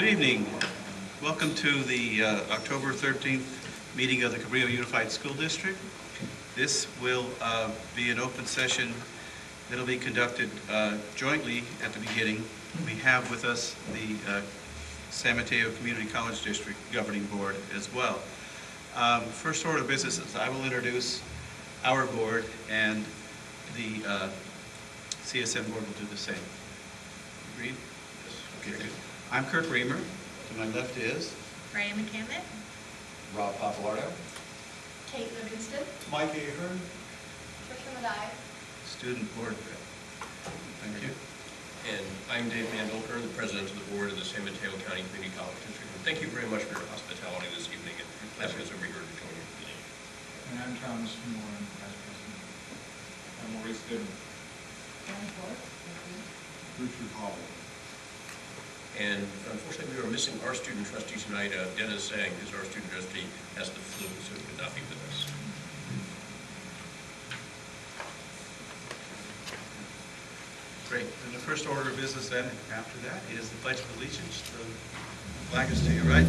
Good evening. Welcome to the October 13th meeting of the Cabrillo Unified School District. This will be an open session that'll be conducted jointly at the beginning. We have with us the San Mateo Community College District Governing Board as well. First order of business is I will introduce our board, and the CSM board will do the same. Agreed? Yes. Okay, good. I'm Kirk Reamer. To my left is Ryan McCammett. Rob Papalardo. Kate Livingston. Mike Ahern. Trisha Madai. student board rep. Thank you. And I'm Dave Mandelker, the president of the board of the San Mateo County Community College District. And thank you very much for your hospitality this evening and having us over here to join you today. And I'm Thomas Moore, Vice President. I'm Maurice Goodman. Richard Hall. And unfortunately, we are missing our student trustee tonight. Dennis Zhang is our student trustee, has the flu, so he could not be with us. Great. And the first order of business then after that is the Pledge of Allegiance. The flag is to your right.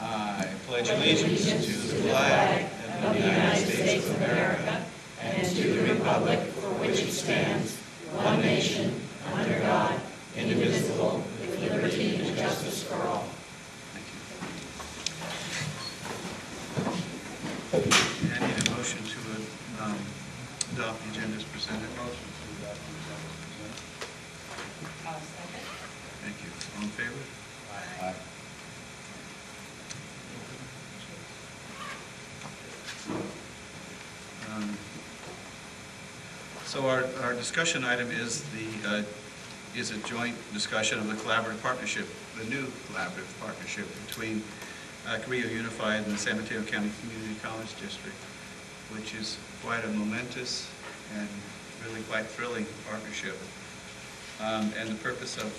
I pledge allegiance to the flag of the United States of America and to the republic for which it stands, one nation, under God, indivisible, with liberty and justice for all. Thank you. I need a motion to adopt the agenda as presented. Motion to adopt the agenda as presented. I'll second. Thank you. All in favor? Aye. So our discussion item is is a joint discussion of the collaborative partnership, the new collaborative partnership between Cabrillo Unified and the San Mateo County Community College District, which is quite a momentous and really quite thrilling partnership. And the purpose of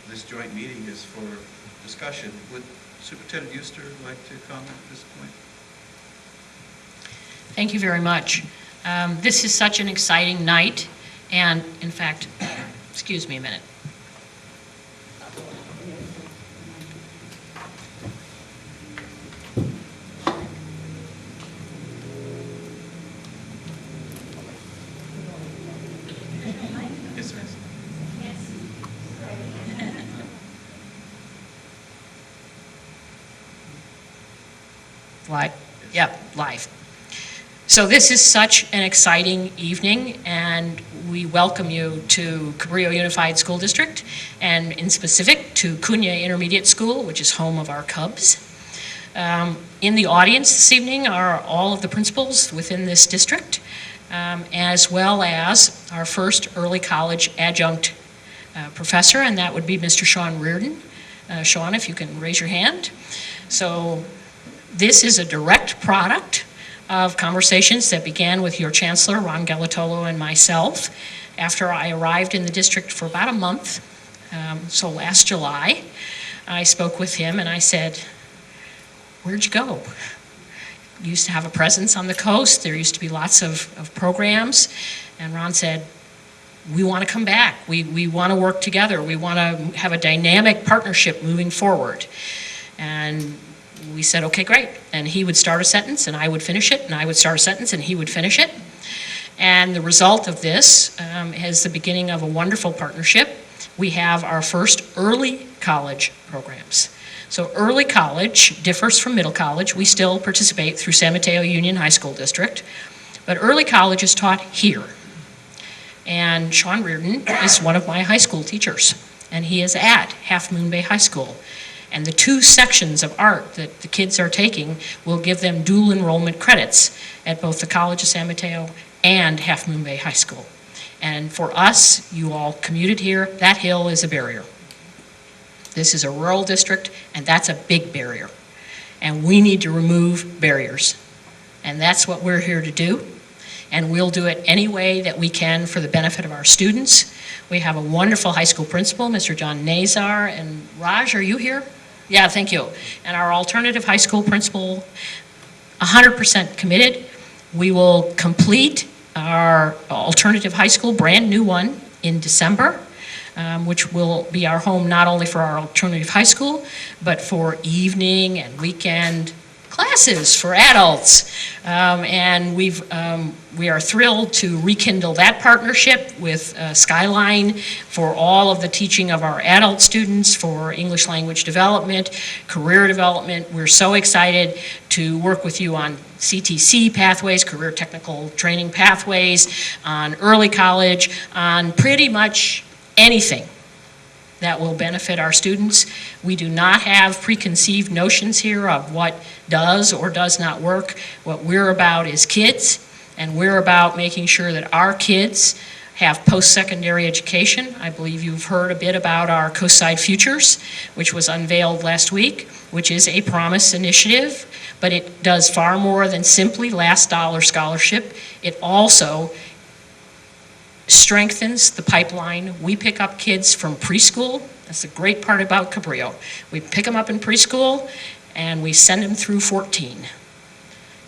this joint meeting is for discussion. Would Superintendent Euster like to comment at this point? Thank you very much. This is such an exciting night, and in fact, excuse me a minute. Yes, sir. Live? Yep, live. So this is such an exciting evening, and we welcome you to Cabrillo Unified School District, and in specific to Cunha Intermediate School, which is home of our Cubs. In the audience this evening are all of the principals within this district, as well as our first early college adjunct professor, and that would be Mr. Sean Reardon. Sean, if you can raise your hand. So this is a direct product of conversations that began with your chancellor, Ron Galatolo, and myself after I arrived in the district for about a month. So last July, I spoke with him and I said, "Where'd you go? You used to have a presence on the coast. There used to be lots of programs." And Ron said, "We want to come back. We want to work together. We want to have a dynamic partnership moving forward." And we said, "Okay, great." And he would start a sentence and I would finish it, and I would start a sentence and he would finish it. And the result of this is the beginning of a wonderful partnership. We have our first early college programs. So early college differs from middle college. We still participate through San Mateo Union High School District, but early college is taught here. And Sean Reardon is one of my high school teachers, and he is at Half Moon Bay High School. And the two sections of art that the kids are taking will give them dual enrollment credits at both the College of San Mateo and Half Moon Bay High School. And for us, you all commuted here, that hill is a barrier. This is a rural district, and that's a big barrier. And we need to remove barriers. And that's what we're here to do. And we'll do it any way that we can for the benefit of our students. We have a wonderful high school principal, Mr. John Nazar. And Raj, are you here? Yeah, thank you. And our alternative high school principal, 100% committed. We will complete our alternative high school, brand new one, in December, which will be our home not only for our alternative high school, but for evening and weekend classes for adults. And we are thrilled to rekindle that partnership with Skyline for all of the teaching of our adult students, for English language development, career development. We're so excited to work with you on CTC pathways, career technical training pathways, on early college, on pretty much anything that will benefit our students. We do not have preconceived notions here of what does or does not work. What we're about is kids, and we're about making sure that our kids have post-secondary education. I believe you've heard a bit about our Coastside Futures, which was unveiled last week, which is a promise initiative, but it does far more than simply last dollar scholarship. It also strengthens the pipeline. We pick up kids from preschool. That's the great part about Cabrillo. We pick them up in preschool and we send them through 14.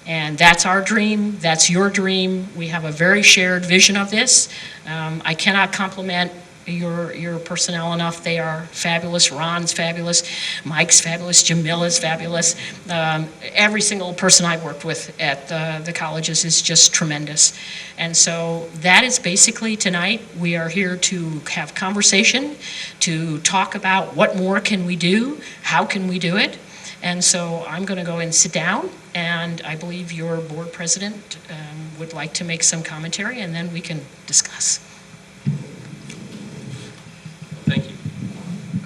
And that's our dream, that's your dream. We have a very shared vision of this. I cannot compliment your personnel enough. They are fabulous. Ron's fabulous. Mike's fabulous. Jamila's fabulous. Every single person I've worked with at the colleges is just tremendous. And so that is basically tonight. We are here to have conversation, to talk about what more can we do, how can we do it. And so I'm going to go and sit down, and I believe your board president would like to make some commentary, and then we can discuss. Thank you.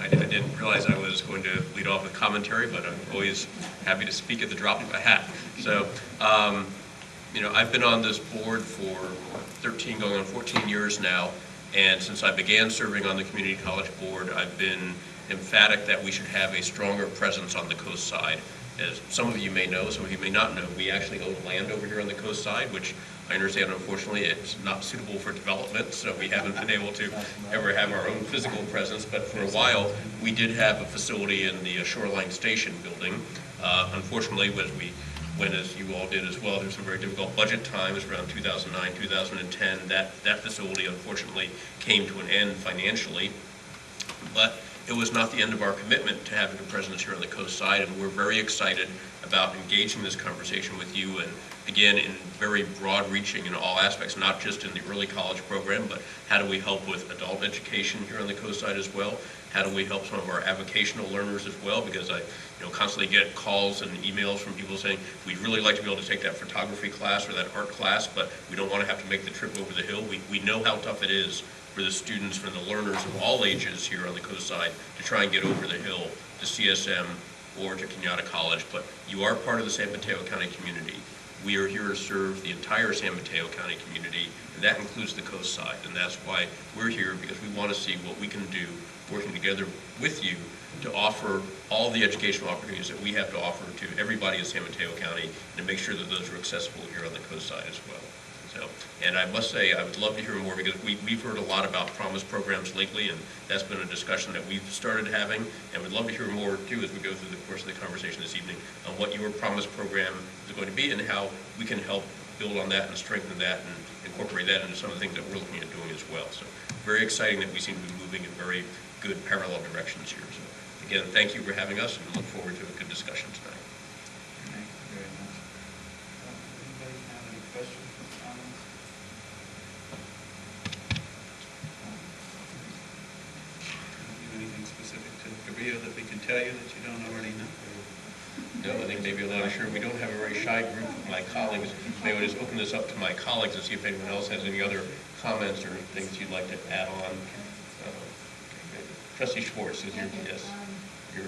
I didn't realize I was going to lead off with commentary, but I'm always happy to speak at the drop of a hat. So, I've been on this board for 13, going on 14 years now, and since I began serving on the community college board, I've been emphatic that we should have a stronger presence on the coast side. As some of you may know, some of you may not know, we actually own land over here on the coast side, which I understand, unfortunately, it's not suitable for development, so we haven't been able to ever have our own physical presence. But for a while, we did have a facility in the Shoreline Station building. Unfortunately, when, as you all did as well, there were some very difficult budget times around 2009, 2010. That facility, unfortunately, came to an end financially. But it was not the end of our commitment to having a presence here on the coast side, and we're very excited about engaging this conversation with you, and again, in very broad reaching in all aspects, not just in the early college program, but how do we help with adult education here on the coast side as well? How do we help some of our avocational learners as well? Because I constantly get calls and emails from people saying, we'd really like to be able to take that photography class or that art class, but we don't want to have to make the trip over the hill. We know how tough it is for the students, for the learners of all ages here on the coast side to try and get over the hill to CSM or to Kenyatta College, but you are part of the San Mateo County community. We are here to serve the entire San Mateo County community, and that includes the coast side, and that's why we're here, because we want to see what we can do working together with you to offer all the educational opportunities that we have to offer to everybody in San Mateo County, and to make sure that those are accessible here on the coast side as well. So, and I must say, I would love to hear more, because we've heard a lot about promise programs lately, and that's been a discussion that we've started having, and we'd love to hear more too as we go through the course of the conversation this evening on what your promise program is going to be and how we can help build on that and strengthen that and incorporate that into some of the things that we're looking at doing as well. So very exciting that we seem to be moving in very good parallel directions here. So again, thank you for having us, and look forward to a good discussion tonight. Thank you very much. Anybody have any questions or comments? Anything specific to Cabrillo that we can tell you that you don't already know? No, I think maybe a lot of sure. We don't have a very shy group of my colleagues. Maybe I'll just open this up to my colleagues and see if anyone else has any other comments or things you'd like to add on. Trustee Schwartz, is your, yes, you're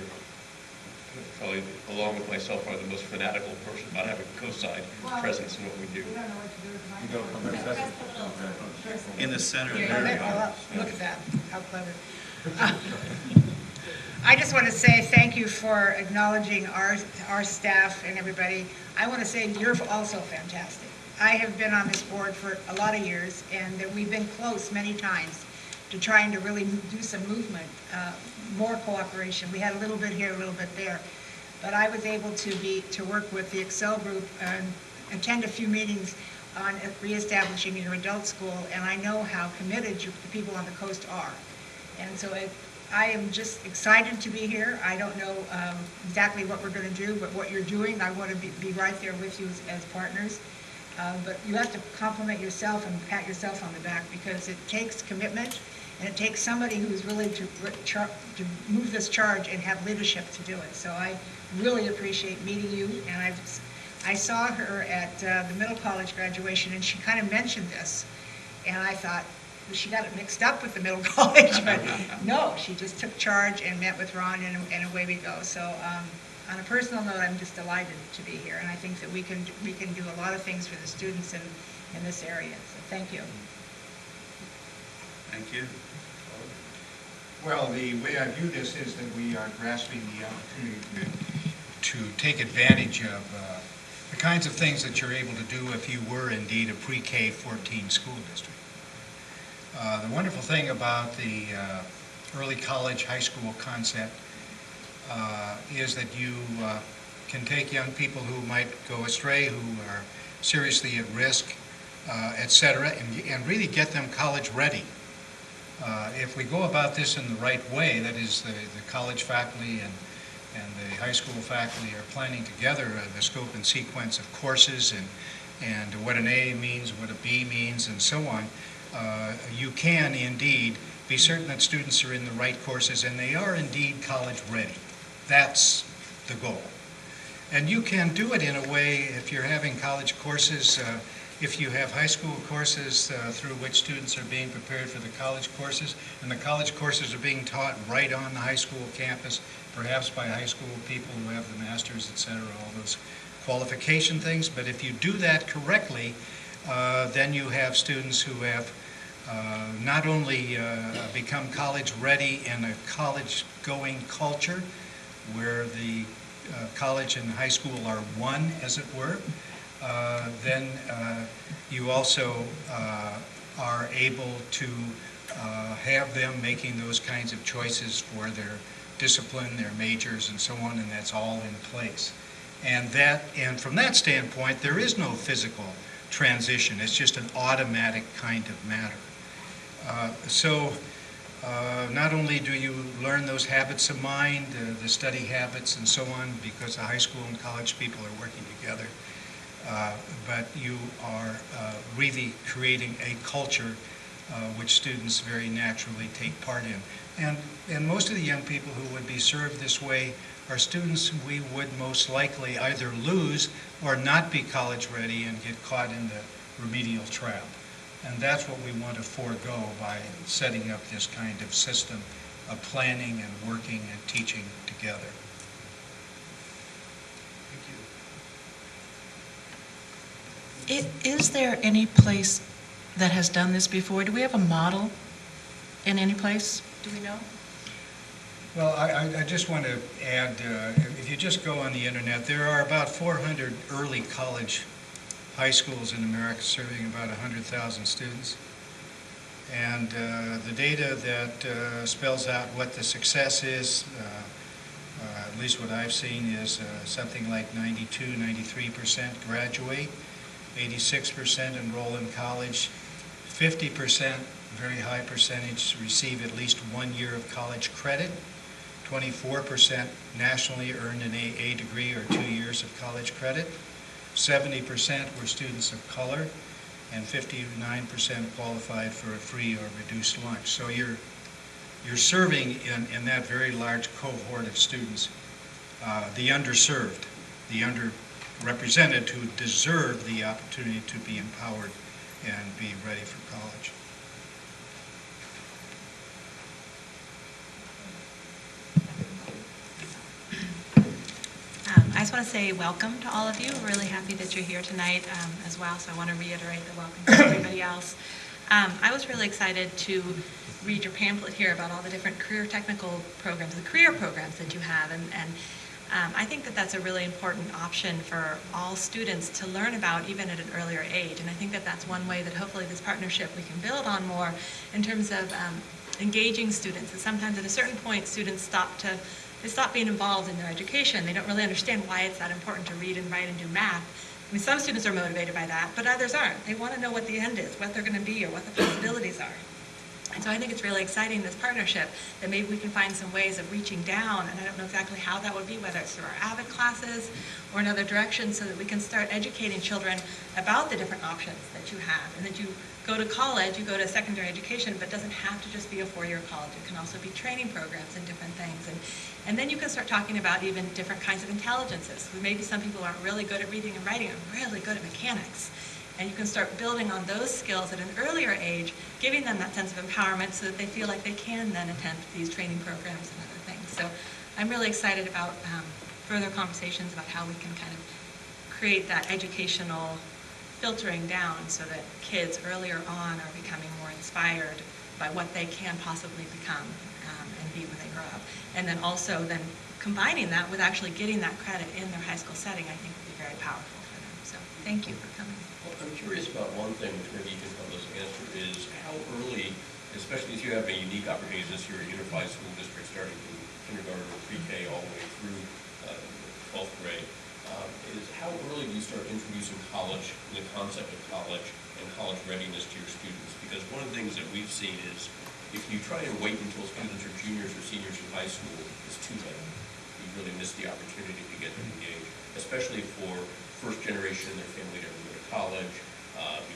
probably, along with myself, probably the most fanatical person about having a coast-side presence in what we do. You go from the assessment. In the center. Here, There you are. look at that, how clever. I just want to say thank you for acknowledging our staff and everybody. I want to say you're also fantastic. I have been on this board for a lot of years, and that we've been close many times to trying to really do some movement, more cooperation. We had a little bit here, a little bit there. But I was able to work with the Excel group and attend a few meetings on reestablishing your adult school, and I know how committed the people on the coast are. And so I am just excited to be here. I don't know exactly what we're going to do, but what you're doing, I want to be right there with you as partners. But you have to compliment yourself and pat yourself on the back, because it takes commitment, and it takes somebody who's willing to move this charge and have leadership to do it. So I really appreciate meeting you, and I saw her at the middle college graduation, and she kind of mentioned this, and I thought, well, she got it mixed up with the middle college, but no, she just took charge and met with Ron, and away we go. So on a personal note, I'm just delighted to be here, and I think that we can do a lot of things for the students in this area. So thank you. Thank you. Well, the way I view this is that we are grasping the opportunity to take advantage of the kinds of things that you're able to do if you were indeed a pre-K 14 school district. The wonderful thing about the early college, high school concept is that you can take young people who might go astray, who are seriously at risk, et cetera, and really get them college ready. If we go about this in the right way, that is, the college faculty and the high school faculty are planning together the scope and sequence of courses and what an A means, what a B means, and so on, you can indeed be certain that students are in the right courses and they are indeed college ready. That's the goal. And you can do it in a way, if you're having college courses, if you have high school courses through which students are being prepared for the college courses, and the college courses are being taught right on the high school campus, perhaps by high school people who have the masters, et cetera, all those qualification things. But if you do that correctly, then you have students who have not only become college ready in a college-going culture, where the college and high school are one, as it were, then you also are able to have them making those kinds of choices for their discipline, their majors, and so on, and that's all in place. And from that standpoint, there is no physical transition. It's just an automatic kind of matter. So not only do you learn those habits of mind, the study habits and so on, because the high school and college people are working together, but you are really creating a culture which students very naturally take part in. And most of the young people who would be served this way are students we would most likely either lose or not be college ready and get caught in the remedial trap. And that's what we want to forego by setting up this kind of system of planning and working and teaching together. Is there any place that has done this before? Do we have a model in any place? Do we know? Well, I just want to add, if you just go on the internet, there are about 400 early college high schools in America serving about 100,000 students. And the data that spells out what the success is, at least what I've seen, is something like 92, 93% graduate, 86% enroll in college, 50%, very high percentage, receive at least 1 year of college credit, 24% nationally earned an AA degree or 2 years of college credit, 70% were students of color, and 59% qualified for a free or reduced lunch. So you're serving in that very large cohort of students the underserved, the underrepresented, who deserve the opportunity to be empowered and be ready for college. I just want to say welcome to all of you. We're really happy that you're here tonight as well, so I want to reiterate the welcome to everybody else. I was really excited to read your pamphlet here about all the different career technical programs, the career programs that you have, and I think that that's a really important option for all students to learn about even at an earlier age, and I think that that's one way that hopefully this partnership we can build on more in terms of engaging students. And sometimes at a certain point students stop being involved in their education. They don't really understand why it's that important to read and write and do math. I mean, some students are motivated by that, but others aren't. They want to know what the end is, what they're going to be, or what the possibilities are. And so I think it's really exciting, this partnership, that maybe we can find some ways of reaching down, and I don't know exactly how that would be, whether it's through our AVID classes or in other directions, so that we can start educating children about the different options that you have, and that you go to college, you go to secondary education, but it doesn't have to just be a four-year college. It can also be training programs and different things. And then you can start talking about even different kinds of intelligences. Maybe some people aren't really good at reading and writing, are really good at mechanics. And you can start building on those skills at an earlier age, giving them that sense of empowerment so that they feel like they can then attend these training programs and other things. So I'm really excited about further conversations about how we can kind of create that educational filtering down so that kids earlier on are becoming more inspired by what they can possibly become and be when they grow up. And then also then combining that with actually getting that credit in their high school setting, I think would be very powerful for them. So thank you for coming. Well, I'm curious about one thing, which maybe you can help us answer, is how early, especially as you have a unique opportunity this year, a unified school district starting from kindergarten or pre-K all the way through 12th grade, is how early do you start introducing college, the concept of college and college readiness to your students? Because one of the things that we've seen is if you try and wait until students are juniors or seniors in high school, it's too late. You really miss the opportunity to get them engaged, especially for first generation in their family to go to college,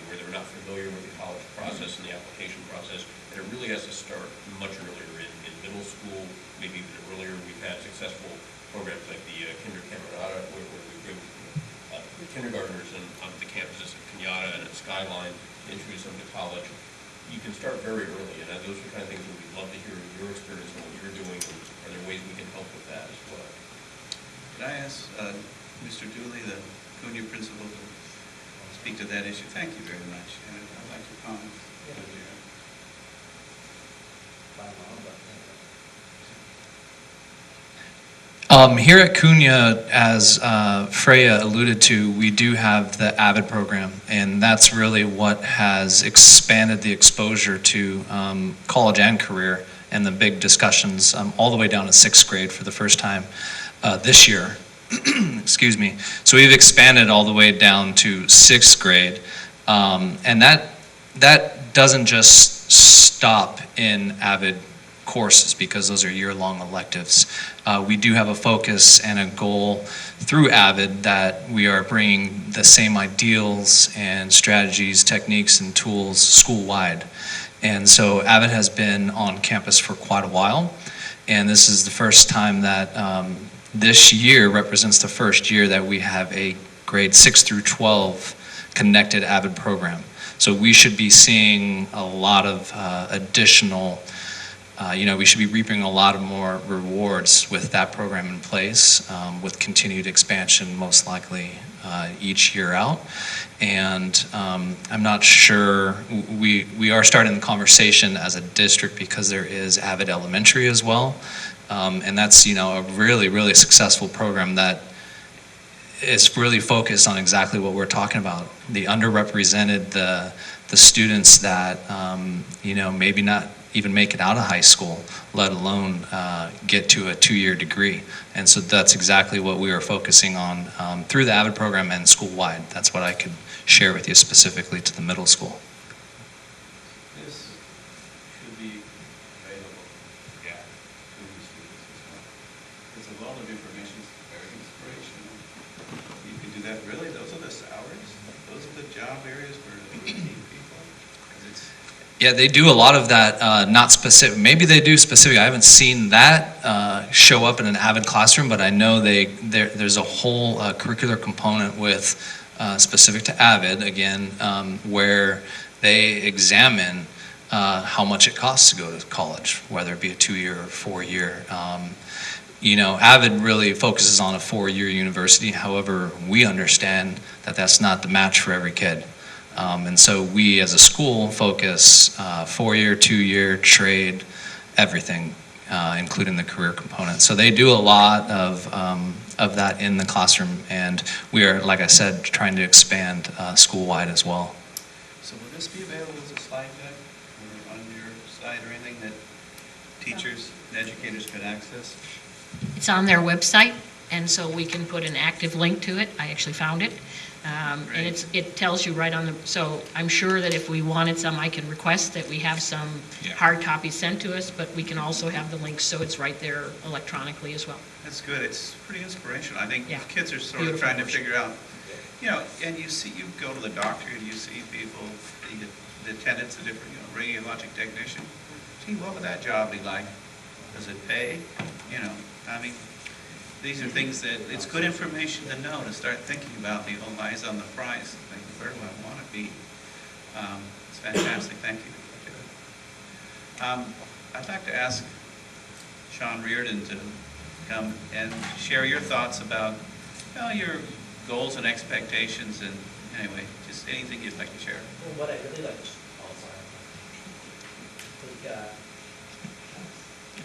where they're not familiar with the college process and the application process. And it really has to start much earlier in middle school, maybe even earlier. We've had successful programs like the Kinder Camerata, where we bring kindergartners onto the campuses at Kenyatta and at Skyline to introduce them to college. You can start very early, and those are the kind of things that we'd love to hear your experience and what you're doing, and are there ways we can help with that as well? Could I ask Mr. Dooley, the Cunha principal, to speak to that issue? Thank you very much. And I'd like your comments. Here at Cunha, as Freya alluded to, we do have the AVID program, and that's really what has expanded the exposure to college and career and the big discussions all the way down to 6th grade for the first time this year. Excuse me. So we've expanded all the way down to 6th grade, and that doesn't just stop in AVID courses, because those are year-long electives. We do have a focus and a goal through AVID that we are bringing the same ideals and strategies, techniques, and tools school-wide. And so AVID has been on campus for quite a while, and this is the first time that this year represents the first year that we have a grade 6 through 12 connected AVID program. So we should be seeing a lot of additional we should be reaping a lot of more rewards with that program in place, with continued expansion most likely each year out. And I'm not sure, we are starting the conversation as a district because there is AVID Elementary as well. And that's, a really, really successful program that is really focused on exactly what we're talking about. The underrepresented, the students that, maybe not even make it out of high school, let alone get to a 2-year degree. And so that's exactly what we are focusing on through the AVID program and school-wide. That's what I could share with you specifically to the middle school. This should be available to the students as well. It's a wealth of information, it's very inspirational. You can do that, really? Those are the hours? Those are the job areas for the 18 people? Yeah, they do a lot of that, not specific. Maybe they do specific. I haven't seen that show up in an AVID classroom, but I know there's a whole curricular component with specific to AVID, again, where they examine how much it costs to go to college, whether it be a 2-year or 4-year. AVID really focuses on a 4-year university. However, we understand that that's not the match for every kid. And so we as a school focus 4-year, 2-year, trade, everything, including the career component. So they do a lot of that in the classroom, and we are, like I said, trying to expand school-wide as well. So will this be available as a slide deck or on your site or anything that teachers and educators could access? It's on their website, and so we can put an active link to it. I actually found it. And it tells you right on the, so I'm sure that if we wanted some, I can request that we have some Yeah. hard copies sent to us, but we can also have the links, so it's right there electronically as well. That's good. It's pretty inspirational. I think Yeah. kids are sort of Beautiful trying to worship. figure out, you know, and you see, you go to the doctor and you see people, the attendants, the different, you know, radiologic technician. Gee, what would that job be like? Does it pay? You know, I mean, these are things that, it's good information to know, to start thinking about the whole eyes on the prize. Like, where do I want to be? It's fantastic. Thank you. I'd like to ask Sean Reardon to come and share your thoughts about, you know, your goals and expectations, and anyway, just anything you'd like to share. What I really like, oh, sorry.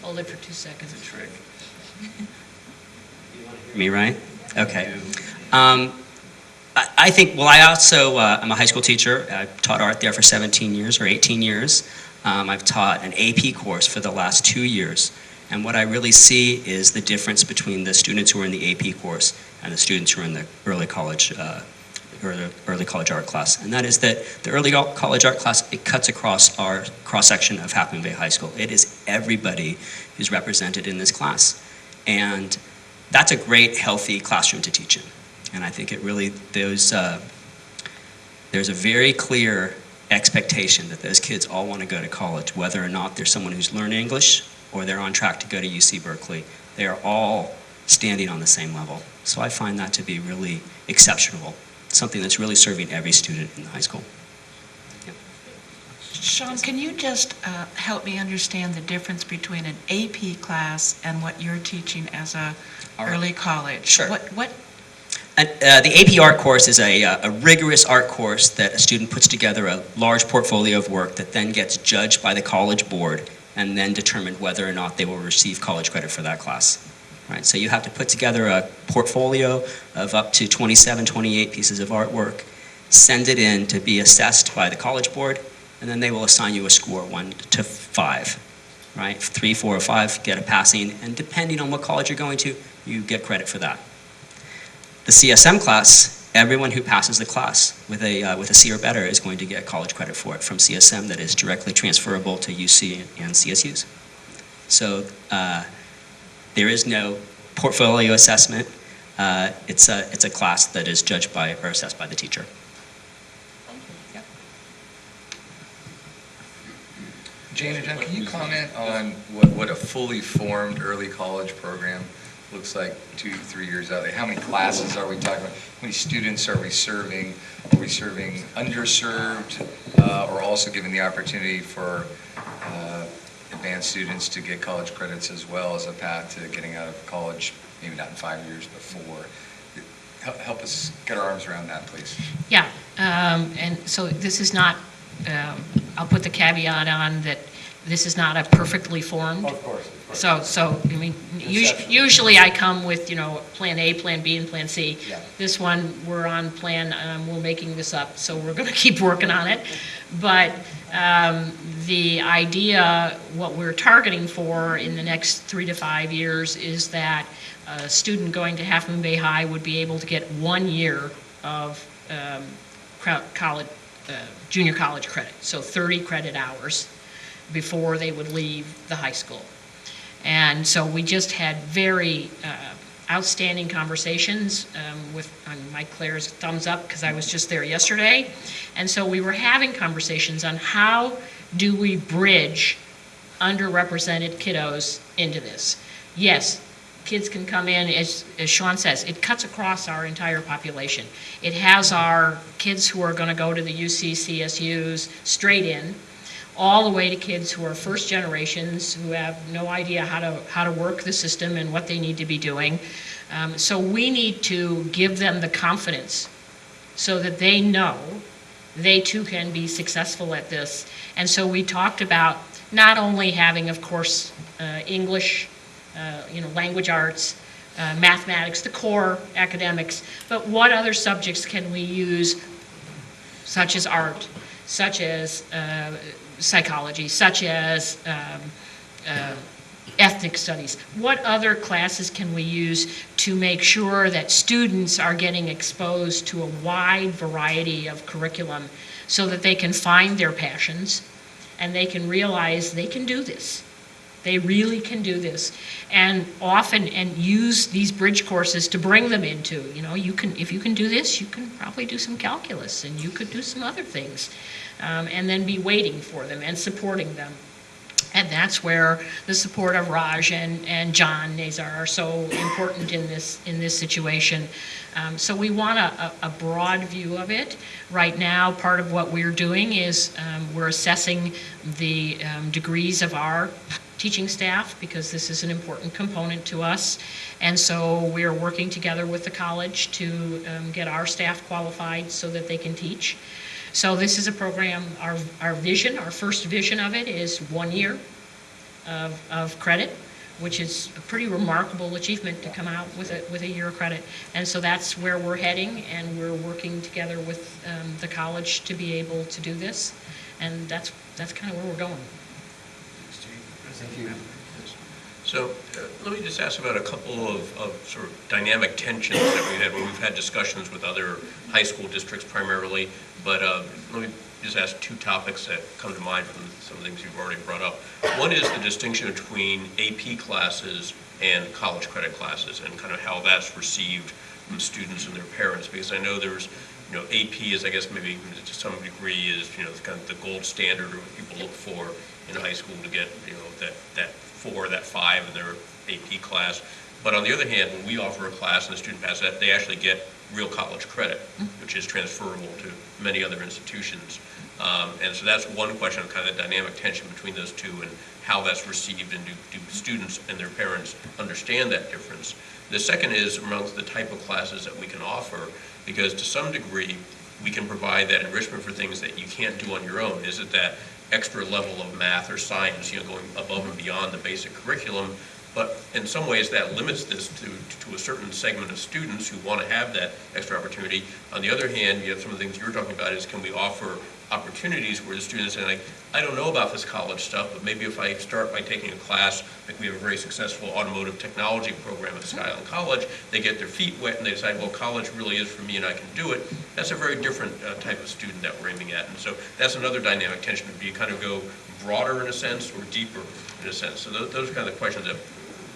Hold it for 2 seconds. It's a trick. Me, right? Okay. I think, well, I also, I'm a high school teacher. I've taught art there for 17 years or 18 years. I've taught an AP course for the last 2 years. And what I really see is the difference between the students who are in the AP course and the students who are in the early college art class. And that is that the early college art class, it cuts across our cross-section of Half Moon Bay High School. It is everybody who's represented in this class. And that's a great, healthy classroom to teach in. And I think it really, there's a very clear expectation that those kids all want to go to college, whether or not they're someone who's learning English or they're on track to go to UC Berkeley. They are all standing on the same level. So I find that to be really exceptional, something that's really serving every student in the high school. Sean, can you just help me understand the difference between an AP class and what you're teaching as a early college? Sure. What? The AP art course is a rigorous art course that a student puts together a large portfolio of work that then gets judged by the college board and then determined whether or not they will receive college credit for that class. Right, so you have to put together a portfolio of up to 27, 28 pieces of artwork, send it in to be assessed by the college board, and then they will assign you a score 1 to 5. Right, 3, 4, or 5 get a passing, and depending on what college you're going to, you get credit for that. The CSM class, everyone who passes the class with a C or better is going to get college credit for it from CSM that is directly transferable to UC and CSUs. So there is no portfolio assessment. It's a class that is judged by or assessed by the teacher. Jane and John, can you comment on what a fully formed early college program looks like 2-3 years out there? How many classes are we talking about? How many students are we serving? Are we serving underserved or also giving the opportunity for advanced students to get college credits as well as a path to getting out of college, maybe not in 5 years, but 4? Help us get our arms around that, please. Yeah, and so this is not, I'll put the caveat on that this is not a perfectly formed. Of course. So I mean, usually I come with, you know, plan A, plan B, and plan C. Yeah. This one, we're on plan, we're making this up, so we're going to keep working on it. But the idea, what we're targeting for in the next 3 to 5 years is that a student going to Half Moon Bay High would be able to get 1 year of college, junior college credit, so 30 credit hours before they would leave the high school. And so we just had very outstanding conversations with Mike Claire's thumbs up because I was just there yesterday. And so we were having conversations on how do we bridge underrepresented kiddos into this. Yes, kids can come in, as Sean says, it cuts across our entire population. It has our kids who are going to go to the UC, CSUs straight in, all the way to kids who are first generations who have no idea how to work the system and what they need to be doing. So we need to give them the confidence so that they know they too can be successful at this. And so we talked about not only having, of course, English, language arts, mathematics, the core academics, but what other subjects can we use, such as art, such as psychology, such as ethnic studies? What other classes can we use to make sure that students are getting exposed to a wide variety of curriculum so that they can find their passions and they can realize they can do this. They really can do this. And often, and use these bridge courses to bring them into, if you can do this, you can probably do some calculus and you could do some other things. And then be waiting for them and supporting them. And that's where the support of Raj and John Nazar are so important in this situation. So we want a broad view of it. Right now, part of what we're doing is we're assessing the degrees of our teaching staff, because this is an important component to us. And so we're working together with the college to get our staff qualified so that they can teach. So this is a program, our vision, our first vision of it is 1 year of credit, which is a pretty remarkable achievement to come out with a year of credit. And so that's where we're heading, and we're working together with the college to be able to do this. And that's kind of where we're going. Thank you. So let me just ask about a couple of sort of dynamic tensions that we had when we've had discussions with other high school districts primarily, but let me just ask two topics that come to mind from some of the things you've already brought up. One is the distinction between AP classes and college credit classes, and kind of how that's received from students and their parents, because I know there's, AP is, I guess, maybe to some degree is, kind of the gold standard or what people look for in high school to get, that 4, that 5 in their AP class. But on the other hand, when we offer a class and the student passes that, they actually get real college credit, which is transferable to many other institutions. And so that's one question of kind of the dynamic tension between those two and how that's received, and do students and their parents understand that difference. The second is amongst the type of classes that we can offer, because to some degree, we can provide that enrichment for things that you can't do on your own. Is it that extra level of math or science, going above and beyond the basic curriculum? But in some ways, that limits this to a certain segment of students who want to have that extra opportunity. On the other hand, you have some of the things you were talking about is, can we offer opportunities where the students say, like, I don't know about this college stuff, but maybe if I start by taking a class, like we have a very successful automotive technology program at Skyline College, they get their feet wet and they decide, well, college really is for me and I can do it. That's a very different type of student that we're aiming at. And so that's another dynamic tension. Do you kind of go broader in a sense or deeper in a sense? So those are kind of the questions that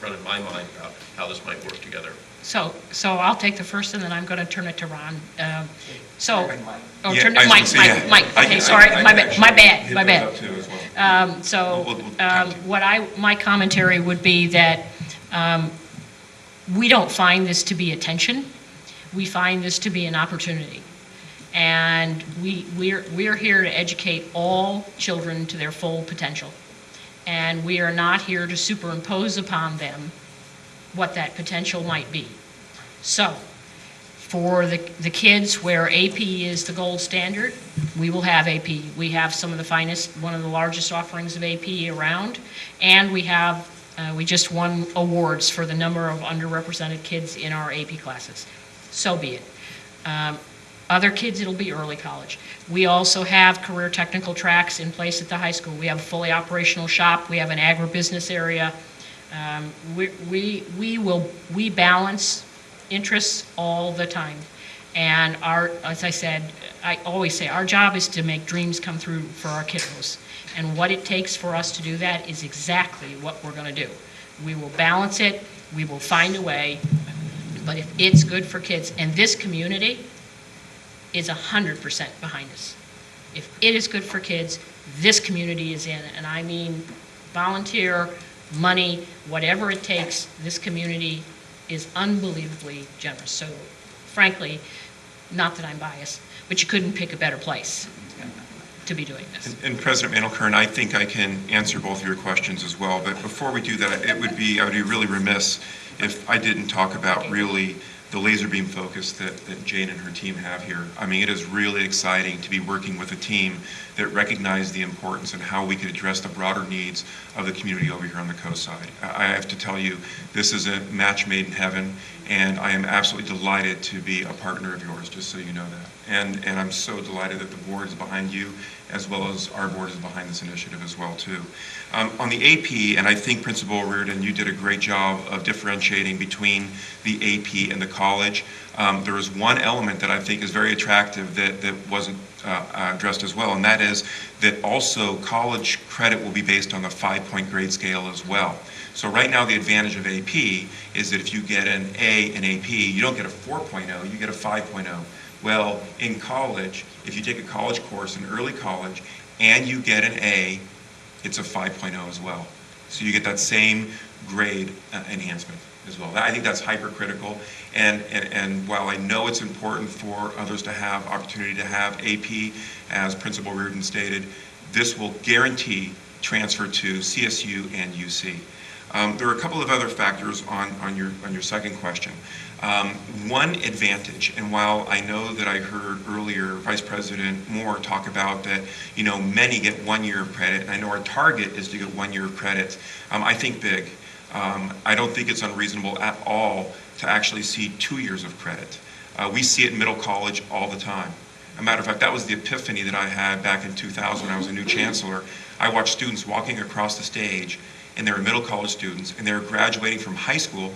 run in my mind about how this might work together. So I'll take the first, and then I'm going to turn it to Ron. Yeah, Turn to Mike. Okay, sorry, my bad. My commentary would be that we don't find this to be a tension. We find this to be an opportunity. And we're here to educate all children to their full potential. And we are not here to superimpose upon them what that potential might be. So, for the kids where AP is the gold standard, we will have AP. We have some of the finest, one of the largest offerings of AP around, and we just won awards for the number of underrepresented kids in our AP classes. So be it. Other kids, it'll be early college. We also have career technical tracks in place at the high school. We have a fully operational shop. We have an agribusiness area. We balance interests all the time. And as I said, I always say, our job is to make dreams come true for our kiddos. And what it takes for us to do that is exactly what we're going to do. We will balance it. We will find a way. But if it's good for kids, and this community is 100% behind us. If it is good for kids, this community is in, and I mean volunteer, money, whatever it takes, this community is unbelievably generous. So frankly, not that I'm biased, but you couldn't pick a better place to be doing this. And President Mandelkern, I think I can answer both of your questions as well, but before we do that, I would be really remiss if I didn't talk about really the laser beam focus that Jane and her team have here. I mean, it is really exciting to be working with a team that recognized the importance and how we could address the broader needs of the community over here on the coast side. I have to tell you, this is a match made in heaven, and I am absolutely delighted to be a partner of yours, just so you know that. And I'm so delighted that the board is behind you, as well as our board is behind this initiative as well, too. On the AP, and I think Principal Reardon, you did a great job of differentiating between the AP and the college. There is one element that I think is very attractive that wasn't addressed as well, and that is that also college credit will be based on the 5-point grade scale as well. So right now, the advantage of AP is that if you get an A in AP, you don't get a 4.0, you get a 5.0. Well, in college, if you take a college course in early college and you get an A, it's a 5.0 as well. So you get that same grade enhancement as well. I think that's hypercritical. And while I know it's important for others to have opportunity to have AP, as Principal Reardon stated, this will guarantee transfer to CSU and UC. There are a couple of other factors on your second question. One advantage, and while I know that I heard earlier Vice President Moore talk about that, many get 1 year of credit, and I know our target is to get 1 year of credit, I think big. I don't think it's unreasonable at all to actually see 2 years of credit. We see it in middle college all the time. As a matter of fact, that was the epiphany that I had back in 2000 when I was a new chancellor. I watched students walking across the stage, and they were middle college students, and they were graduating from high school,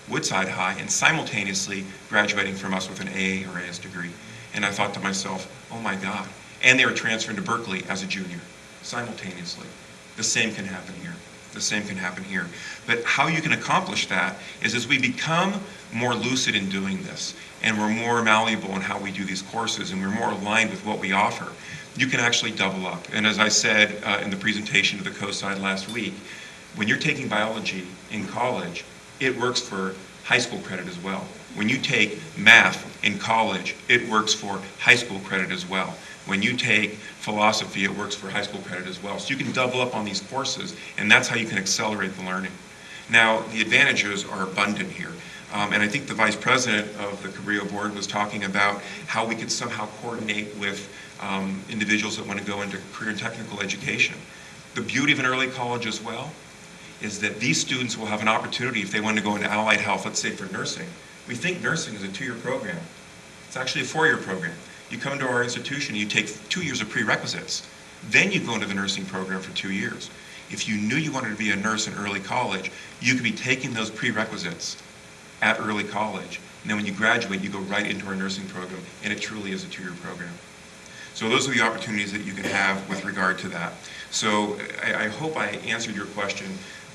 Woodside High, and simultaneously graduating from us with an A or AS degree. And I thought to myself, oh my God. And they were transferring to Berkeley as a junior, simultaneously. The same can happen here. The same can happen here. But how you can accomplish that is as we become more lucid in doing this, and we're more malleable in how we do these courses, and we're more aligned with what we offer, you can actually double up. And as I said in the presentation to the Coast Side last week, when you're taking biology in college, it works for high school credit as well. When you take math in college, it works for high school credit as well. When you take philosophy, it works for high school credit as well. So you can double up on these courses, and that's how you can accelerate the learning. Now, the advantages are abundant here. And I think the Vice President of the Cabrillo Board was talking about how we could somehow coordinate with individuals that want to go into career and technical education. The beauty of an early college as well is that these students will have an opportunity if they want to go into allied health, let's say for nursing. We think nursing is a 2-year program. It's actually a 4-year program. You come to our institution, you take 2 years of prerequisites. Then you go into the nursing program for 2 years. If you knew you wanted to be a nurse in early college, you could be taking those prerequisites at early college. And then when you graduate, you go right into our nursing program, and it truly is a 2-year program. So those are the opportunities that you can have with regard to that. So I hope I answered your question.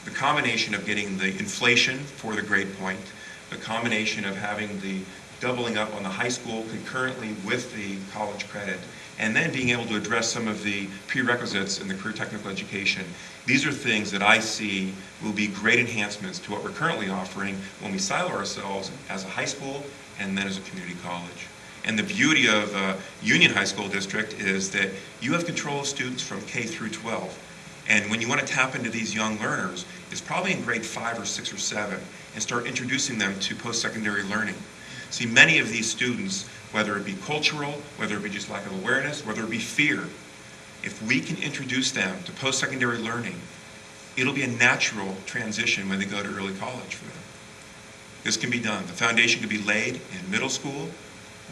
The combination of getting the inflation for the grade point, the combination of having the doubling up on the high school concurrently with the college credit, and then being able to address some of the prerequisites in the career technical education, these are things that I see will be great enhancements to what we're currently offering when we silo ourselves as a high school and then as a community college. And the beauty of Union High School District is that you have control of students from K through 12. And when you want to tap into these young learners, it's probably in grade 5 or 6 or 7, and start introducing them to post-secondary learning. See, many of these students, whether it be cultural, whether it be just lack of awareness, whether it be fear, if we can introduce them to post-secondary learning, it'll be a natural transition when they go to early college for them. This can be done. The foundation can be laid in middle school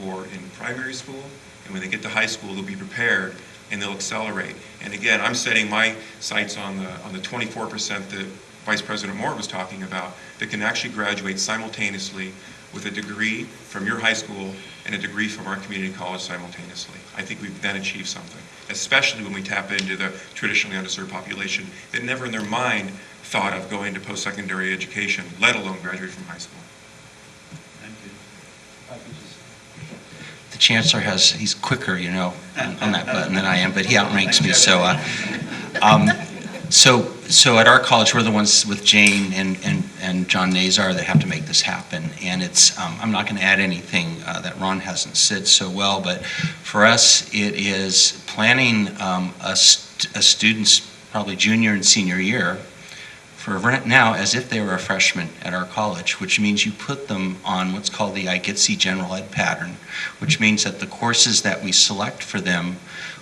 or in primary school, and when they get to high school, they'll be prepared and they'll accelerate. And again, I'm setting my sights on the 24% that Vice President Moore was talking about that can actually graduate simultaneously with a degree from your high school and a degree from our community college simultaneously. I think we've then achieved something, especially when we tap into the traditionally underserved population that never in their mind thought of going to post-secondary education, let alone graduate from high school. Thank you. The chancellor he's quicker, on that button than I am, but he outranks me. So at our college, we're the ones with Jane and John Nazar that have to make this happen. And it's, I'm not going to add anything that Ron hasn't said so well, but for us, it is planning a student's probably junior and senior year for now as if they were a freshman at our college, which means you put them on what's called the I Get C general ed pattern, which means that the courses that we select for them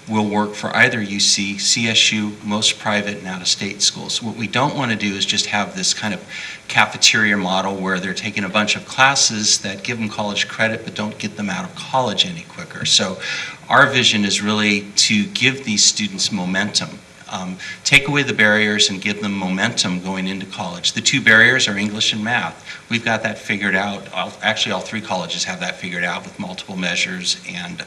will work for either UC, CSU, most private and out-of-state schools. What we don't want to do is just have this kind of cafeteria model where they're taking a bunch of classes that give them college credit but don't get them out of college any quicker. So our vision is really to give these students momentum. Take away the barriers and give them momentum going into college. The two barriers are English and math. We've got that figured out. Actually, all three colleges have that figured out with multiple measures and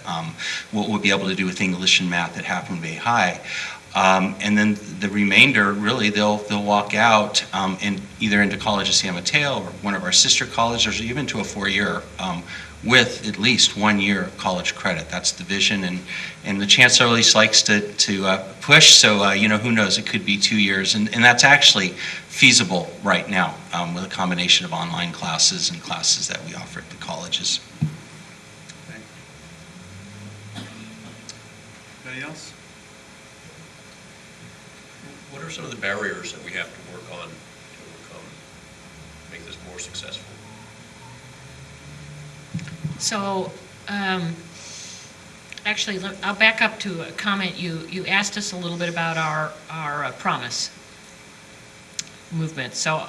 what we'll be able to do with English and math at Half Bay High. And then the remainder, really, they'll walk out either into College of San Mateo or one of our sister colleges or even to a 4-year with at least 1 year of college credit. That's the vision, and the chancellor always likes to push, so who knows, it could be 2 years, and that's actually feasible right now with a combination of online classes and classes that we offer at the colleges. Anybody else? What are some of the barriers that we have to work on to overcome, make this more successful? So, actually, I'll back up to a comment. You asked us a little bit about our promise movement. So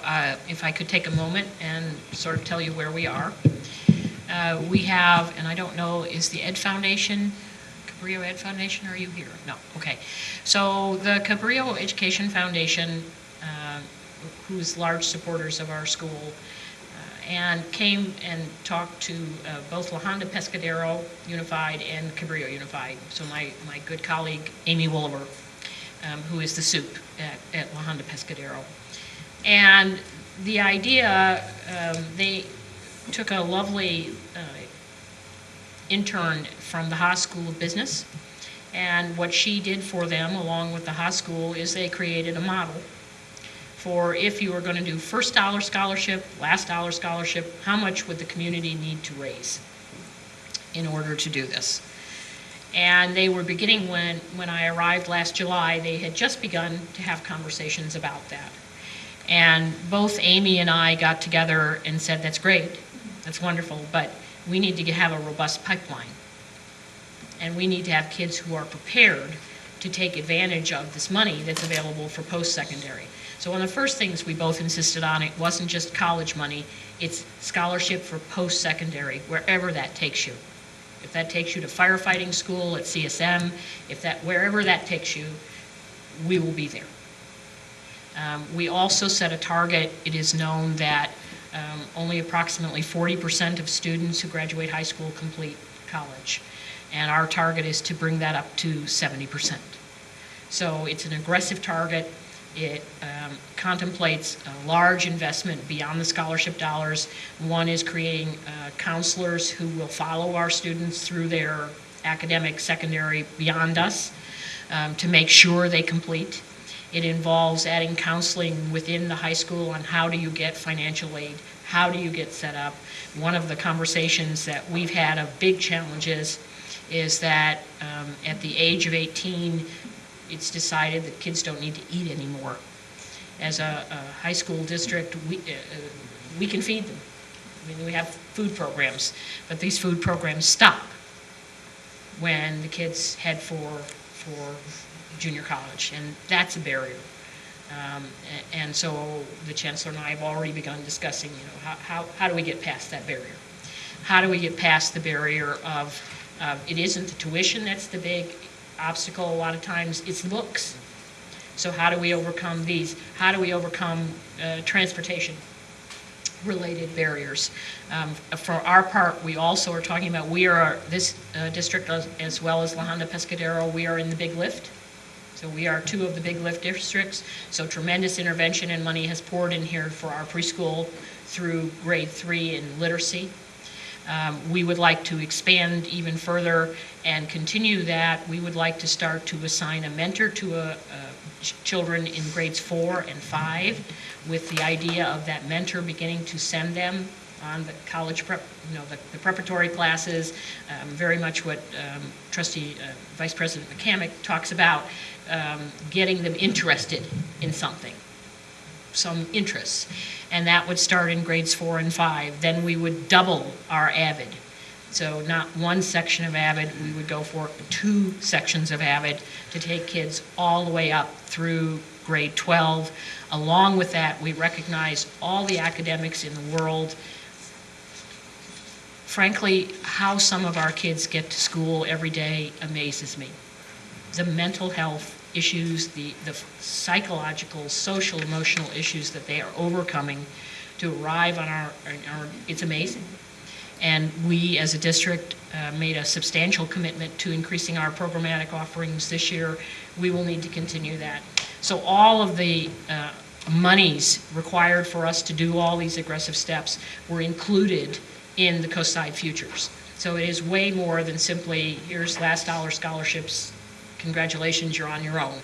if I could take a moment and sort of tell you where we are. We have, and I don't know, is the Ed Foundation, Cabrillo Ed Foundation, are you here? No, okay. So the Cabrillo Education Foundation, who's large supporters of our school, and came and talked to both La Honda Pescadero Unified and Cabrillo Unified. So my good colleague, Amy Woolever, who is the soup at La Honda Pescadero. And the idea, they took a lovely intern from the Haas School of Business, and what she did for them, along with the Haas School, is they created a model for if you were going to do first dollar scholarship, last dollar scholarship, how much would the community need to raise in order to do this? And they were beginning when I arrived last July, they had just begun to have conversations about that. And both Amy and I got together and said, that's great, that's wonderful, but we need to have a robust pipeline. And we need to have kids who are prepared to take advantage of this money that's available for post-secondary. So one of the first things we both insisted on, it wasn't just college money, it's scholarship for post-secondary, wherever that takes you. If that takes you to firefighting school at CSM, wherever that takes you, we will be there. We also set a target. It is known that only approximately 40% of students who graduate high school complete college. And our target is to bring that up to 70%. So it's an aggressive target. It contemplates a large investment beyond the scholarship dollars. One is creating counselors who will follow our students through their academic secondary beyond us to make sure they complete. It involves adding counseling within the high school on how do you get financial aid, how do you get set up. One of the conversations that we've had of big challenges is that at the age of 18, it's decided that kids don't need to eat anymore. As a high school district, we can feed them. I mean, we have food programs, but these food programs stop when the kids head for junior college, and that's a barrier. And so the chancellor and I have already begun discussing, how do we get past that barrier? How do we get past the barrier of it isn't the tuition that's the big obstacle a lot of times, it's the books. So how do we overcome these? How do we overcome transportation related barriers? For our part, we also are talking about, this district as well as La Honda Pescadero, we are in the big lift. So we are two of the big lift districts. So tremendous intervention and money has poured in here for our preschool through grade 3 in literacy. We would like to expand even further and continue that. We would like to start to assign a mentor to children in grades 4 and 5 with the idea of that mentor beginning to send them on the college prep, the preparatory classes, very much what Vice President McCamick talks about, getting them interested in something, some interests. And that would start in grades 4 and 5. Then we would double our AVID. So not one section of Avid, we would go for 2 sections of Avid to take kids all the way up through grade 12. Along with that, we recognize all the academics in the world. Frankly, how some of our kids get to school every day amazes me. The mental health issues, the psychological, social, emotional issues that they are overcoming to arrive on our it's amazing. And we, as a district, made a substantial commitment to increasing our programmatic offerings this year. We will need to continue that. So all of the monies required for us to do all these aggressive steps were included in the Coastside Futures. So it is way more than simply, here's last dollar scholarships, congratulations, you're on your own.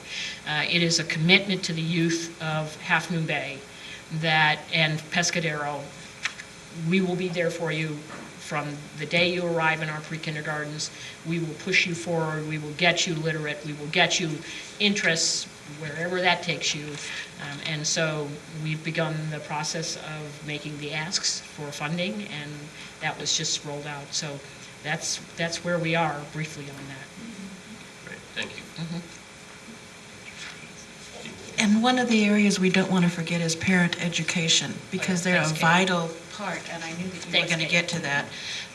It is a commitment to the youth of Half Moon Bay and Pescadero. We will be there for you from the day you arrive in our pre-kindergartens. We will push you forward, we will get you literate, we will get you interests wherever that takes you. And so we've begun the process of making the asks for funding, and that was just rolled out. So that's where we are briefly on that. Great, thank you. And one of the areas we don't want to forget is parent education, because they're a Thanks, Kate. vital part, and I knew that you were Thanks, going to Kate. get to that,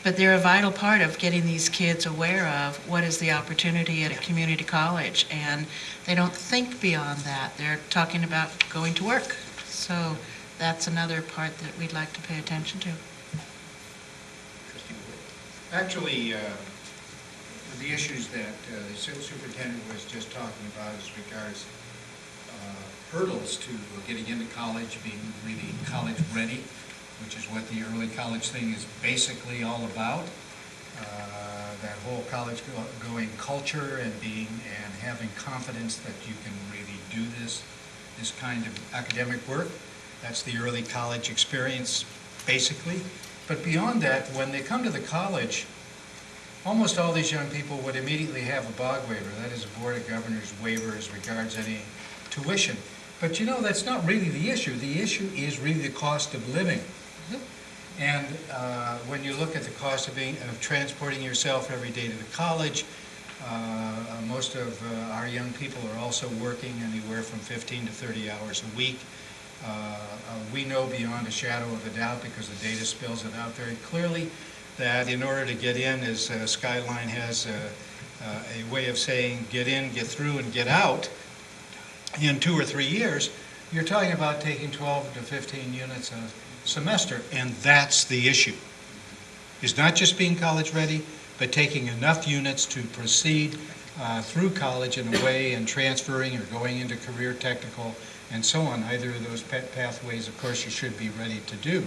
but they're a vital part of getting these kids aware of what is the opportunity at a community college, and they don't think beyond that. They're talking about going to work. So that's another part that we'd like to pay attention to. Actually, the issues that the superintendent was just talking about as regards hurdles to getting into college, being really college ready, which is what the early college thing is basically all about. That whole college going culture and having confidence that you can really do this kind of academic work. That's the early college experience, basically. But beyond that, when they come to the college, almost all these young people would immediately have a BOG waiver, that is a Board of Governors waiver as regards any tuition. But you know, that's not really the issue. The issue is really the cost of living. And when you look at the cost of transporting yourself every day to the college, most of our young people are also working anywhere from 15 to 30 hours a week. We know beyond a shadow of a doubt, because the data spells it out very clearly, that in order to get in, as Skyline has a way of saying, get in, get through, and get out, in 2 or 3 years, you're talking about taking 12 to 15 units a semester, and that's the issue. It's not just being college ready, but taking enough units to proceed through college in a way, and transferring or going into career technical and so on. Either of those pathways, of course, you should be ready to do.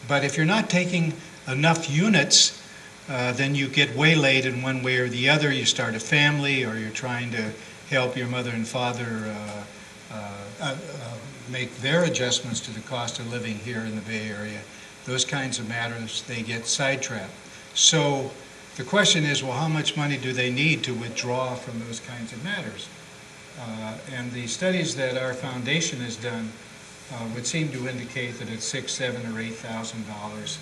But if you're not taking enough units, then you get waylaid in one way or the other. You start a family, or you're trying to help your mother and father make their adjustments to the cost of living here in the Bay Area. Those kinds of matters, they get sidetracked. So the question is, well, how much money do they need to withdraw from those kinds of matters? And the studies that our foundation has done would seem to indicate that it's $6,000, $7,000, or $8,000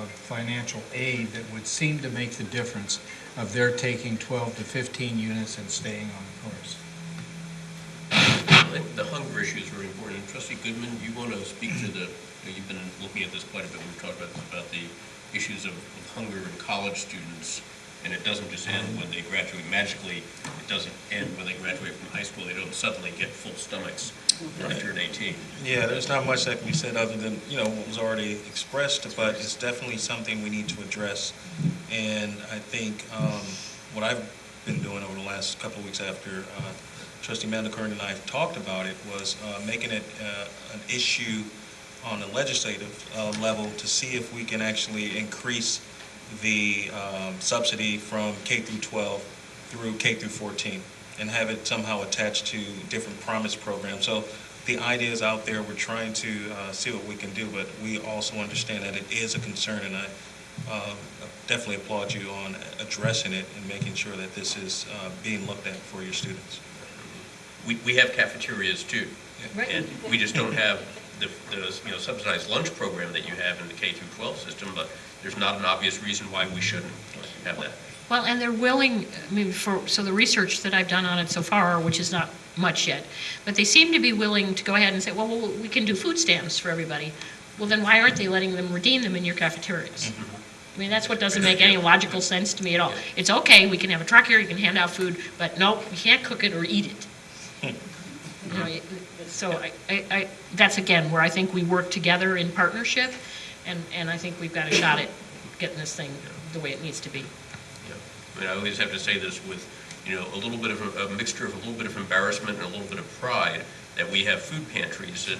of financial aid that would seem to make the difference of their taking 12 to 15 units and staying on the course. I think the hunger issue is very important. Trustee Goodman, do you want to speak to you've been looking at this quite a bit, we've talked about the issues of hunger in college students, and it doesn't just end when they graduate magically, it doesn't end when they graduate from high school, they don't suddenly get full stomachs when they turn 18. Yeah, there's not much that can be said other than, what was already expressed, but it's definitely something we need to address. And I think what I've been doing over the last couple of weeks after Trustee Mandelkern and I have talked about it was making it an issue on the legislative level to see if we can actually increase the subsidy from K through 12 through K through 14 and have it somehow attached to different promise programs. So the idea is out there. We're trying to see what we can do, but we also understand that it is a concern, and I definitely applaud you on addressing it and making sure that this is being looked at for your students. We have cafeterias too, Right. and we just don't have the subsidized lunch program that you have in the K through 12 system, but there's not an obvious reason why we shouldn't have that. Well, and they're willing, I mean, so the research that I've done on it so far, which is not much yet, but they seem to be willing to go ahead and say, well, we can do food stamps for everybody. Well, then why aren't they letting them redeem them in your cafeterias? I mean, that's what doesn't make any logical sense to me at all. It's okay, we can have a truck here, you can hand out food, but no, you can't cook it or eat it. You know, so that's again where I think we work together in partnership, and I think we've got a shot at getting this thing the way it needs to be. Yeah. I mean, I always have to say this with, a little bit of a mixture of a little bit of embarrassment and a little bit of pride that we have food pantries in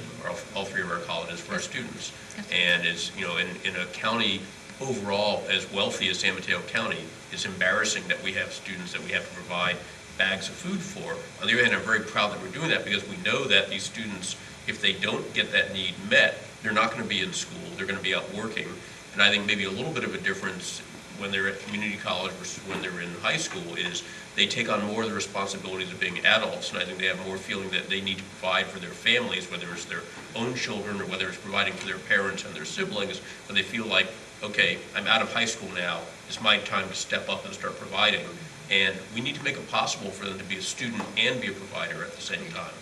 all three of our colleges for our students. And it's, in a county overall as wealthy as San Mateo County, it's embarrassing that we have students that we have to provide bags of food for. On the other hand, I'm very proud that we're doing that because we know that these students, if they don't get that need met, they're not going to be in school, they're going to be out working. And I think maybe a little bit of a difference when they're at community college versus when they're in high school is they take on more of the responsibilities of being adults, and I think they have more feeling that they need to provide for their families, whether it's their own children or whether it's providing for their parents and their siblings, but they feel like, okay, I'm out of high school now, it's my time to step up and start providing. And we need to make it possible for them to be a student and be a provider at the same time.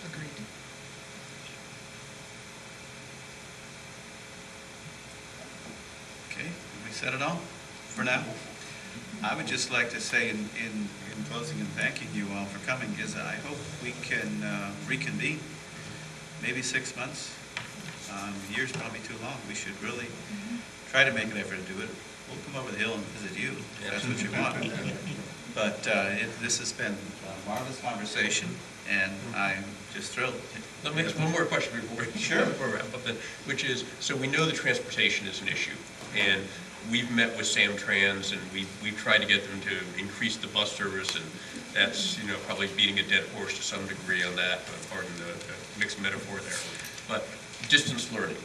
Agreed. Okay, have we said it all for now? I would just like to say in closing and thanking you all for coming is I hope we can reconvene, maybe 6 months. A year's probably too long. We should really try to make an effort to do it. We'll come over the hill and visit you, if that's what you want. But this has been a marvelous conversation, and I'm just thrilled. Let me ask one more question before we wrap up then, which is, so we know that transportation is an issue, and we've met with Samtrans, and we've tried to get them to increase the bus service, and that's, probably beating a dead horse to some degree on that, pardon the mixed metaphor there. But distance learning,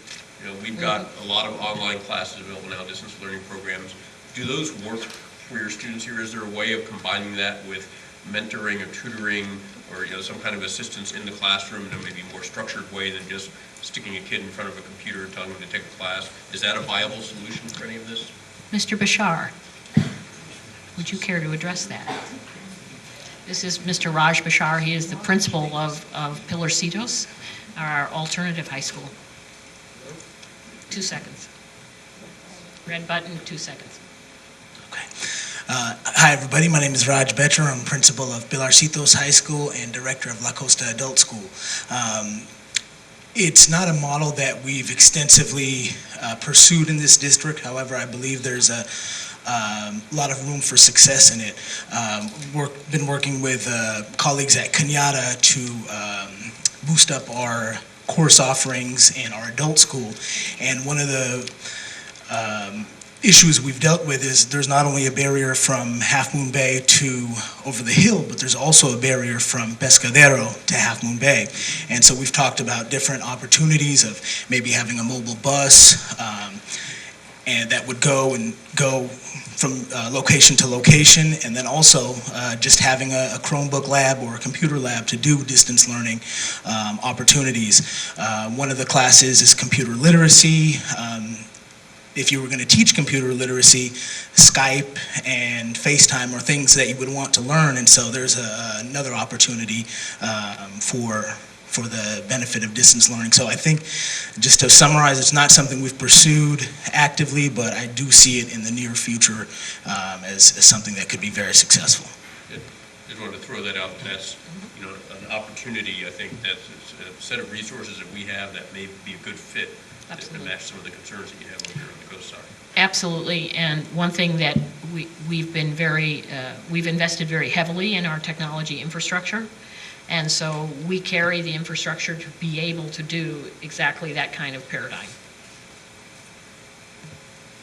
we've got a lot of online classes available now, distance learning programs. Do those work for your students here? Is there a way of combining that with mentoring or tutoring or some kind of assistance in the classroom in a maybe more structured way than just sticking a kid in front of a computer and telling them to take a class? Is that a viable solution for any of this? Mr. Bashar, would you care to address that? This is Mr. Raj Bashar. He is the principal of Pilarcitos, our alternative high school. 2 seconds. Red button, 2 seconds. Okay. Hi, everybody. My name is Raj Betcher. I'm principal of Pilarcitos High School and director of La Costa Adult School. It's not a model that we've extensively pursued in this district. However, I believe there's a lot of room for success in it. Been working with colleagues at Cañada to boost up our course offerings in our adult school. And one of the issues we've dealt with is there's not only a barrier from Half Moon Bay to over the hill, but there's also a barrier from Pescadero to Half Moon Bay. And so we've talked about different opportunities of maybe having a mobile bus and that would go from location to location, and then also just having a Chromebook lab or a computer lab to do distance learning opportunities. One of the classes is computer literacy. If you were going to teach computer literacy, Skype and FaceTime are things that you would want to learn, and so there's another opportunity for the benefit of distance learning. So I think, just to summarize, it's not something we've pursued actively, but I do see it in the near future as something that could be very successful. Good. Just wanted to throw that out. That's an opportunity. I think that's a set of resources that we have that may be a good fit to match some of the concerns that you have over here on the coast side. Absolutely, and one thing that we've invested very heavily in our technology infrastructure, and so we carry the infrastructure to be able to do exactly that kind of paradigm.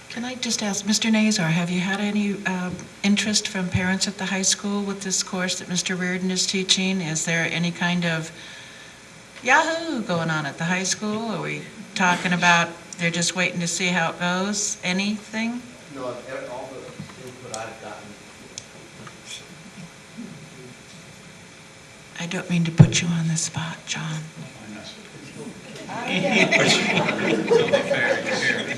Can I just ask, Mr. Nazar, have you had any interest from parents at the high school with this course that Mr. Reardon is teaching? Is there any kind of yahoo going on at the high school? Are we talking about they're just waiting to see how it goes? Anything? No, all the input I've gotten. I don't mean to put you on the spot, John. It's only fair, you're here.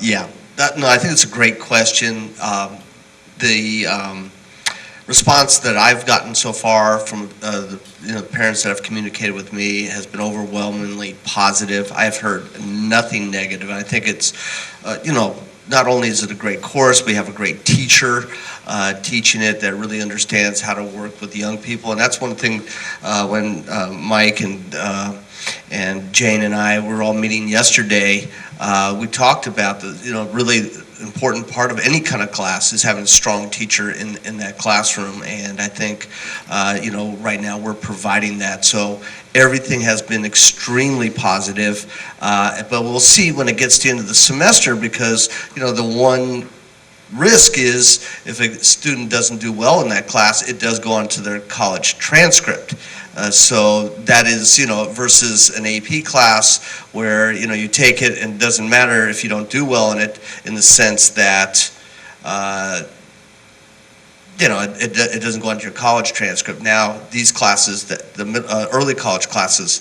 Yeah, no, I think it's a great question. The response that I've gotten so far from the parents that have communicated with me has been overwhelmingly positive. I've heard nothing negative. I think it's, not only is it a great course, we have a great teacher teaching it that really understands how to work with young people. And that's one thing when Mike and Jane and I were all meeting yesterday, we talked about the really important part of any kind of class is having a strong teacher in that classroom, and I think right now we're providing that. So everything has been extremely positive, but we'll see when it gets to the end of the semester, because the one risk is if a student doesn't do well in that class, it does go onto their college transcript. So that is, versus an AP class where, you take it and it doesn't matter if you don't do well in it, in the sense that, it doesn't go onto your college transcript. Now, these classes, the early college classes,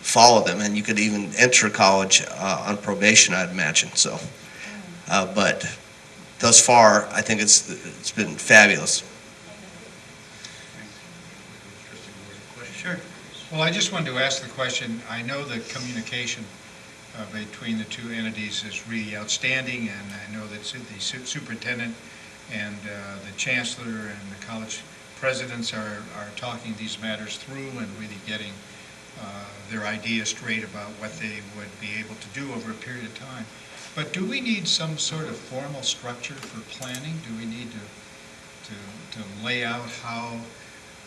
follow them, and you could even enter college on probation, I'd imagine. So, but thus far, I think it's been fabulous. Sure. Well, I just wanted to ask the question. I know the communication between the two entities is really outstanding, and I know that the superintendent and the chancellor and the college presidents are talking these matters through and really getting their ideas straight about what they would be able to do over a period of time. But do we need some sort of formal structure for planning? Do we need to lay out how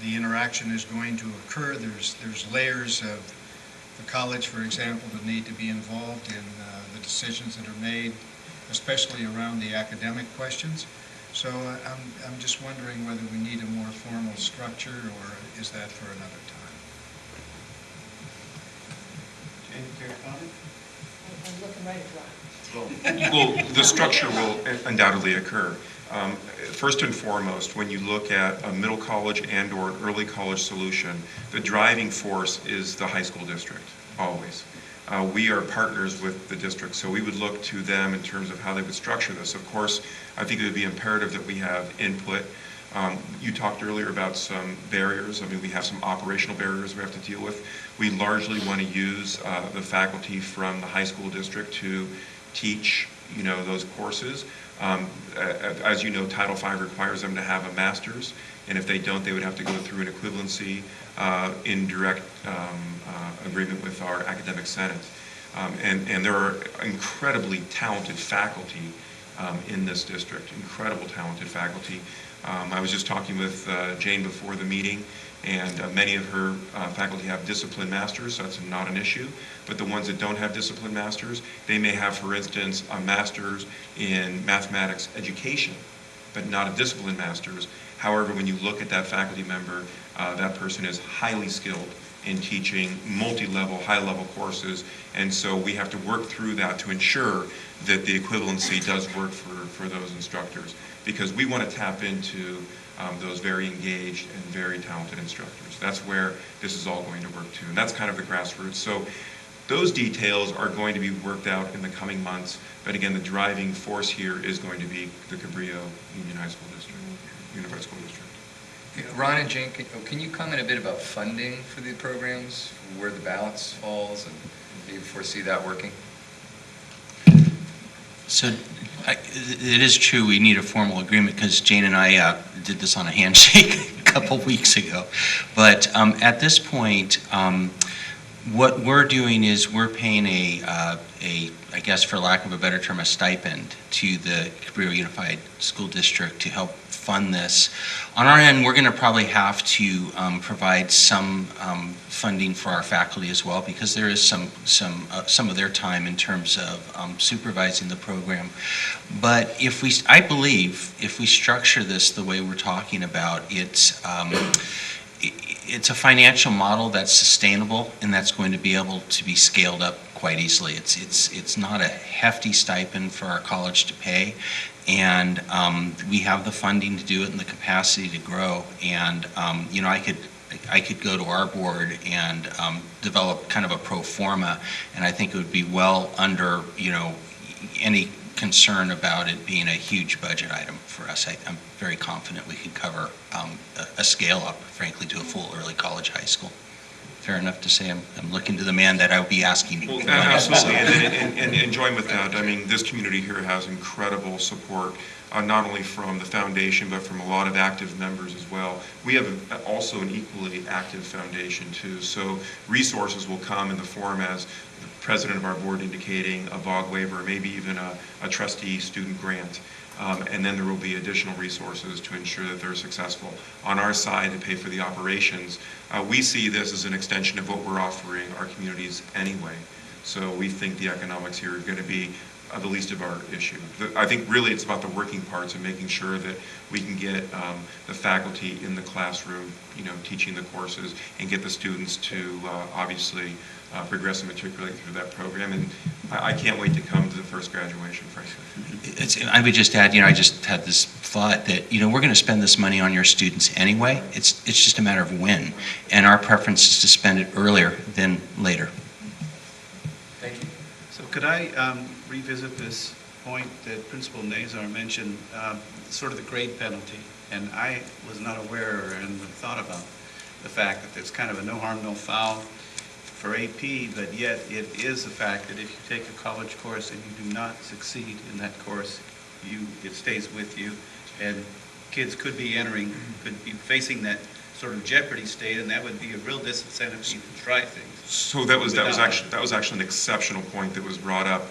the interaction is going to occur? There's layers of the college, for example, that need to be involved in the decisions that are made, especially around the academic questions. So I'm just wondering whether we need a more formal structure, or is that for another time? Jane, care to comment? I'm looking right at Ron. Well, the structure will undoubtedly occur. First and foremost, when you look at a middle college and/or early college solution, the driving force is the high school district, always. We are partners with the district, so we would look to them in terms of how they would structure this. Of course, I think it would be imperative that we have input. You talked earlier about some barriers. I mean, we have some operational barriers we have to deal with. We largely want to use the faculty from the high school district to teach, those courses. As you know, Title V requires them to have a master's, and if they don't, they would have to go through an equivalency in direct agreement with our academic senate. And there are incredibly talented faculty in this district, incredible talented faculty. I was just talking with Jane before the meeting, and many of her faculty have discipline masters, so that's not an issue. But the ones that don't have discipline masters, they may have, for instance, a master's in mathematics education, but not a discipline master's. However, when you look at that faculty member, that person is highly skilled in teaching multi-level, high-level courses, and so we have to work through that to ensure that the equivalency does work for those instructors, because we want to tap into those very engaged and very talented instructors. That's where this is all going to work to, and that's kind of the grassroots. So those details are going to be worked out in the coming months, but again, the driving force here is going to be the Cabrillo Union High School District, Unified School District. Ron and Jane, can you comment a bit about funding for the programs, where the balance falls, and do you foresee that working? So it is true we need a formal agreement, because Jane and I did this on a handshake a couple weeks ago. But at this point, what we're doing is we're paying I guess for lack of a better term, a stipend to the Cabrillo Unified School District to help fund this. On our end, we're going to probably have to provide some funding for our faculty as well, because there is some of their time in terms of supervising the program. But I believe if we structure this the way we're talking about, it's a financial model that's sustainable and that's going to be able to be scaled up quite easily. It's not a hefty stipend for our college to pay, And we have the funding to do it and the capacity to grow. And, you know, I could go to our board and develop kind of a pro forma, and I think it would be well under, you know, any concern about it being a huge budget item for us. I'm very confident we could cover a scale up, frankly, to a full early college high school. Fair enough to say I'm looking to the man that I would be asking. Well, absolutely, and join with that. I mean, this community here has incredible support, not only from the foundation, but from a lot of active members as well. We have also an equally active foundation too, so resources will come in the form, as the president of our board indicating, a VOG waiver, maybe even a trustee student grant. And then there will be additional resources to ensure that they're successful. On our side, to pay for the operations, we see this as an extension of what we're offering our communities anyway. So we think the economics here are going to be the least of our issue. I think really it's about the working parts and making sure that we can get the faculty in the classroom, you know, teaching the courses, and get the students to obviously progress and matriculate through that program. And I can't wait to come to the first graduation, frankly. I would just add, you know, I just had this thought that, you know, we're going to spend this money on your students anyway. It's just a matter of when. And our preference is to spend it earlier than later. Thank you. So could I revisit this point that Principal Nazar mentioned, sort of the grade penalty? And I was not aware and thought about the fact that there's kind of a no harm, no foul for AP, but yet it is a fact that if you take a college course and you do not succeed in that course, it stays with you, and kids could be facing that sort of jeopardy state, and that would be a real disincentive to even try things. So that was actually an exceptional point that was brought up.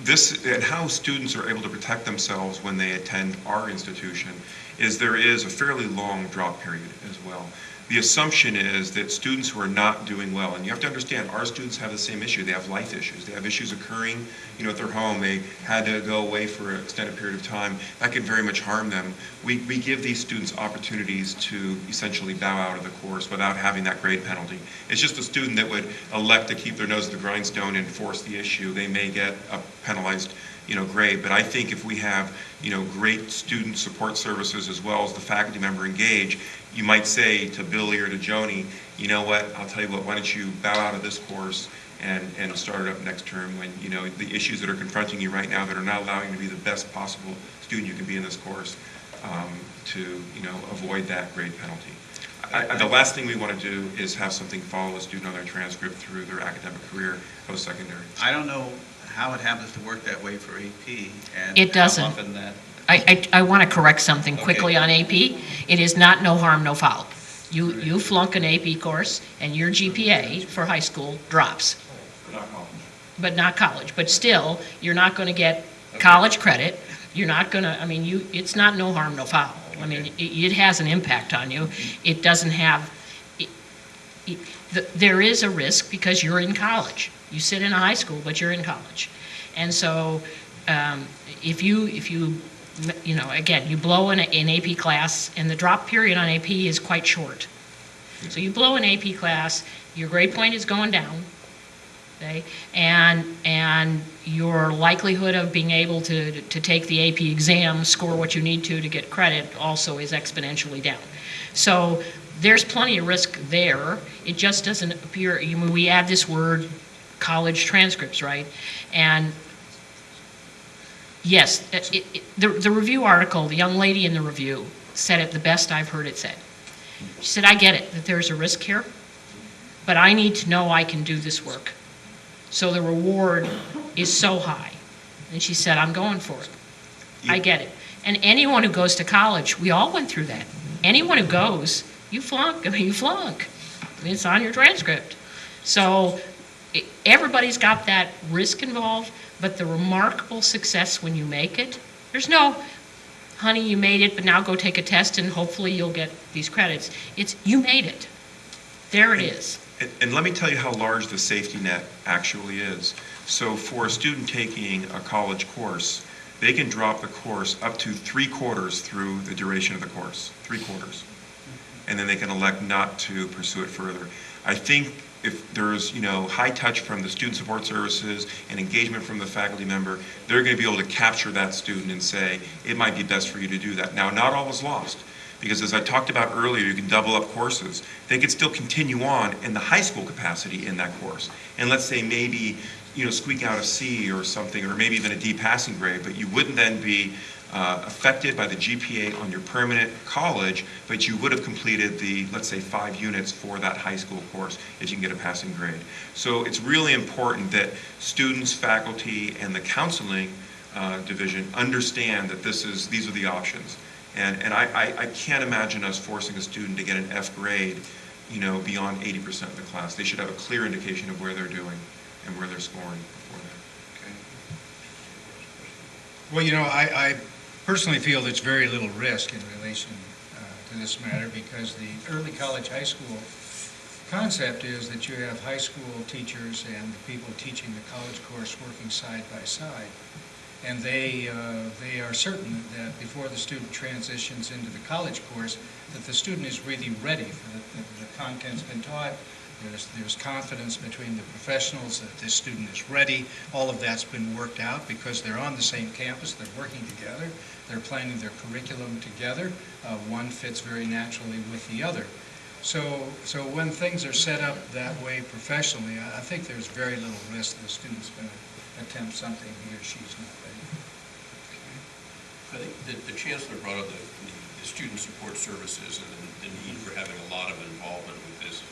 This and how students are able to protect themselves when they attend our institution is there is a fairly long drop period as well. The assumption is that students who are not doing well, and you have to understand, our students have the same issue. They have life issues. They have issues occurring, you know, at their home. They had to go away for an extended period of time. That can very much harm them. We give these students opportunities to essentially bow out of the course without having that grade penalty. It's just a student that would elect to keep their nose to the grindstone and force the issue. They may get a penalized, you know, grade. But I think if we have, you know, great student support services as well as the faculty member engage, you might say to Billy or to Joni, you know what, I'll tell you what, why don't you bow out of this course and start it up next term when, you know, the issues that are confronting you right now that are not allowing you to be the best possible student you can be in this course, to, you know, avoid that grade penalty. The last thing we want to do is have something follow a student on their transcript through their academic career post-secondary. I don't know how it happens to work that way for AP, and It doesn't. how often that... I want to correct something quickly on AP. It is not no harm, no foul. You flunk an AP course, and your GPA for high school drops. But not college. But still, you're not going to get college credit. You're not going to, I mean, it's not no harm, no foul. I mean, it has an impact on you. It doesn't have, there is a risk because you're in college. You sit in a high school, but you're in college. And so if you know, again, you blow an AP class, and the drop period on AP is quite short. So you blow an AP class, your grade point is going down, okay? And your likelihood of being able to take the AP exam, score what you need to get credit, also is exponentially down. So there's plenty of risk there. It just doesn't appear, we add this word, college transcripts, right? And yes, the review article, the young lady in the review said it the best I've heard it said. She said, I get it, that there's a risk here, but I need to know I can do this work. So the reward is so high. And she said, I'm going for it. I get it. And anyone who goes to college, we all went through that. Anyone who goes, you flunk. It's on your transcript. So everybody's got that risk involved, but the remarkable success when you make it, there's no, honey, you made it, but now go take a test and hopefully you'll get these credits. It's, you made it. There it is. And let me tell you how large the safety net actually is. So for a student taking a college course, they can drop the course up to 3/4 through the duration of the course, 3/4. And then they can elect not to pursue it further. I think if there's, high touch from the student support services and engagement from the faculty member, they're going to be able to capture that student and say, it might be best for you to do that. Now, not all is lost, because as I talked about earlier, you can double up courses. They could still continue on in the high school capacity in that course. And let's say maybe, squeak out a C or something, or maybe even a D passing grade, but you wouldn't then be affected by the GPA on your permanent college, but you would have completed the, let's say, 5 units for that high school course if you can get a passing grade. So it's really important that students, faculty, and the counseling division understand that these are the options. And I can't imagine us forcing a student to get an F grade, beyond 80% of the class. They should have a clear indication of where they're doing and where they're scoring before that. Well, I personally feel there's very little risk in relation to this matter, because the early college high school concept is that you have high school teachers and the people teaching the college course working side by side. And they are certain that before the student transitions into the college course, that the student is really ready for the content's been taught. There's confidence between the professionals that this student is ready. All of that's been worked out because they're on the same campus, they're working together, they're planning their curriculum together. One fits very naturally with the other. So when things are set up that way professionally, I think there's very little risk that the student's going to attempt something he or she's not ready. I think the chancellor brought up the student support services and the need for having a lot of involvement with this.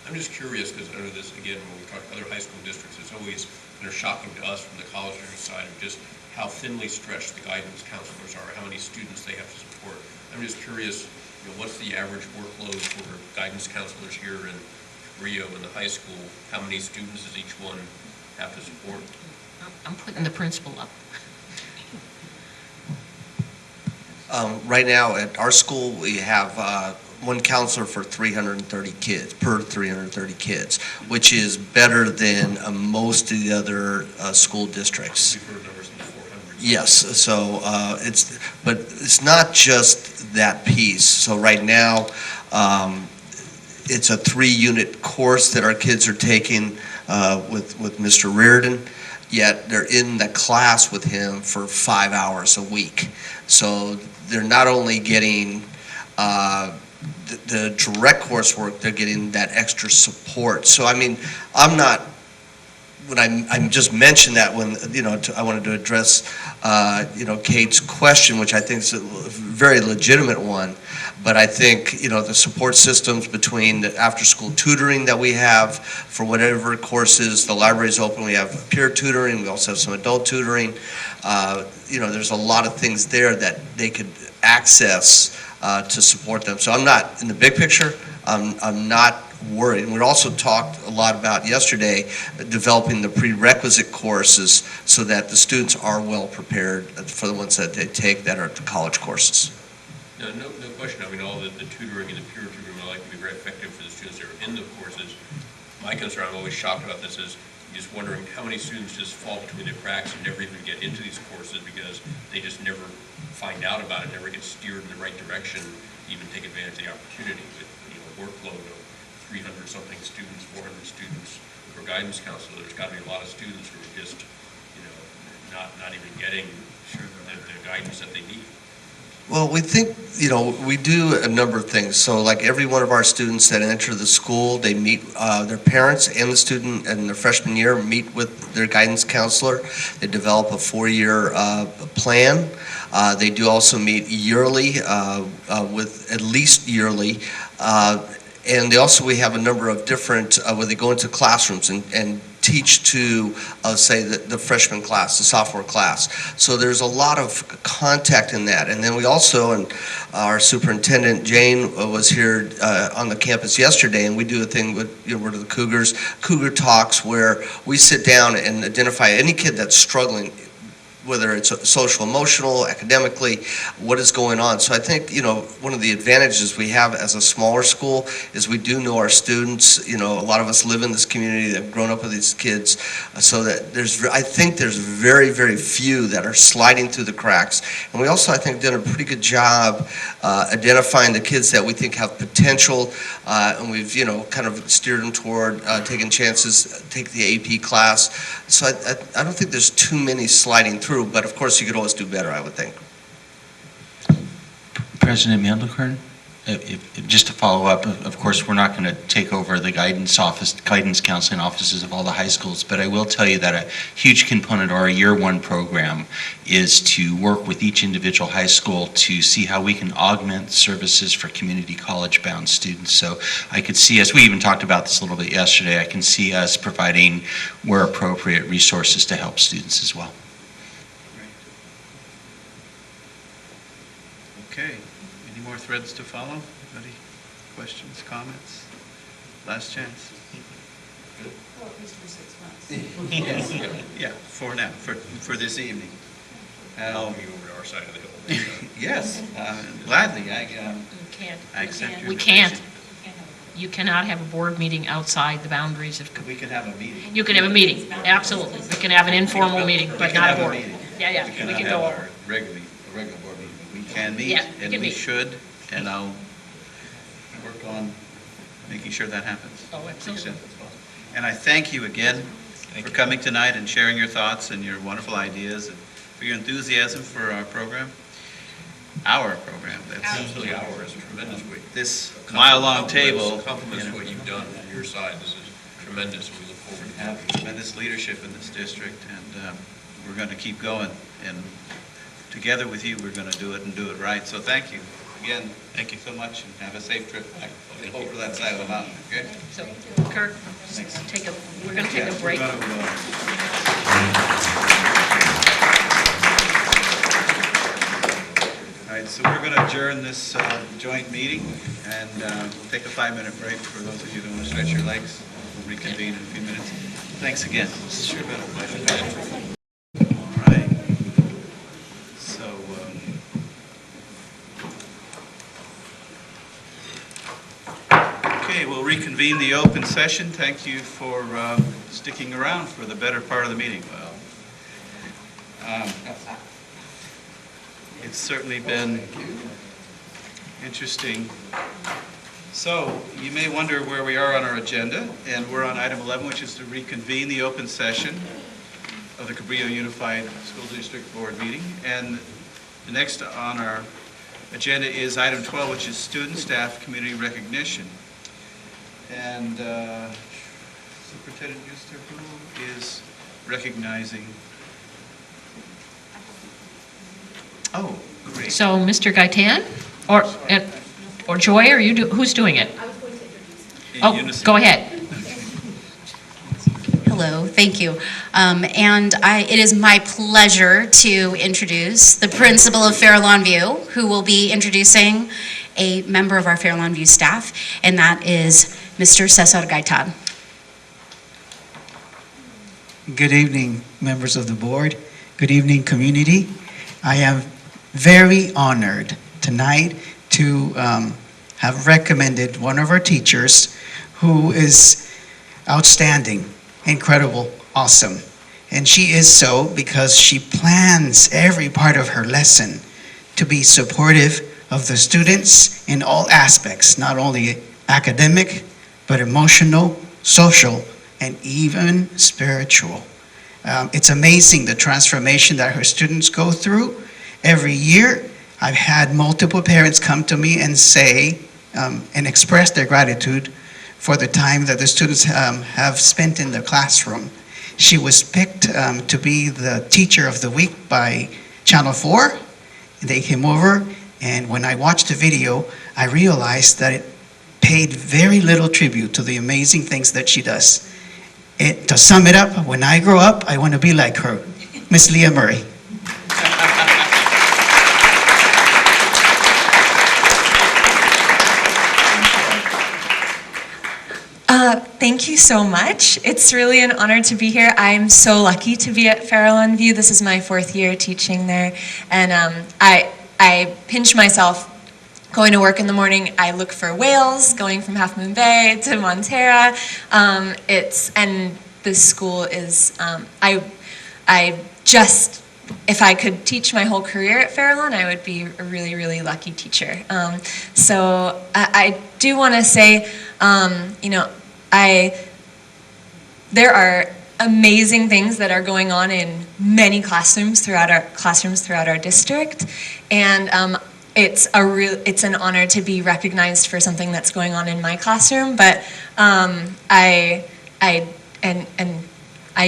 I'm just curious, because I know this, again, when we talk to other high school districts, it's always shocking to us from the college district side of just how thinly stretched the guidance counselors are, how many students they have to support. I'm just curious, what's the average workload for guidance counselors here in Cabrillo in the high school? How many students does each one have to support? I'm putting the principal up. Right now at our school, we have one counselor for 330 kids, per 330 kids, which is better than most of the other school districts. We've heard numbers in the 400s. Yes, so but it's not just that piece. So right now, it's a 3-unit course that our kids are taking with Mr. Reardon, yet they're in the class with him for 5 hours a week. So they're not only getting the direct coursework, they're getting that extra support. So I mean, I'm not, when I just mentioned that when, I wanted to address, Kate's question, which I think is a very legitimate one. But I think, the support systems between the after-school tutoring that we have for whatever courses, the library's open, we have peer tutoring, we also have some adult tutoring. There's a lot of things there that they could access to support them. So I'm not, in the big picture, I'm not worried. And we also talked a lot about yesterday developing the prerequisite courses so that the students are well prepared for the ones that they take that are the college courses. No question. I mean, all the tutoring and the peer tutoring are likely to be very effective for the students that are in the courses. My concern, I'm always shocked about this, is just wondering how many students just fall between the cracks and never even get into these courses because they just never find out about it, never get steered in the right direction, even take advantage of the opportunity with workload of 300-something students, 400 students for guidance counselor. There's got to be a lot of students who are just, not even getting the guidance that they need. Well, we think, we do a number of things. So like every one of our students that enter the school, they meet their parents and the student in their freshman year, meet with their guidance counselor. They develop a 4-year plan. They do also meet yearly, with at least yearly. And we have a number of different, where they go into classrooms and teach to, say, the freshman class, the sophomore class. So there's a lot of contact in that. And then we also, and our superintendent, Jane, was here on the campus yesterday, and we do a thing with, we're to the Cougar Talks, where we sit down and identify any kid that's struggling whether it's social, emotional, academically, what is going on. So I think, one of the advantages we have as a smaller school is we do know our students. A lot of us live in this community that have grown up with these kids, so that I think there's very, very few that are sliding through the cracks. And we also, I think, done a pretty good job identifying the kids that we think have potential, and we've, kind of steered them toward taking chances, take the AP class. So I don't think there's too many sliding through, but of course you could always do better, I would think. President Mandelkern, just to follow up, of course, we're not going to take over the guidance counseling offices of all the high schools, but I will tell you that a huge component of our year one program is to work with each individual high school to see how we can augment services for community college bound students. So I could see us, we even talked about this a little bit yesterday, I can see us providing, where appropriate, resources to help students as well. Okay, any more threads to follow? Anybody? Questions, comments? Last chance. Well, at least for 6 months. Yes. Yeah, for now, for this evening. I'll be over to our side of the hill. Yes, gladly, You can't. I accept your We can't. invitation. You cannot have a board meeting outside the boundaries of, We can have a meeting. you can have a meeting, absolutely. We can have an informal meeting, We but can not a have board. meeting. Yeah, We we cannot can have go our over. regular board meeting. We can meet, Yeah, we and can we meet. should, and I'll work on making sure that happens. Oh, to the absolutely. extent that's possible. And I thank you again for coming tonight and sharing your thoughts and your wonderful ideas, and for your enthusiasm for our program. Our program. That's Absolutely, ours, tremendous weight. this mile-long table. Compliments what you've done from your side. This is tremendous. We look forward to Have tremendous leadership in this district, and we're going to keep going. And together with you, we're going to do it and do it right. So thank you again. Thank you so much, and have a safe trip back over that side of the mountain. Okay? So, Kirk, we're going to take a break. We're gonna, All right, so we're going to adjourn this joint meeting and take a 5-minute break for those of you who want to stretch your legs. We'll reconvene in a few minutes. Thanks again. It's sure been a pleasure. All right. So, okay, we'll reconvene the open session. Thank you for sticking around for the better part of the meeting. It's certainly been interesting. So you may wonder where we are on our agenda, and we're on item 11, which is to reconvene the open session of the Cabrillo Unified School District Board meeting. And the next on our agenda is item 12, which is student staff community recognition. And Superintendent Euster, who is recognizing? Oh, great. So, Mr. Gaitan, or Joy, who's doing it? I was going to introduce him. Oh, unison. go ahead. Hello, thank you. It is my pleasure to introduce the principal of Fair Lawn View, who will be introducing a member of our Fair Lawn View staff, and that is Mr. Cesar Gaitan. Good evening, members of the board. Good evening, community. I am very honored tonight to have recommended one of our teachers who is outstanding, incredible, awesome. And she is so because she plans every part of her lesson to be supportive of the students in all aspects, not only academic, but emotional, social, and even spiritual. It's amazing the transformation that her students go through. Every year, I've had multiple parents come to me and say, and express their gratitude for the time that the students have spent in the classroom. She was picked to be the teacher of the week by Channel 4. They came over, and when I watched the video, I realized that it paid very little tribute to the amazing things that she does. To sum it up, when I grow up, I want to be like her, Miss Leah Murray. Thank you so much. It's really an honor to be here. I'm so lucky to be at Farallon View. This is my 4th year teaching there, and I pinch myself going to work in the morning. I look for whales going from Half Moon Bay to Montera. And this school is I just. If I could teach my whole career at Farallon, I would be a really, really lucky teacher. So I do want to say, there are amazing things that are going on in many classrooms throughout our district, and it's an honor to be recognized for something that's going on in my classroom. But I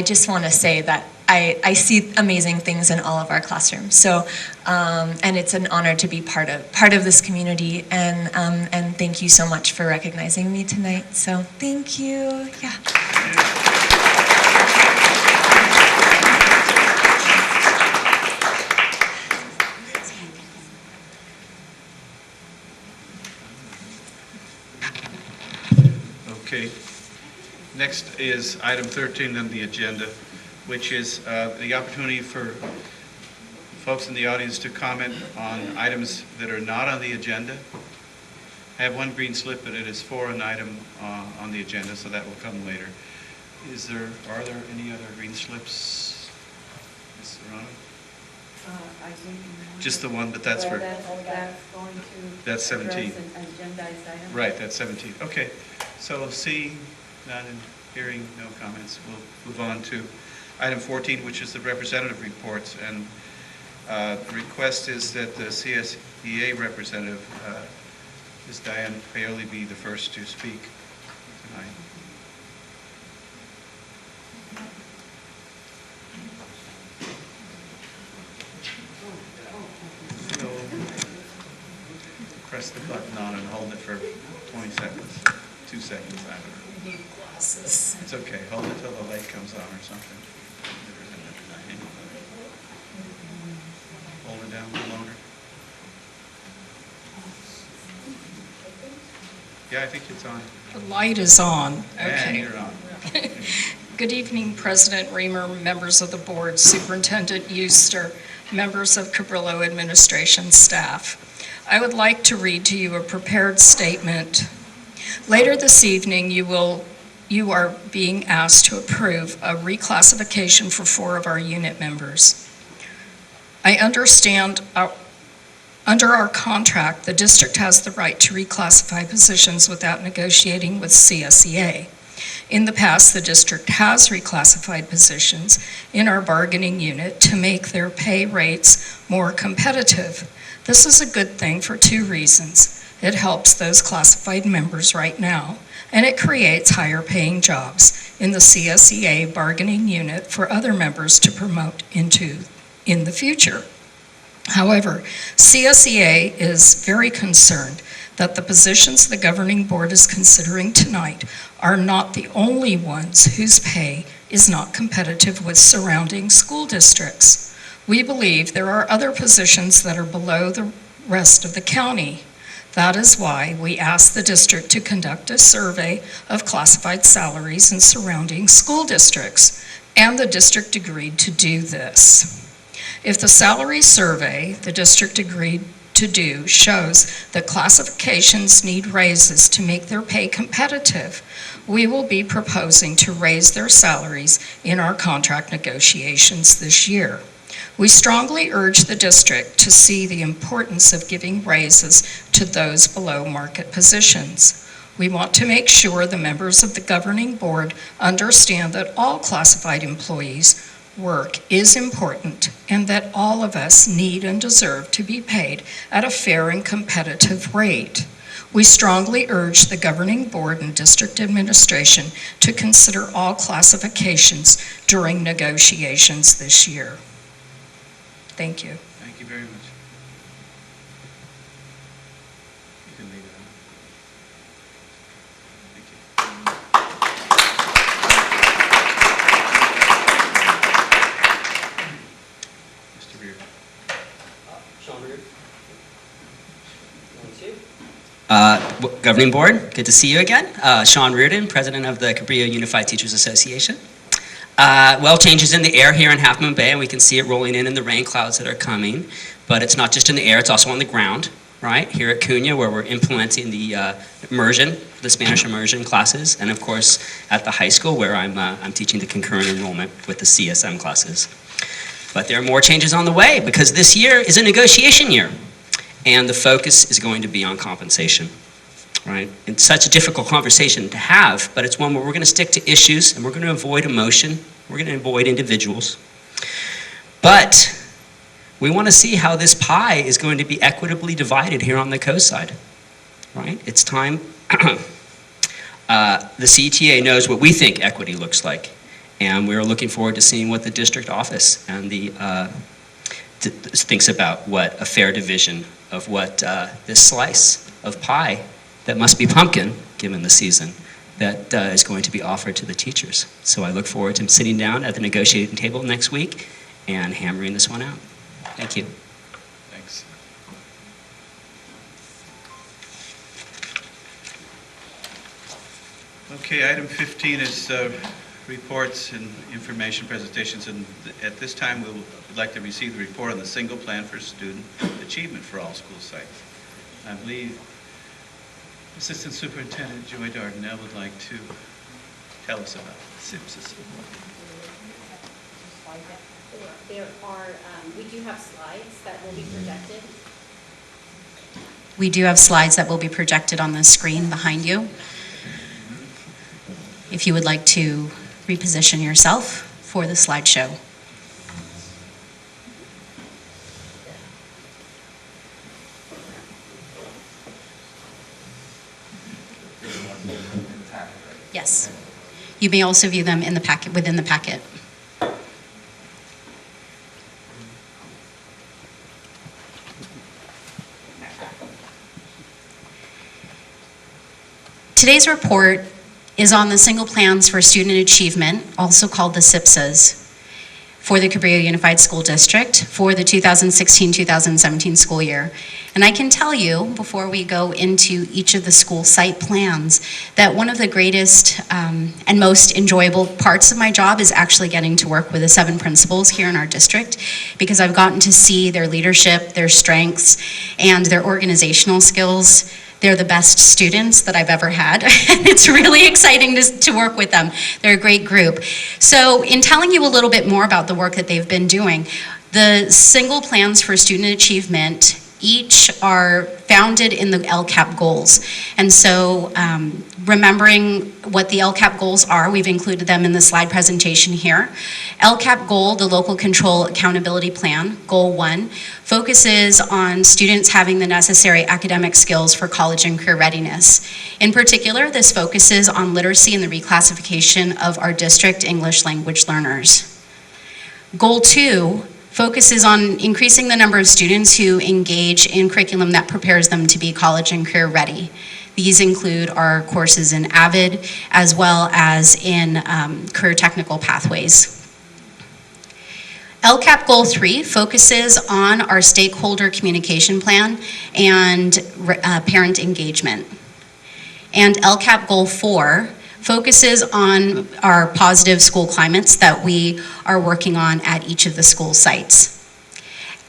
just want to say that I see amazing things in all of our classrooms. So, and it's an honor to be part of this community. And thank you so much for recognizing me tonight. So, thank you. Yeah. Okay. Next is item 13 on the agenda, which is the opportunity for folks in the audience to comment on items that are not on the agenda. I have one green slip, but it is for an item on the agenda, so that will come later. Are there any other green slips, Ms. Serrano? I think Just the one, but that's for... That's going to... That's 17. address an agendized item. Right, that's 17. Okay, so seeing none and hearing no comments, we'll move on to item 14, which is the representative reports. And the request is that the CSEA representative, Ms. Diane Paoli, be the first to speak tonight. So press the button on and hold it for 20 seconds, 2 seconds, I don't know. It's okay, hold it till the light comes on or something. Hold it down a little longer. Yeah, I think it's on. The light is on. And Okay. you're on. Good evening, President Reamer, members of the board, Superintendent Euster, members of Cabrillo administration staff. I would like to read to you a prepared statement. Later this evening, you are being asked to approve a reclassification for 4 of our unit members. I understand under our contract, the district has the right to reclassify positions without negotiating with CSEA. In the past, the district has reclassified positions in our bargaining unit to make their pay rates more competitive. This is a good thing for 2 reasons. It helps those classified members right now, and it creates higher paying jobs in the CSEA bargaining unit for other members to promote into in the future. However, CSEA is very concerned that the positions the governing board is considering tonight are not the only ones whose pay is not competitive with surrounding school districts. We believe there are other positions that are below the rest of the county. That is why we asked the district to conduct a survey of classified salaries in surrounding school districts, and the district agreed to do this. If the salary survey the district agreed to do shows that classifications need raises to make their pay competitive, we will be proposing to raise their salaries in our contract negotiations this year. We strongly urge the district to see the importance of giving raises to those below market positions. We want to make sure the members of the governing board understand that all classified employees' work is important and that all of us need and deserve to be paid at a fair and competitive rate. We strongly urge the governing board and district administration to consider all classifications during negotiations this year. Thank you. Thank you very much. You can leave it on. Thank you. Mr. Beard. Sean Beard. Governing Board. Good to see you again. Sean Reardon, President of the Cabrillo Unified Teachers Association. Well, changes in the air here in Half Moon Bay, and we can see it rolling in the rain clouds that are coming. But it's not just in the air, it's also on the ground, right? Here at CUNA, where we're implementing the immersion, the Spanish immersion classes, and of course at the high school where I'm teaching the concurrent enrollment with the CSM classes. But there are more changes on the way because this year is a negotiation year, and the focus is going to be on compensation, right? It's such a difficult conversation to have, but it's one where we're going to stick to issues and we're going to avoid emotion, we're going to avoid individuals. But we want to see how this pie is going to be equitably divided here on the coast side, right? It's time. The CTA knows what we think equity looks like, and we're looking forward to seeing what the district office and the thinks about what a fair division of what this slice of pie that must be pumpkin, given the season, that is going to be offered to the teachers. So I look forward to sitting down at the negotiating table next week and hammering this one out. Thank you. Thanks. Okay, item 15 is reports and information presentations, and at this time we would like to receive the report on the single plan for student achievement for all school sites. I believe Assistant Superintendent Joy Dardanelle would like to tell us about SIPSs. There are, we do have slides that will be projected. We do have slides that will be projected on the screen behind you. If you would like to reposition yourself for the slideshow. Yes. You may also view them in the packet, within the packet. Today's report is on the single plans for student achievement, also called the SIPSs, for the Cabrillo Unified School District for the 2016-2017 school year. And I can tell you, before we go into each of the school site plans, that one of the greatest and most enjoyable parts of my job is actually getting to work with the 7 principals here in our district, because I've gotten to see their leadership, their strengths, and their organizational skills. They're the best students that I've ever had. It's really exciting to work with them. They're a great group. So in telling you a little bit more about the work that they've been doing, the single plans for student achievement each are founded in the LCAP goals. And so remembering what the LCAP goals are, we've included them in the slide presentation here. LCAP goal, the Local Control Accountability Plan, Goal 1, focuses on students having the necessary academic skills for college and career readiness. In particular, this focuses on literacy and the reclassification of our district English language learners. Goal 2 focuses on increasing the number of students who engage in curriculum that prepares them to be college and career ready. These include our courses in AVID as well as in career technical pathways. LCAP Goal 3 focuses on our stakeholder communication plan and parent engagement. And LCAP Goal 4 focuses on our positive school climates that we are working on at each of the school sites.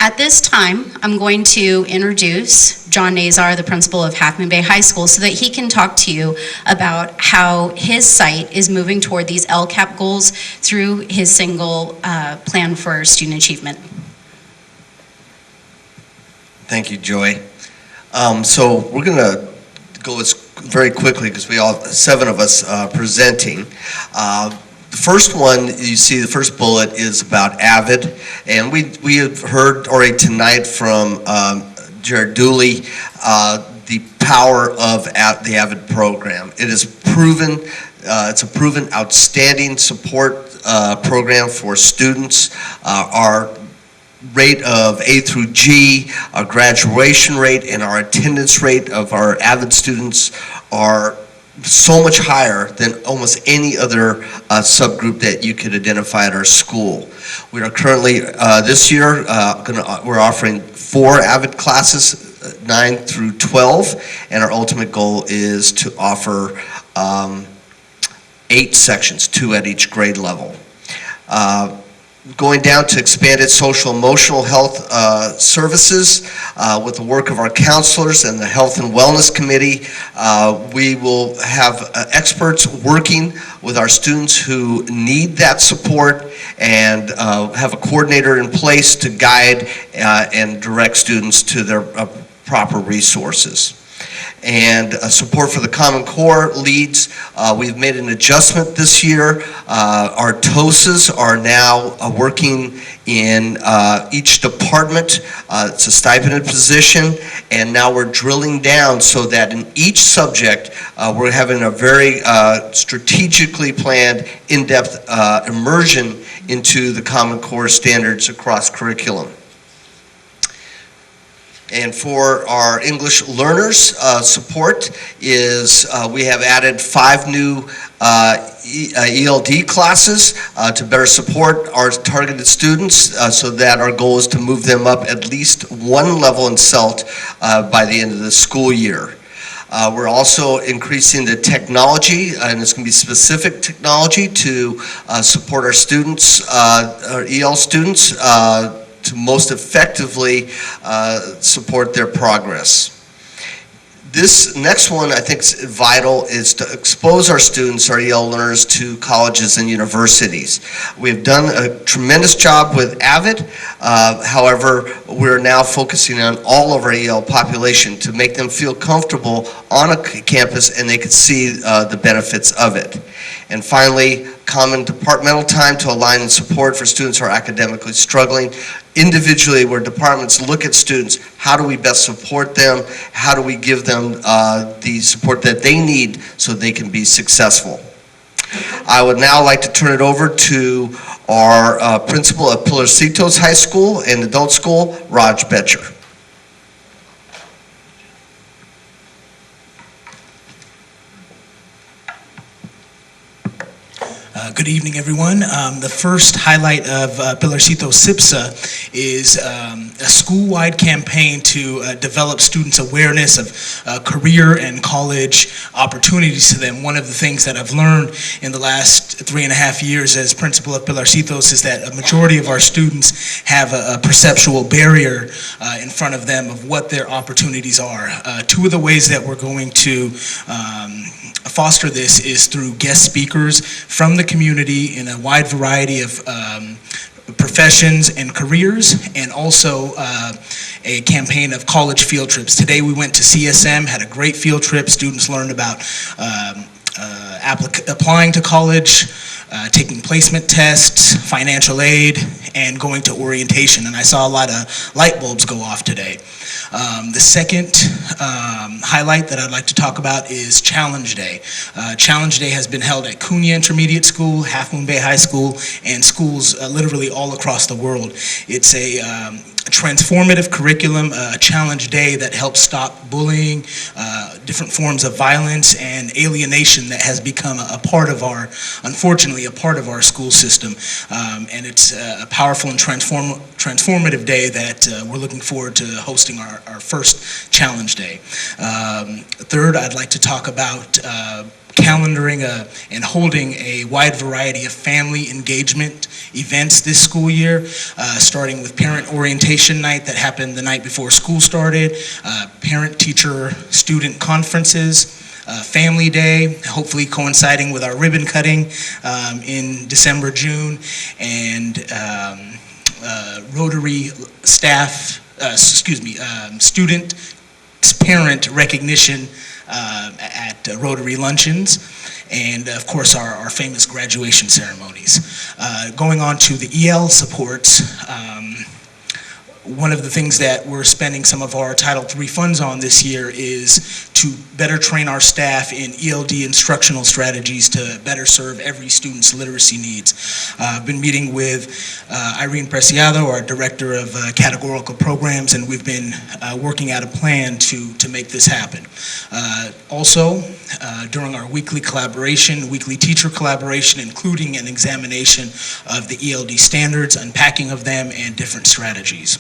At this time, I'm going to introduce John Nazar, the principal of Half Moon Bay High School, so that he can talk to you about how his site is moving toward these LCAP goals through his single plan for student achievement. Thank you, Joy. So we're going to go very quickly because we all, 7 of us presenting. The first one, you see the first bullet is about AVID, and we have heard already tonight from Jared Dooley the power of the AVID program. It is proven, it's a proven outstanding support program for students. Our rate of A through G, our graduation rate, and our attendance rate of our AVID students are so much higher than almost any other subgroup that you could identify at our school. We are currently, this year, we're offering 4 AVID classes 9 through 12, and our ultimate goal is to offer 8 sections, 2 at each grade level. Going down to expanded social emotional health services with the work of our counselors and the Health and Wellness Committee. We will have experts working with our students who need that support and have a coordinator in place to guide and direct students to their proper resources. And support for the Common Core leads. We've made an adjustment this year. Our TOSAs are now working in each department. It's a stipended position, and now we're drilling down so that in each subject we're having a very strategically planned, in-depth immersion into the Common Core standards across curriculum. And for our English learners, support is we have added 5 new ELD classes to better support our targeted students so that our goal is to move them up at least 1 level in CELT by the end of the school year. We're also increasing the technology, and it's going to be specific technology to support our students, our EL students, to most effectively support their progress. This next one I think is vital, is to expose our students, our EL learners, to colleges and universities. We've done a tremendous job with AVID. However, we're now focusing on all of our EL population to make them feel comfortable on a campus and they can see the benefits of it. And finally, common departmental time to align and support for students who are academically struggling. Individually, where departments look at students, how do we best support them? How do we give them the support that they need so they can be successful? I would now like to turn it over to our principal at Pilarcitos High School and Adult School, Raj Betcher. Good evening, everyone. The first highlight of Pilarcitos SIPSA is a school-wide campaign to develop students' awareness of career and college opportunities to them. One of the things that I've learned in the last 3.5 years as principal of Pilarcitos is that a majority of our students have a perceptual barrier in front of them of what their opportunities are. 2 of the ways that we're going to foster this is through guest speakers from the community in a wide variety of professions and careers, and also a campaign of college field trips. Today we went to CSM, had a great field trip. Students learned about applying to college, taking placement tests, financial aid, and going to orientation. And I saw a lot of light bulbs go off today. The second highlight that I'd like to talk about is Challenge Day. Challenge Day has been held at Cunha Intermediate School, Half Moon Bay High School, and schools literally all across the world. It's a transformative curriculum, a challenge day that helps stop bullying, different forms of violence and alienation that has become a part of our, unfortunately, a part of our school system. And it's a powerful and transformative day that we're looking forward to hosting our first challenge day. Third, I'd like to talk about calendaring and holding a wide variety of family engagement events this school year, starting with parent orientation night that happened the night before school started, parent-teacher student conferences, Family Day, hopefully coinciding with our ribbon cutting in December, June, and Rotary staff, student parent recognition at Rotary luncheons, and of course our famous graduation ceremonies. Going on to the EL supports, one of the things that we're spending some of our Title III funds on this year is to better train our staff in ELD instructional strategies to better serve every student's literacy needs. I've been meeting with Irene Preciado, our Director of Categorical Programs, and we've been working out a plan to make this happen. Also, during our weekly teacher collaboration, including an examination of the ELD standards, unpacking of them, and different strategies.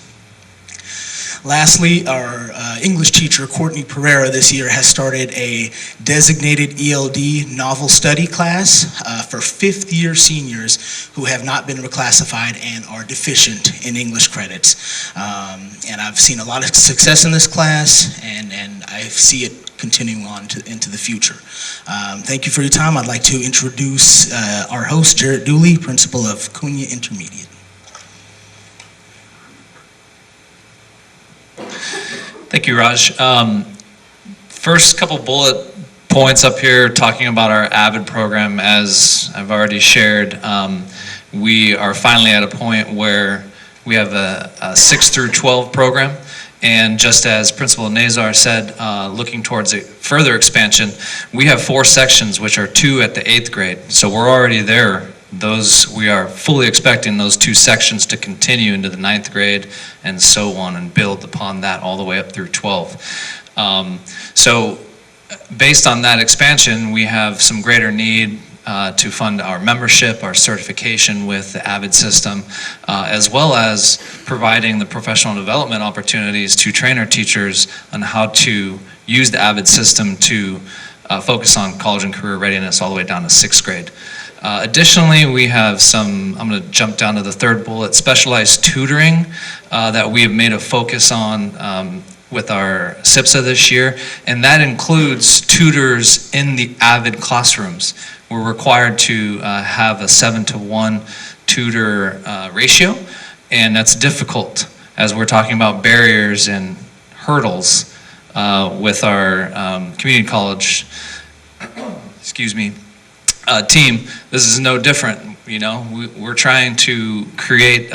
Lastly, our English teacher, Courtney Pereira, this year has started a designated ELD novel study class for fifth-year seniors who have not been reclassified and are deficient in English credits. And I've seen a lot of success in this class, and I see it continuing on into the future. Thank you for your time. I'd like to introduce our host, Jarrett Dooley, principal of Cunha Intermediate. Thank you, Raj. First couple bullet points up here talking about our AVID program. As I've already shared, we are finally at a point where we have a 6 through 12 program. And just as Principal Nazar said, looking towards a further expansion, we have 4 sections, which are 2 at the 8th grade. So we're already there. We are fully expecting those 2 sections to continue into the 9th grade and so on, and build upon that all the way up through 12. So based on that expansion, we have some greater need to fund our membership, our certification with the AVID system, as well as providing the professional development opportunities to train our teachers on how to use the AVID system to focus on college and career readiness all the way down to 6th grade. Additionally, we have some, I'm going to jump down to the 3rd bullet, specialized tutoring that we have made a focus on with our SIPSA this year, and that includes tutors in the AVID classrooms. We're required to have a 7-to-1 tutor ratio, and that's difficult as we're talking about barriers and hurdles with our community college, team. This is no different. We're trying to create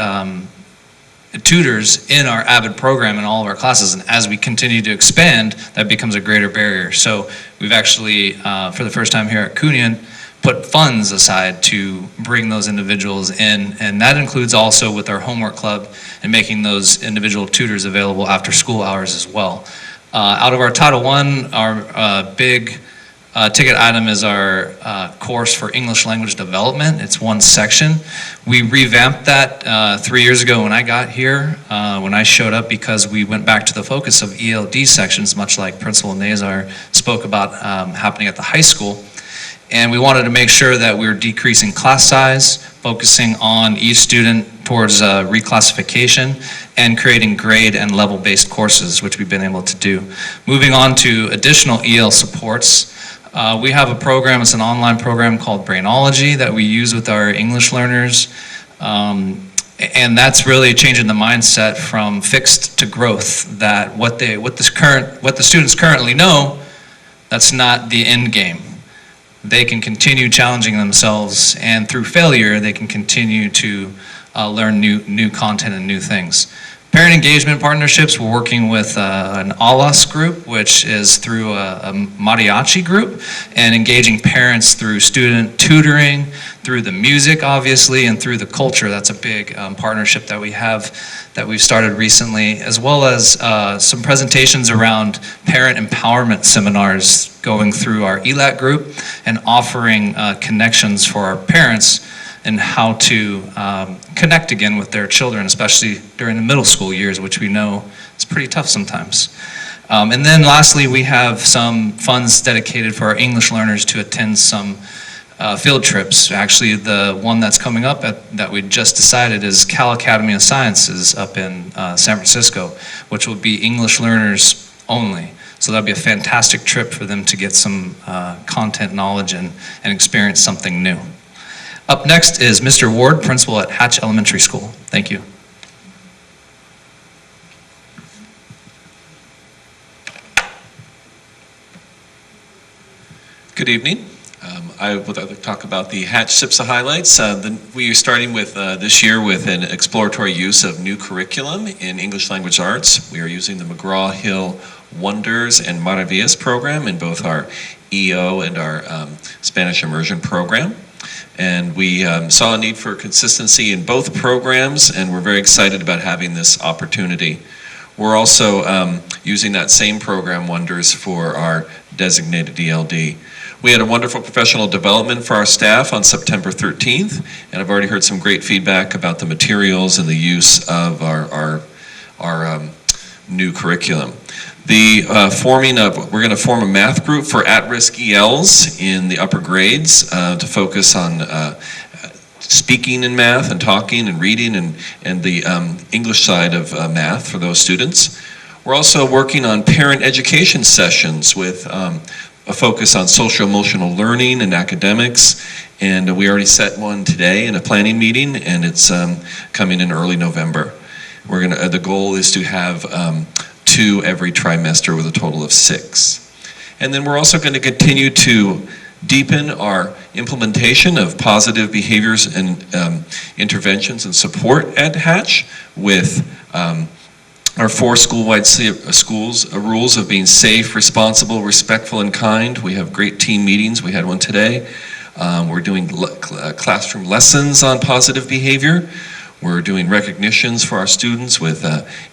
tutors in our AVID program in all of our classes, and as we continue to expand, that becomes a greater barrier. So we've actually, for the first time here at Cunha, put funds aside to bring those individuals in, and that includes also with our homework club and making those individual tutors available after school hours as well. Out of our Title I, our big ticket item is our course for English language development. It's 1 section. We revamped that 3 years ago when I got here, when I showed up, because we went back to the focus of ELD sections, much like Principal Nazar spoke about happening at the high school. And we wanted to make sure that we were decreasing class size, focusing on each student towards reclassification, and creating grade and level-based courses, which we've been able to do. Moving on to additional EL supports, we have a program, it's an online program called Brainology that we use with our English learners. And that's really changing the mindset from fixed to growth, that what the students currently know, that's not the end game. They can continue challenging themselves, and through failure, they can continue to learn new content and new things. Parent engagement partnerships, we're working with an ALAS group, which is through a mariachi group, and engaging parents through student tutoring, through the music, obviously, and through the culture. That's a big partnership that we have, that we've started recently, as well as some presentations around parent empowerment seminars going through our ELAT group, and offering connections for our parents and how to connect again with their children, especially during the middle school years, which we know is pretty tough sometimes. And then lastly, we have some funds dedicated for our English learners to attend some field trips. Actually, the one that's coming up that we just decided is Cal Academy of Sciences up in San Francisco, which will be English learners only. So that'll be a fantastic trip for them to get some content knowledge and experience something new. Up next is Mr. Ward, principal at Hatch Elementary School. Thank you. Good evening. I would like to talk about the Hatch SIPSA highlights. We are starting with this year with an exploratory use of new curriculum in English language arts. We are using the McGraw-Hill Wonders and Maravillas program in both our EO and our Spanish immersion program. And we saw a need for consistency in both programs, and we're very excited about having this opportunity. We're also using that same program, Wonders, for our designated ELD. We had a wonderful professional development for our staff on September 13th, and I've already heard some great feedback about the materials and the use of our new curriculum. We're going to form a math group for at-risk ELs in the upper grades to focus on speaking in math and talking and reading and the English side of math for those students. We're also working on parent education sessions with a focus on social-emotional learning and academics, and we already set one today in a planning meeting, and it's coming in early November. The goal is to have 2 every trimester with a total of 6. And then we're also going to continue to deepen our implementation of positive behaviors and interventions and support at Hatch with our 4 school-wide rules of being safe, responsible, respectful, and kind. We have great team meetings. We had one today. We're doing classroom lessons on positive behavior. We're doing recognitions for our students with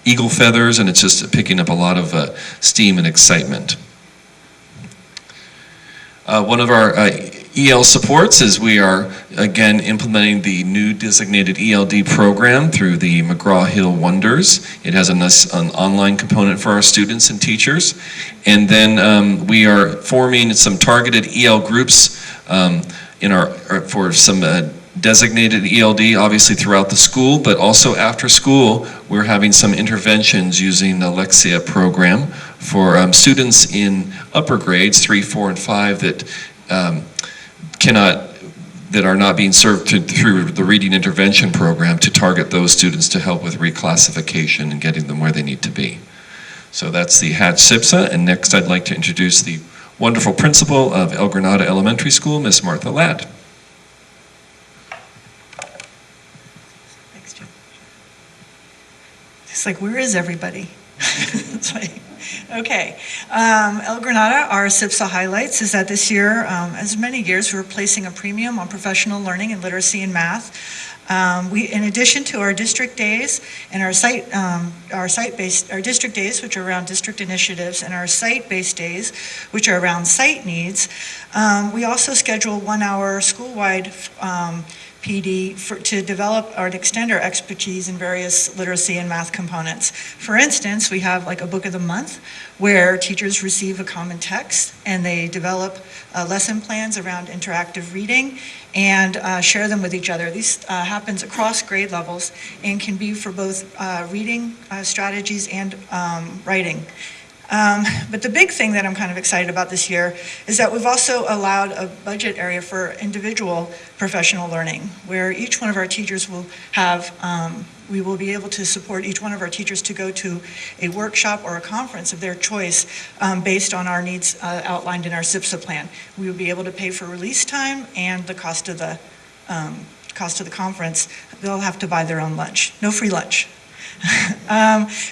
eagle feathers, and it's just picking up a lot of steam and excitement. One of our EL supports is we are, again, implementing the new designated ELD program through the McGraw-Hill Wonders. It has an online component for our students and teachers. And then we are forming some targeted EL groups for some designated ELD, obviously throughout the school, but also after school, we're having some interventions using the Lexia program for students in upper grades, 3, 4, and 5 that are not being served through the reading intervention program to target those students to help with reclassification and getting them where they need to be. So that's the Hatch SIPSA, and next I'd like to introduce the wonderful principal of El Granada Elementary School, Miss Martha Ladd. It's like, where is everybody? Okay. El Granada, our SIPSA highlights is that this year, as many years, we're placing a premium on professional learning and literacy and math. In addition to our district days and our district days, which are around district initiatives, and our site-based days, which are around site needs, we also schedule 1-hour school-wide PD to develop or to extend our expertise in various literacy and math components. For instance, we have like a book of the month where teachers receive a common text and they develop lesson plans around interactive reading and share them with each other. This happens across grade levels and can be for both reading strategies and writing. But the big thing that I'm kind of excited about this year is that we've also allowed a budget area for individual professional learning, where each one of our teachers will have, we will be able to support each one of our teachers to go to a workshop or a conference of their choice based on our needs outlined in our SIPSA plan. We will be able to pay for release time and the cost of the conference. They'll have to buy their own lunch. No free lunch.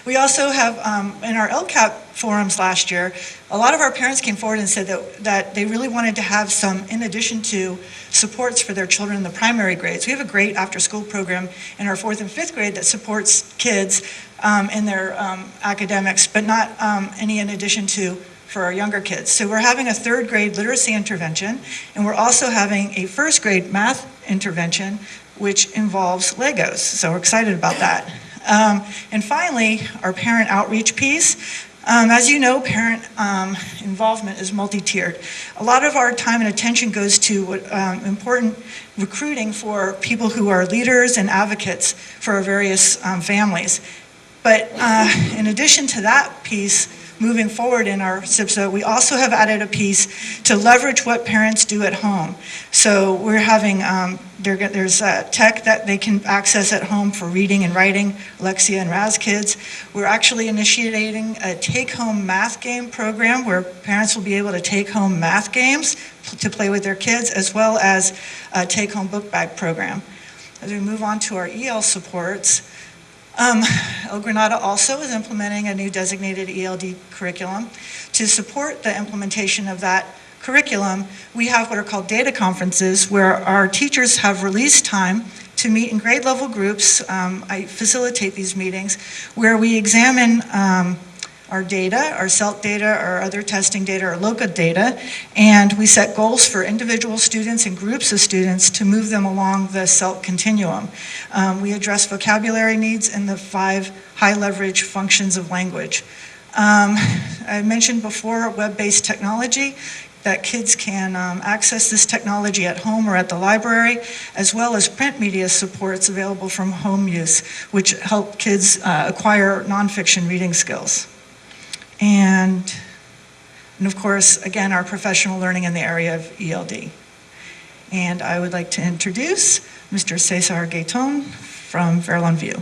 We also have, in our LCAP forums last year, a lot of our parents came forward and said that they really wanted to have some, in addition to supports for their children in the primary grades. We have a great after-school program in our 4th and 5th grade that supports kids in their academics, but not any in addition to for our younger kids. So we're having a 3rd grade literacy intervention, and we're also having a 1st grade math intervention, which involves Legos. So we're excited about that. And finally, our parent outreach piece. As you know, parent involvement is multi-tiered. A lot of our time and attention goes to important recruiting for people who are leaders and advocates for our various families. But in addition to that piece, moving forward in our SIPSA, we also have added a piece to leverage what parents do at home. So we're having, there's tech that they can access at home for reading and writing, Lexia and Raz Kids. We're actually initiating a take-home math game program where parents will be able to take home math games to play with their kids, as well as a take-home book bag program. As we move on to our EL supports, El Granada also is implementing a new designated ELD curriculum. To support the implementation of that curriculum, we have what are called data conferences where our teachers have release time to meet in grade level groups. I facilitate these meetings where we examine our data, our CELT data, our other testing data, our LOCA data, and we set goals for individual students and groups of students to move them along the CELT continuum. We address vocabulary needs in the 5 high-leverage functions of language. I mentioned before web-based technology, that kids can access this technology at home or at the library, as well as print media supports available from home use, which help kids acquire nonfiction reading skills. And of course, again, our professional learning in the area of ELD. And I would like to introduce Mr. Cesar Gayton from Fairlawn View.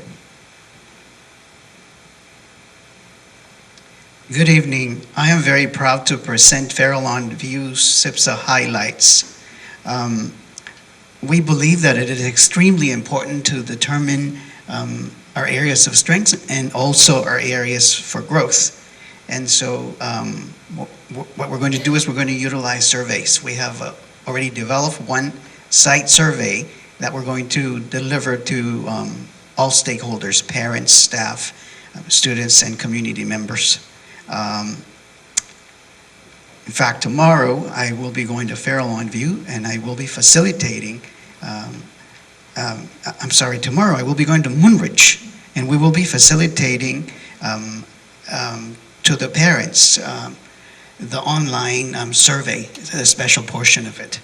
Good evening. I am very proud to present Fairlawn View's CIPSA highlights. We believe that it is extremely important to determine our areas of strength and also our areas for growth. And so what we're going to do is we're going to utilize surveys. We have already developed one site survey that we're going to deliver to all stakeholders, parents, staff, students, and community members. In fact, tomorrow I will be going to Fairlawn View and I will be facilitating, tomorrow I will be going to Moonridge and we will be facilitating to the parents the online survey, a special portion of it.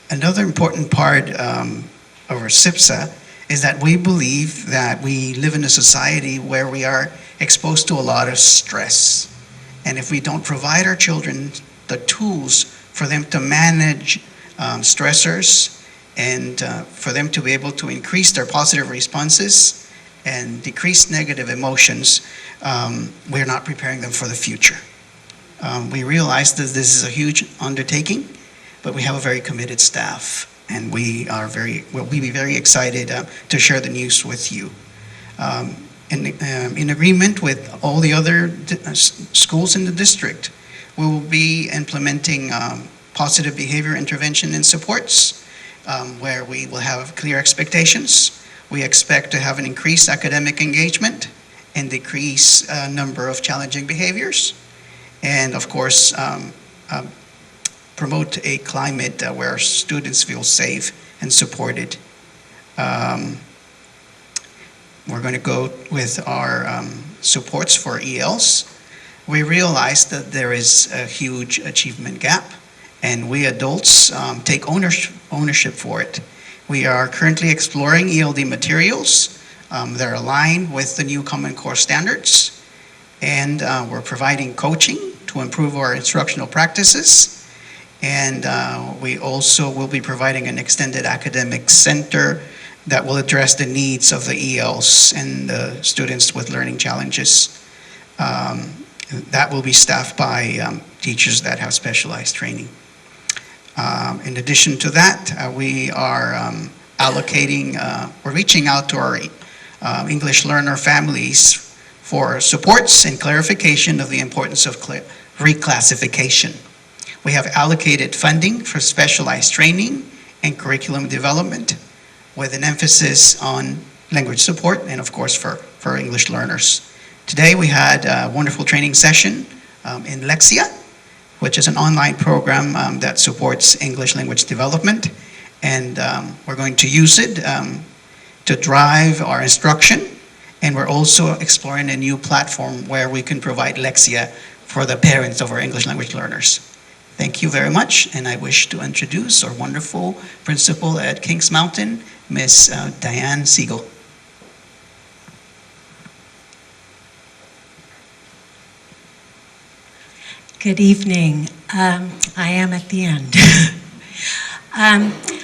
Another important part of our CIPSA is that we believe that we live in a society where we are exposed to a lot of stress. And if we don't provide our children the tools for them to manage stressors and for them to be able to increase their positive responses and decrease negative emotions, we're not preparing them for the future. We realize that this is a huge undertaking, but we have a very committed staff, and we'll be very excited to share the news with you. In agreement with all the other schools in the district, we will be implementing positive behavior intervention and supports, where we will have clear expectations. We expect to have an increased academic engagement and decrease number of challenging behaviors. And of course, promote a climate where students feel safe and supported. We're going to go with our supports for ELs. We realize that there is a huge achievement gap, and we adults take ownership for it. We are currently exploring ELD materials that are aligned with the new Common Core standards, and we're providing coaching to improve our instructional practices, and we also will be providing an extended academic center that will address the needs of the ELs and the students with learning challenges. That will be staffed by teachers that have specialized training. In addition to that, we are allocating, we're reaching out to our English learner families for supports and clarification of the importance of reclassification. We have allocated funding for specialized training and curriculum development with an emphasis on language support and of course for English learners. Today we had a wonderful training session in Lexia, which is an online program that supports English language development, and we're going to use it to drive our instruction, and we're also exploring a new platform where we can provide Lexia for the parents of our English language learners. Thank you very much, and I wish to introduce our wonderful principal at Kings Mountain, Miss Diane Siegel. Good evening. I am at the end.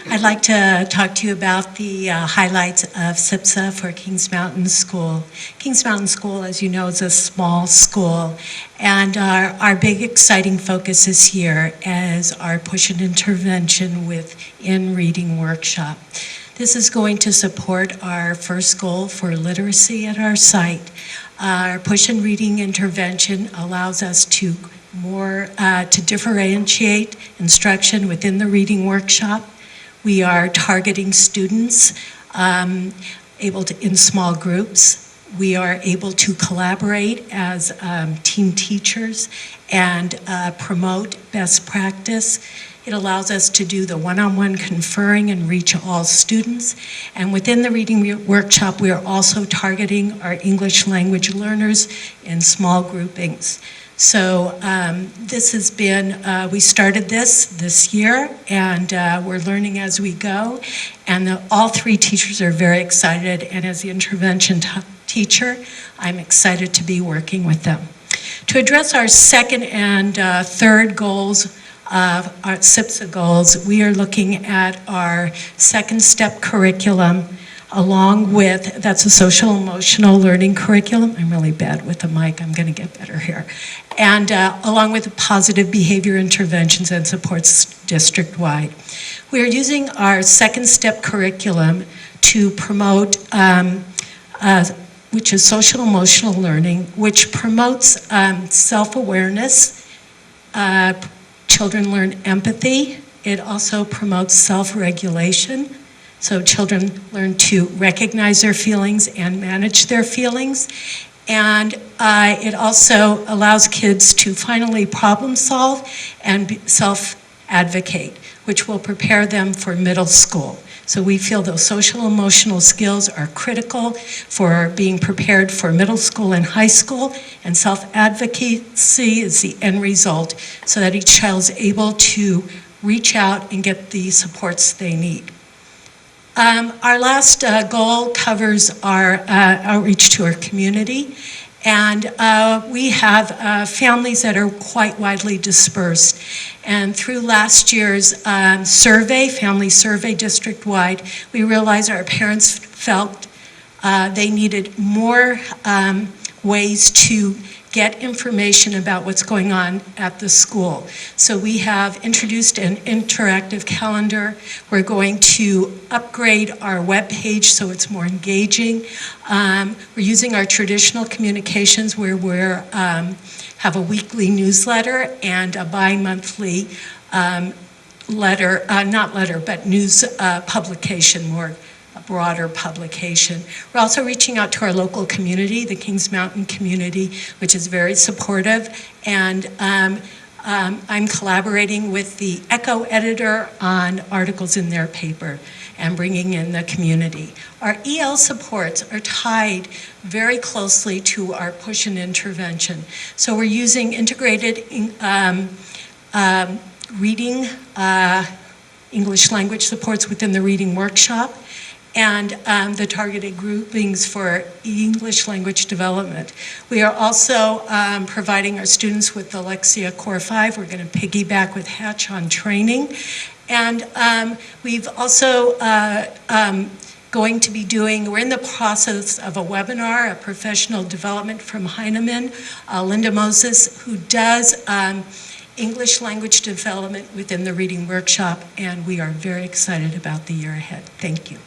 I'd like to talk to you about the highlights of CIPSA for Kings Mountain School. Kings Mountain School, as you know, is a small school, and our big exciting focus this year is our push and intervention with in-reading workshop. This is going to support our first goal for literacy at our site. Our push and reading intervention allows us to to differentiate instruction within the reading workshop. We are targeting students in small groups We are able to collaborate as team teachers and promote best practice. It allows us to do the one-on-one conferring and reach all students. And within the reading workshop, we are also targeting our English language learners in small groupings. So this has been, we started this year, and we're learning as we go. And all three teachers are very excited, and as the intervention teacher, I'm excited to be working with them. To address our second and third goals, our CIPSA goals, we are looking at our second step curriculum along with, that's a social emotional learning curriculum. I'm really bad with the mic, I'm going to get better here. And along with positive behavior interventions and supports district-wide. We are using our second step curriculum to promote which is social emotional learning, which promotes self-awareness. Children learn empathy. It also promotes self-regulation. So children learn to recognize their feelings and manage their feelings. And it also allows kids to finally problem solve and self-advocate, which will prepare them for middle school. So we feel those social emotional skills are critical for being prepared for middle school and high school, and self-advocacy is the end result so that each child is able to reach out and get the supports they need. Our last goal covers our outreach to our community. And we have families that are quite widely dispersed. And through last year's survey, family survey district-wide, we realized our parents felt they needed more ways to get information about what's going on at the school. So we have introduced an interactive calendar. We're going to upgrade our webpage so it's more engaging. We're using our traditional communications where we have a weekly newsletter and a bi-monthly news publication, more broader publication. We're also reaching out to our local community, the Kings Mountain community, which is very supportive, and I'm collaborating with the Echo editor on articles in their paper and bringing in the community. Our EL supports are tied very closely to our push and intervention. So we're using integrated reading, English language supports within the reading workshop, and the targeted groupings for English language development. We are also providing our students with the Lexia Core 5. We're going to piggyback with Hatch on training. And we've also going to be doing, we're in the process of a webinar, a professional development from Heinemann, Linda Moses, who does English language development within the reading workshop, and we are very excited about the year ahead. Thank you.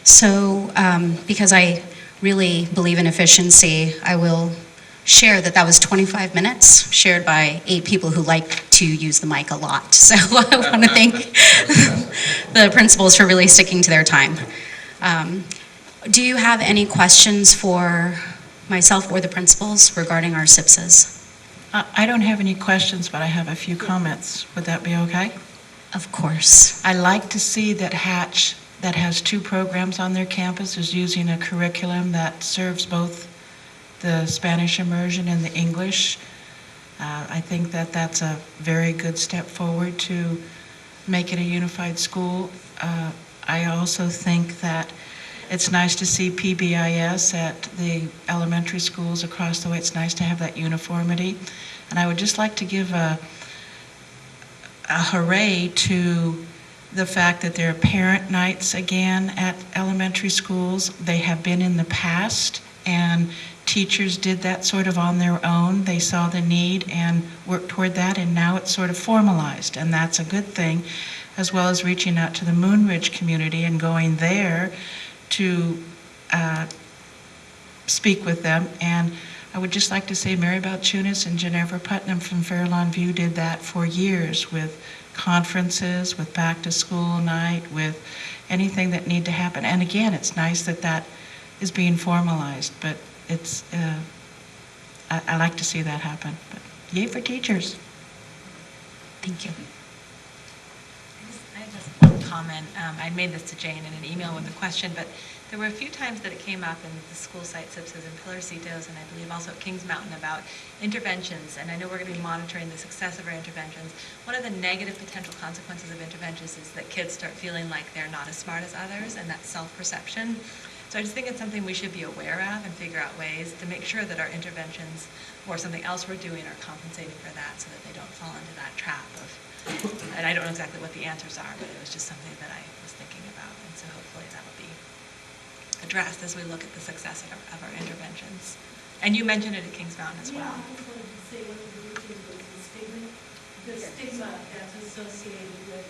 So because I really believe in efficiency, I will share that was 25 minutes shared by 8 people who like to use the mic a lot. So I want to thank the principals for really sticking to their time. Do you have any questions for myself or the principals regarding our CIPSAs? I don't have any questions, but I have a few comments. Would that be okay? Of course. I like to see that Hatch, that has 2 programs on their campus, is using a curriculum that serves both the Spanish immersion and the English. I think that that's a very good step forward to make it a unified school. I also think that it's nice to see PBIS at the elementary schools across the way. It's nice to have that uniformity. And I would just like to give a hooray to the fact that there are parent nights again at elementary schools. They have been in the past, and teachers did that sort of on their own. They saw the need and worked toward that, and now it's sort of formalized, and that's a good thing, as well as reaching out to the Moonridge community and going there to speak with them. And I would just like to say Mary Balchunas and Ginevra Putnam from Fair Lawn View did that for years with conferences, with back to school night, with anything that need to happen. And again, it's nice that that is being formalized, but it's, I like to see that happen. But yay for teachers. Thank you. I have just one comment. I made this to Jane in an email with a question, but there were a few times that it came up in the school site SIPSs and Pilarcitos, and I believe also at Kings Mountain, about interventions. And I know we're going to be monitoring the success of our interventions. One of the negative potential consequences of interventions is that kids start feeling like they're not as smart as others, and that's self-perception. So I just think it's something we should be aware of and figure out ways to make sure that our interventions or something else we're doing are compensating for that, so that they don't fall into that trap of, and I don't know exactly what the answers are, but it was just something that I was thinking about, and so hopefully that will be addressed as we look at the success of our interventions. And you mentioned it at Kings Mountain as well. Yeah, I just wanted to say one of the reasons was the stigma that's associated with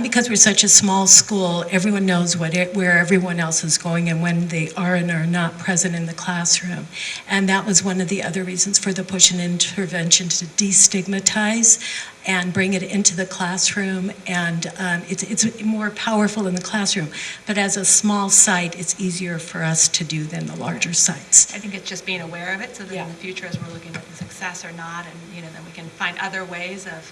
Because we're such a small school, everyone knows where everyone else is going and when they are and are not present in the classroom. And that was one of the other reasons for the push and intervention, to destigmatize and bring it into the classroom. And it's more powerful in the classroom. But as a small site, it's easier for us to do than the larger sites. I think it's just being aware of it, so that in the future, as we're looking at the success or not, and then we can find other ways of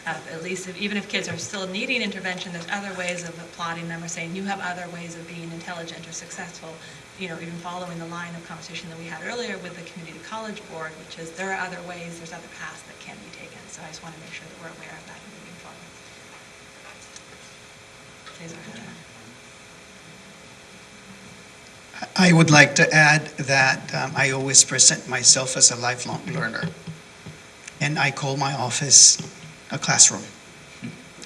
at least even if kids are still needing intervention, there's other ways of applauding them or saying you have other ways of being intelligent or successful, even following the line of conversation that we had earlier with the community college board, which is there are other ways, there's other paths that can be taken. So I just want to make sure that we're aware of that and moving forward. I would like to add that I always present myself as a lifelong learner. And I call my office a classroom.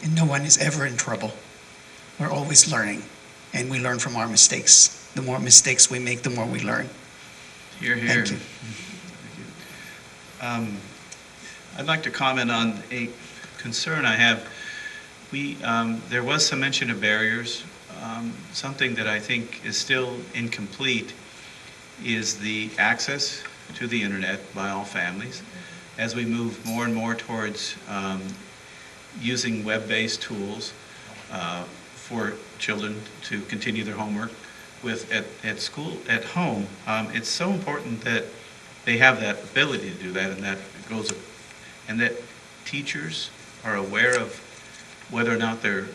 And no one is ever in trouble. We're always learning, and we learn from our mistakes. The more mistakes we make, the more we learn. Hear, hear. Thank you. I'd like to comment on a concern I have. There was some mention of barriers. Something that I think is still incomplete is the access to the internet by all families. As we move more and more towards using web-based tools for children to continue their homework at school, at home, it's so important that they have that ability to do that, and that teachers are aware of whether or not their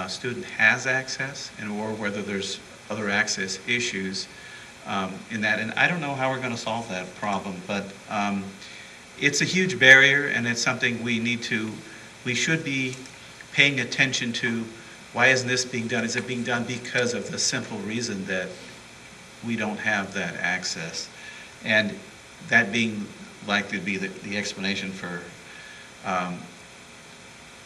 student has access, or whether there's other access issues in that. And I don't know how we're going to solve that problem, but it's a huge barrier, and it's something we should be paying attention to. Why isn't this being done? Is it being done because of the simple reason that we don't have that access? And that being likely to be the explanation for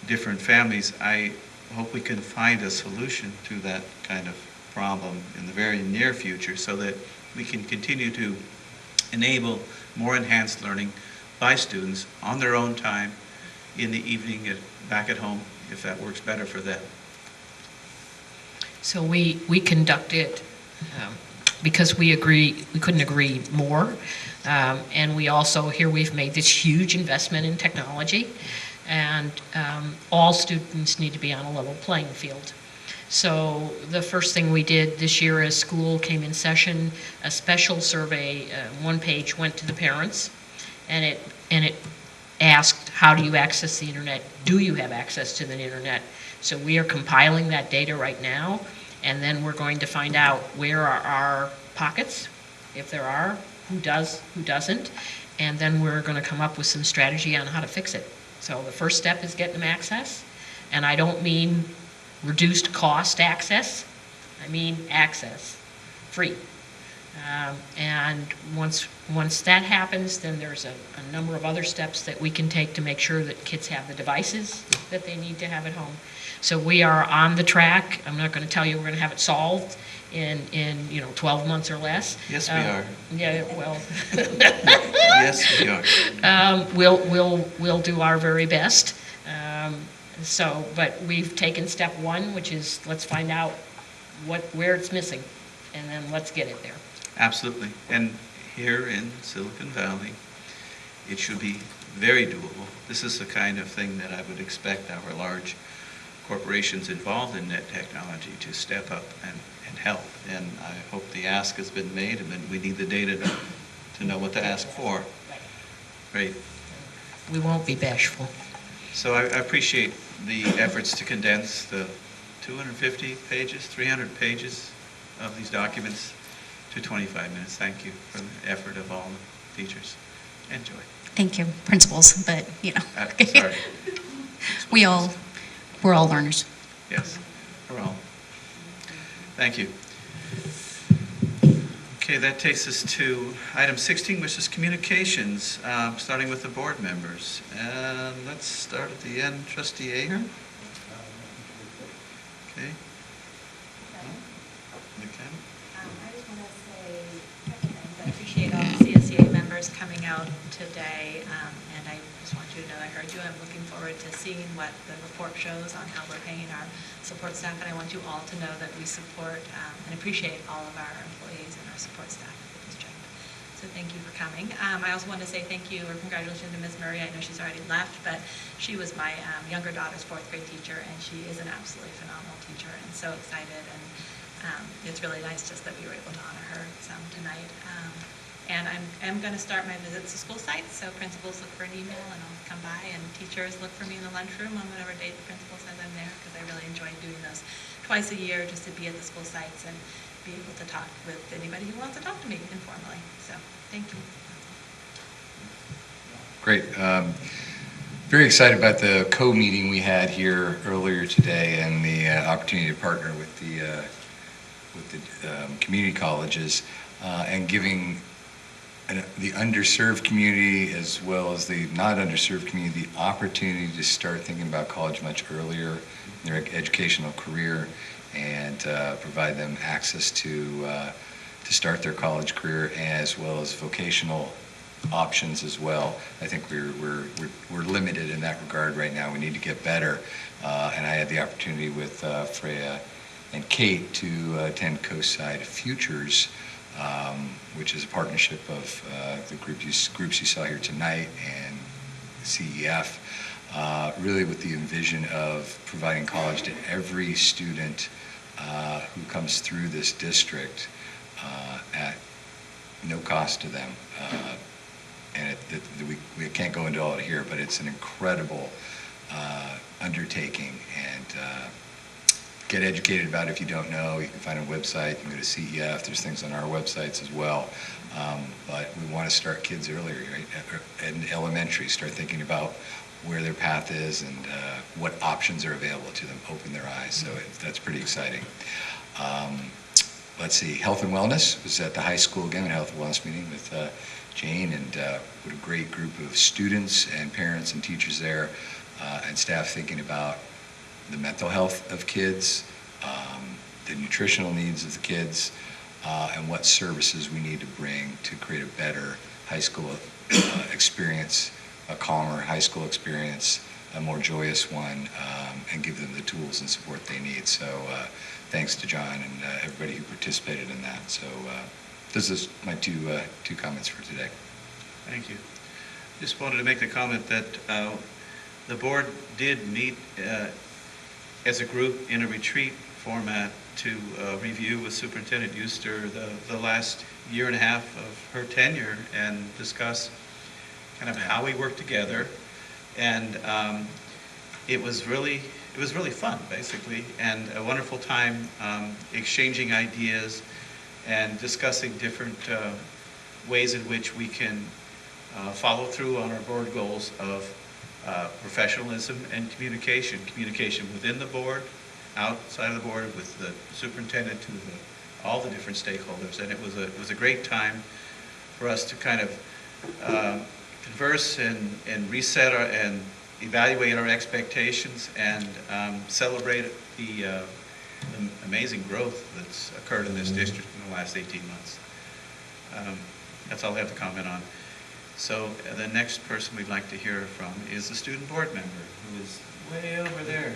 different families, I hope we can find a solution to that kind of problem in the very near future, so that we can continue to enable more enhanced learning by students on their own time in the evening back at home, if that works better for them. So we conducted, because we couldn't agree more, and we also, here we've made this huge investment in technology, and all students need to be on a level playing field. So the first thing we did this year as school came in session, a special survey, one page went to the parents, and it asked, how do you access the internet? Do you have access to the internet? So we are compiling that data right now, and then we're going to find out where are our pockets, if there are, who does, who doesn't, and then we're going to come up with some strategy on how to fix it. So the first step is getting them access, and I don't mean reduced cost access, I mean access, free. And once that happens, then there's a number of other steps that we can take to make sure that kids have the devices that they need to have at home. So we are on the track. I'm not going to tell you we're going to have it solved in 12 months or less. Yes, we are. Yeah, well. Yes, we are. We'll do our very best. But we've taken step one, which is let's find out where it's missing, and then let's get it there. Absolutely. And here in Silicon Valley, it should be very doable. This is the kind of thing that I would expect our large corporations involved in net technology to step up and help. And I hope the ask has been made, and then we need the data to know what to ask for. Great. We won't be bashful. So I appreciate the efforts to condense the 250 pages, 300 pages of these documents to 25 minutes. Thank you for the effort of all the teachers. Enjoy. Thank you, principals, but, Sorry. we're all learners. Yes, we're all. Thank you. Okay, that takes us to item 16, which is communications, starting with the board members. And let's start at the end. Trustee Ahern? Okay. I just want to say a couple things. I appreciate all the CSEA members coming out today, and I just want you to know I heard you. I'm looking forward to seeing what the report shows on how we're paying our support staff, and I want you all to know that we support and appreciate all of our employees and our support staff at the district. So thank you for coming. I also want to say thank you or congratulations to Ms. Murray. I know she's already left, but she was my younger daughter's 4th grade teacher, and she is an absolutely phenomenal teacher, and so excited. And it's really nice just that we were able to honor her some tonight. And I'm going to start my visits to school sites, so principals look for an email and I'll come by, and teachers look for me in the lunchroom on whatever date the principal says I'm there, because I really enjoy doing those twice a year, just to be at the school sites and be able to talk with anybody who wants to talk to me informally. So thank you. Great. Very excited about the co-meeting we had here earlier today and the opportunity to partner with the community colleges and giving the underserved community as well as the not underserved community the opportunity to start thinking about college much earlier in their educational career, and provide them access to start their college career as well as vocational options as well. I think we're limited in that regard right now. We need to get better. And I had the opportunity with Freya and Kate to attend Coastside Futures, which is a partnership of the groups you saw here tonight and CEF, really with the envision of providing college to every student who comes through this district at no cost to them. And we can't go into all it here, but it's an incredible undertaking. And get educated about it if you don't know. You can find a website. You can go to CEF. There's things on our websites as well. But we want to start kids earlier, right? In elementary, start thinking about where their path is and what options are available to them, open their eyes. So that's pretty exciting. Let's see, health and wellness was at the high school again, a health and wellness meeting with Jane, and what a great group of students and parents and teachers there and staff thinking about the mental health of kids, the nutritional needs of the kids, and what services we need to bring to create a better high school experience, a calmer high school experience, a more joyous one, and give them the tools and support they need. So thanks to John and everybody who participated in that. So this is my two comments for today. Thank you. Just wanted to make the comment that the board did meet as a group in a retreat format to review with Superintendent Euster the last year and a half of her tenure and discuss kind of how we work together. And it was really fun, basically, and a wonderful time exchanging ideas and discussing different ways in which we can follow through on our board goals of professionalism and communication within the board, outside of the board, with the superintendent, to all the different stakeholders, and it was a great time for us to kind of converse and reset and evaluate our expectations and celebrate the amazing growth that's occurred in this district in the last 18 months. That's all I have to comment on. So the next person we'd like to hear from is the student board member, who is way over there.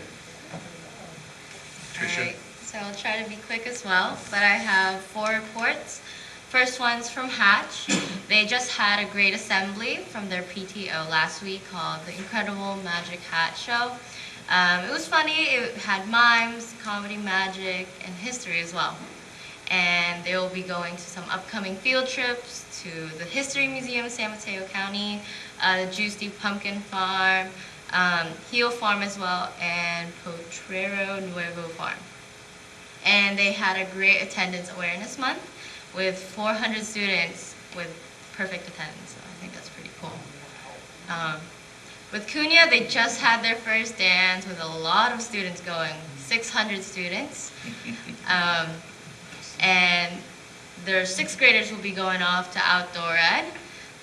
Tricia? All right, so I'll try to be quick as well, but I have 4 reports. First one's from Hatch. They just had a great assembly from their PTO last week called the Incredible Magic Hat Show. It was funny. It had mimes, comedy, magic, and history as well. And they will be going to some upcoming field trips to the History Museum in San Mateo County, the Juicy Pumpkin Farm, Heel Farm as well, and Potrero Nuevo Farm. And they had a great attendance awareness month with 400 students with perfect attendance, so I think that's pretty cool. With Cunha, they just had their first dance with a lot of students going, 600 students. And their 6th graders will be going off to outdoor ed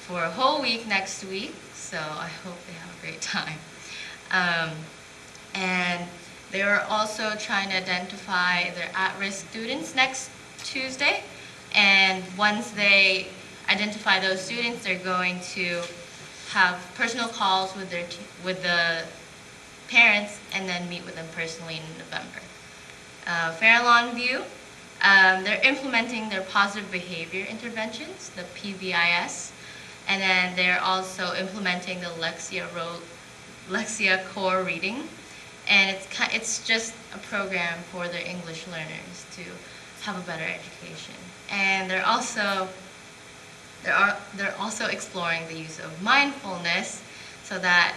for a whole week next week, so I hope they have a great time. And they are also trying to identify their at-risk students next Tuesday, and once they identify those students, they're going to have personal calls with the parents and then meet with them personally in November. Fair Lawn View, they're implementing their positive behavior interventions, the PBIS, and then they're also implementing the Lexia Core Reading, and it's just a program for their English learners to have a better education. And they're also exploring the use of mindfulness so that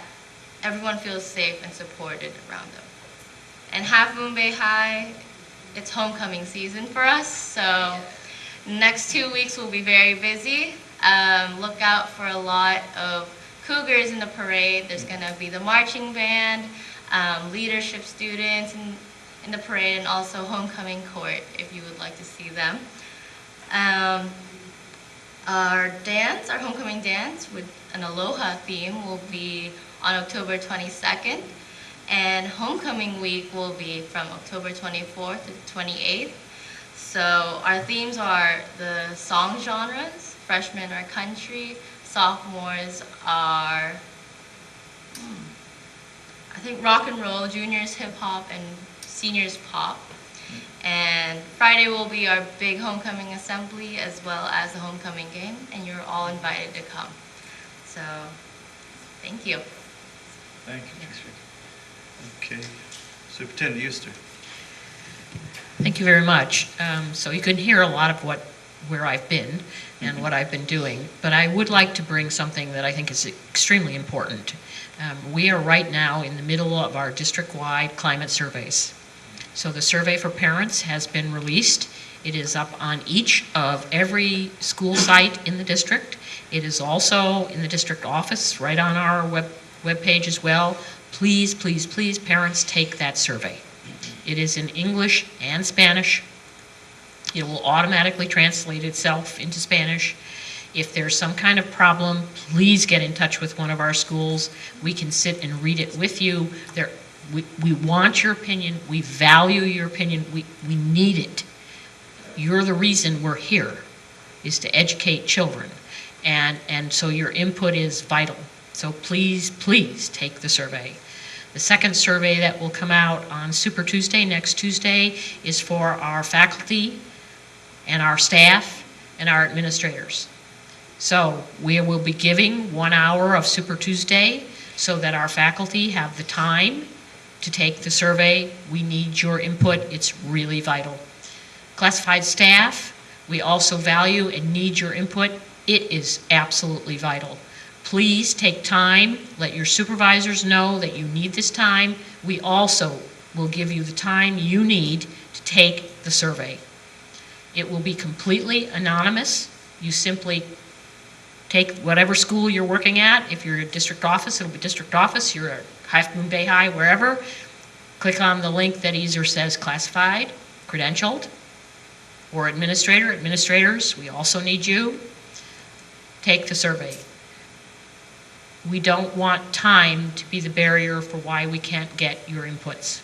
everyone feels safe and supported around them. And Half Moon Bay High, it's homecoming season for us, so next 2 weeks will be very busy. Look out for a lot of Cougars in the parade. There's going to be the marching band, leadership students in the parade, and also homecoming court if you would like to see them. Our homecoming dance with an Aloha theme will be on October 22nd, and homecoming week will be from October 24th to 28th. So our themes are the song genres. Freshmen are country, sophomores are, I think, rock and roll, juniors hip hop, and seniors pop. And Friday will be our big homecoming assembly as well as the homecoming game, and you're all invited to come. So, thank you. Thank you, Tricia. Okay, Superintendent Euster. Thank you very much. So you can hear a lot of where I've been and what I've been doing, but I would like to bring something that I think is extremely important. We are right now in the middle of our district-wide climate surveys. So the survey for parents has been released. It is up on each of every school site in the district. It is also in the district office, right on our web page as well. Please, please, please, parents, take that survey. It is in English and Spanish. It will automatically translate itself into Spanish. If there's some kind of problem, please get in touch with one of our schools. We can sit and read it with you. We want your opinion. We value your opinion. We need it. You're the reason we're here, is to educate children. And so your input is vital. So please, please take the survey. The second survey that will come out on Super Tuesday, next Tuesday, is for our faculty and our staff and our administrators. So we will be giving 1 hour of Super Tuesday so that our faculty have the time to take the survey. We need your input. It's really vital. Classified staff, we also value and need your input. It is absolutely vital. Please take time. Let your supervisors know that you need this time. We also will give you the time you need to take the survey. It will be completely anonymous. You simply take whatever school you're working at. If you're a district office, it'll be district office. You're at Half Moon Bay High, wherever. Click on the link that either says classified, credentialed, or administrators, we also need you. Take the survey. We don't want time to be the barrier for why we can't get your inputs.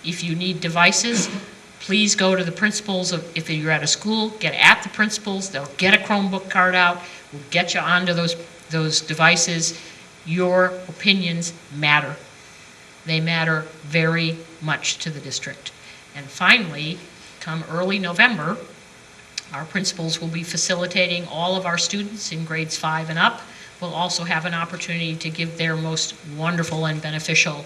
If you need devices, please go to the principals. If you're at a school, get at the principals. They'll get a Chromebook card out. We'll get you onto those devices. Your opinions matter. They matter very much to the district. And finally, come early November, our principals will be facilitating all of our students in grades 5 and up. We'll also have an opportunity to give their most wonderful and beneficial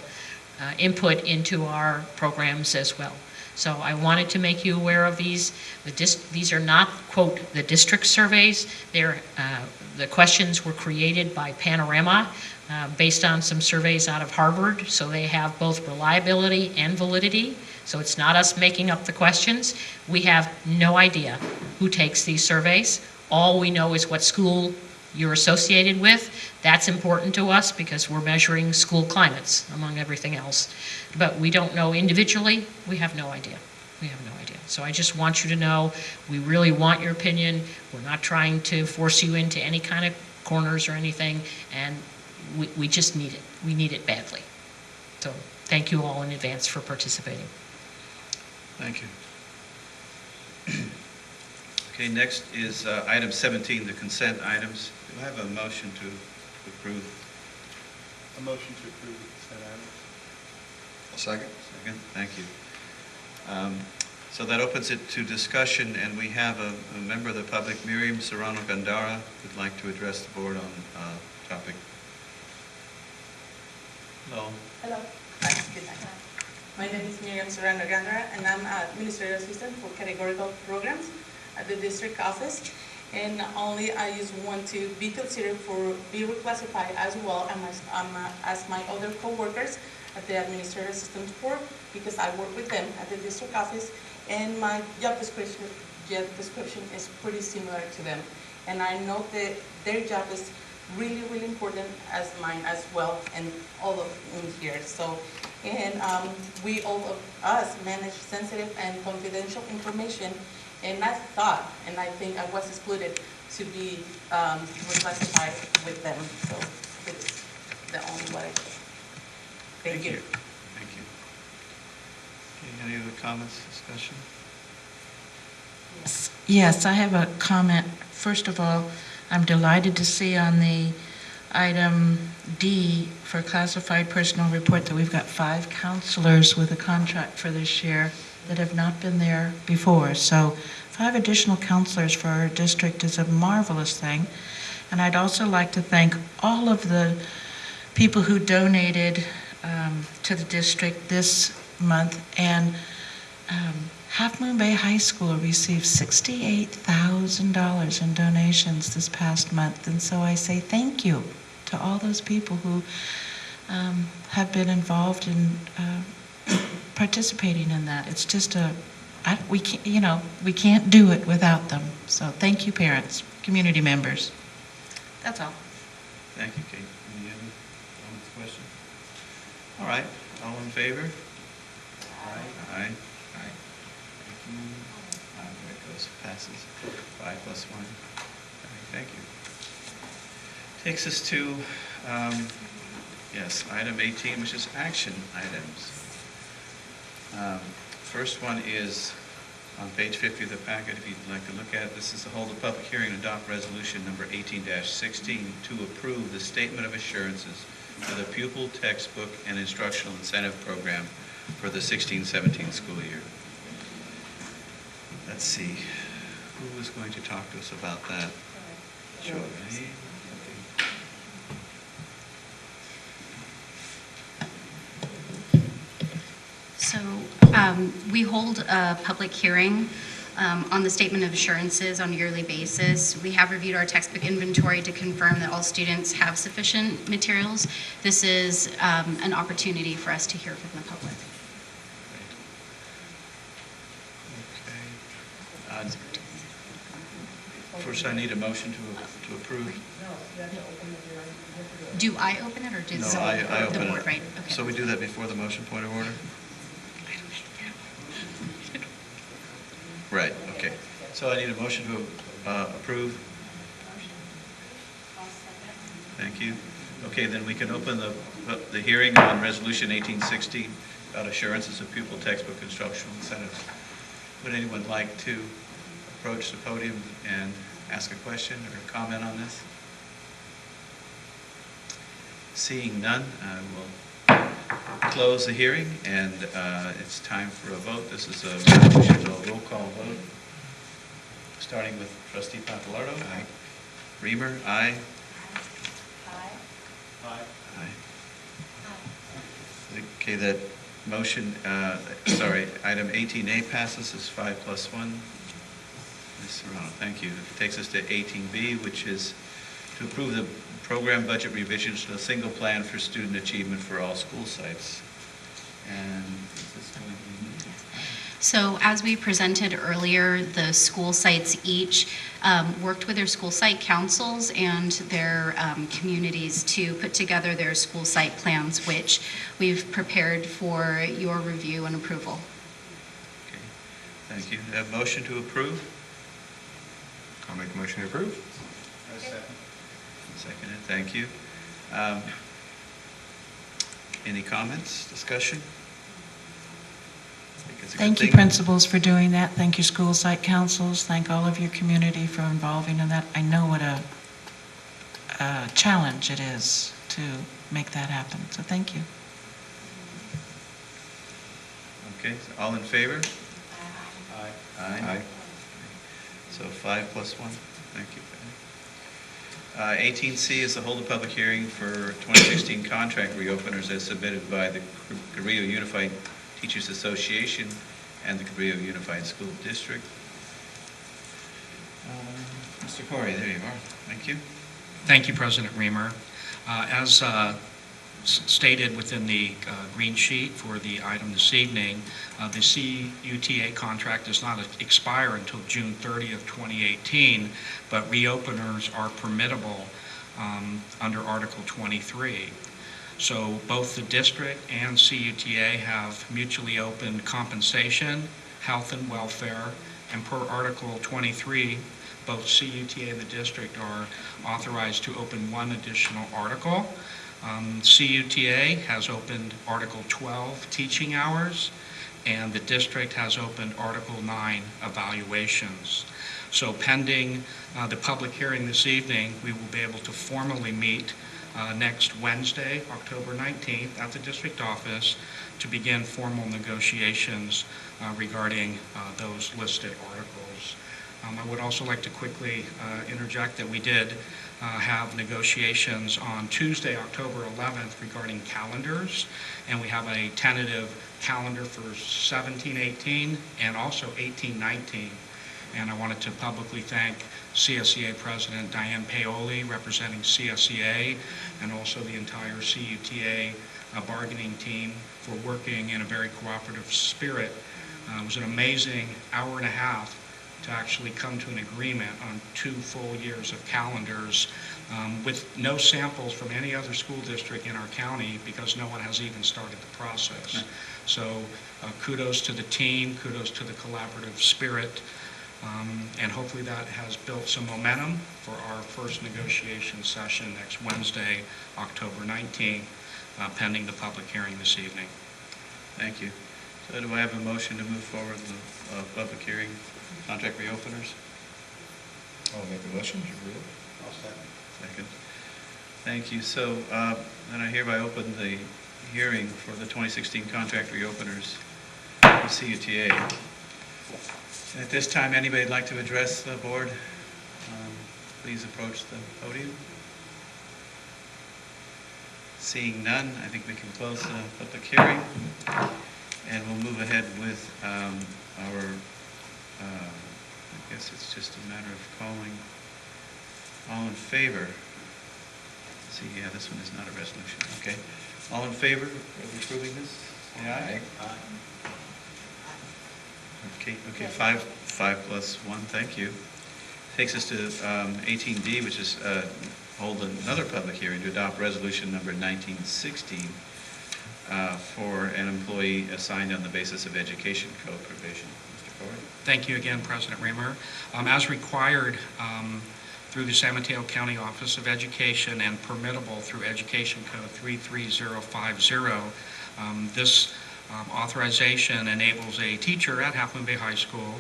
input into our programs as well. So I wanted to make you aware of these. These are not, quote, the district surveys. The questions were created by Panorama based on some surveys out of Harvard, so they have both reliability and validity. So it's not us making up the questions. We have no idea who takes these surveys. All we know is what school you're associated with. That's important to us because we're measuring school climates, among everything else. But we don't know individually. We have no idea. We have no idea. So I just want you to know we really want your opinion. We're not trying to force you into any kind of corners or anything, and we just need it. We need it badly. So thank you all in advance for participating. Thank you. Okay, next is item 17, the consent items. Do I have a motion to approve? A motion to approve the consent items. A second. Second, thank you. So that opens it to discussion, and we have a member of the public, Miriam Serrano-Gandara, who'd like to address the board on topic. Hello. Hello. Hi, good night. My name is Miriam Serrano-Gandara, and I'm an administrative assistant for categorical programs at the district office. And only I just want to be considered for be reclassified as well as my other co-workers at the administrative assistant board, because I work with them at the district office, and my job description is pretty similar to them. And I know that their job is really, really important as mine as well, and all of them here. So, and we all of us manage sensitive and confidential information. And I thought, and I think I was excluded to be reclassified with them. So it's the only way. Thank you. Thank you. Okay, any other comments, discussion? Yes, I have a comment. First of all, I'm delighted to see on the item D for classified personal report that we've got 5 counselors with a contract for this year that have not been there before. So 5 additional counselors for our district is a marvelous thing. And I'd also like to thank all of the people who donated to the district this month. And Half Moon Bay High School received $68,000 in donations this past month. And so I say thank you to all those people who have been involved in participating in that. It's just we can't do it without them. So thank you, parents, community members. That's all. Thank you, Kate. Any other comments, questions? All right, all in favor? Aye. Aye. Aye. Thank you. There it goes, passes. 5 + 1. Thank you. Takes us to, yes, item 18, which is action items. First one is on page 50 of the packet, if you'd like to look at it. This is to hold a public hearing and adopt resolution number 18-16 to approve the statement of assurances for the pupil textbook and instructional incentive program for the 16-17 school year. Let's see, who is going to talk to us about that? Sure. So we hold a public hearing on the statement of assurances on a yearly basis. We have reviewed our textbook inventory to confirm that all students have sufficient materials. This is an opportunity for us to hear from the public. Okay. First, I need a motion to approve. Do I open it or does No, I open the board, it. right? Okay. So we do that before the motion, point of order? Right, okay. So I need a motion to approve. Thank you. Okay, then we can open the hearing on Resolution 1860 about assurances of pupil textbook instructional incentives. Would anyone like to approach the podium and ask a question or comment on this? Seeing none, I will close the hearing, and it's time for a vote. This is a resolution, so a roll call vote. Starting with Trustee Papalardo. Aye. Reamer, aye. Aye. Okay, that motion, item 18A passes as 5+1. Ms. Serrano, thank you. It takes us to 18B, which is to approve the program budget revisions to the single plan for student achievement for all school sites. And is this going to be moved? So as we presented earlier, the school sites each worked with their school site councils and their communities to put together their school site plans, which we've prepared for your review and approval. Okay, thank you. Have motion to approve? I'll make a motion to approve. Seconded, thank you. Any comments, discussion? I think it's a good Thank you, thing. principals, for doing that. Thank you, school site councils. Thank all of your community for involving in that. I know what a challenge it is to make that happen, so thank you. Okay, so all in favor? Aye. Aye. So 5+1, thank you. 18C is to hold a public hearing for 2016 contract reopeners as submitted by the Cabrillo Unified Teachers Association and the Cabrillo Unified School District. Mr. Corey, there you are. Thank you. Thank you, President Reamer. As stated within the green sheet for the item this evening, the CUTA contract does not expire until June 30th, 2018, but reopeners are permittable under Article 23. So both the district and CUTA have mutually opened compensation, health and welfare, and per Article 23, both CUTA and the district are authorized to open one additional article. CUTA has opened Article 12, teaching hours, and the district has opened Article 9, evaluations. So pending the public hearing this evening, we will be able to formally meet next Wednesday, October 19th, at the district office to begin formal negotiations regarding those listed articles. I would also like to quickly interject that we did have negotiations on Tuesday, October 11th regarding calendars, and we have a tentative calendar for 17-18 and also 18-19. And I wanted to publicly thank CSEA President Diane Paoli, representing CSEA, and also the entire CUTA bargaining team for working in a very cooperative spirit. It was an amazing hour and a half to actually come to an agreement on 2 full years of calendars with no samples from any other school district in our county because no one has even started the process. So kudos to the team, kudos to the collaborative spirit, and hopefully that has built some momentum for our first negotiation session next Wednesday, October 19th, pending the public hearing this evening. Thank you. So do I have a motion to move forward the public hearing, contract reopeners? I'll make the motion to approve. I'll second. Second. Thank you. So then I hereby open the hearing for the 2016 contract reopeners with CUTA. And at this time, anybody'd like to address the board, please approach the podium. Seeing none, I think we can close the public hearing, and we'll move ahead with our, I guess it's just a matter of calling. All in favor? See, yeah, this one is not a resolution. Okay. All in favor of approving this? Say aye. Aye. Okay, 5+1, thank you. Takes us to 18D, which is hold another public hearing to adopt resolution number 1916 for an employee assigned on the basis of education code provision. Mr. Corey? Thank you again, President Reamer. As required through the San Mateo County Office of Education and permittable through Education Code 33050, this authorization enables a teacher at Half Moon Bay High School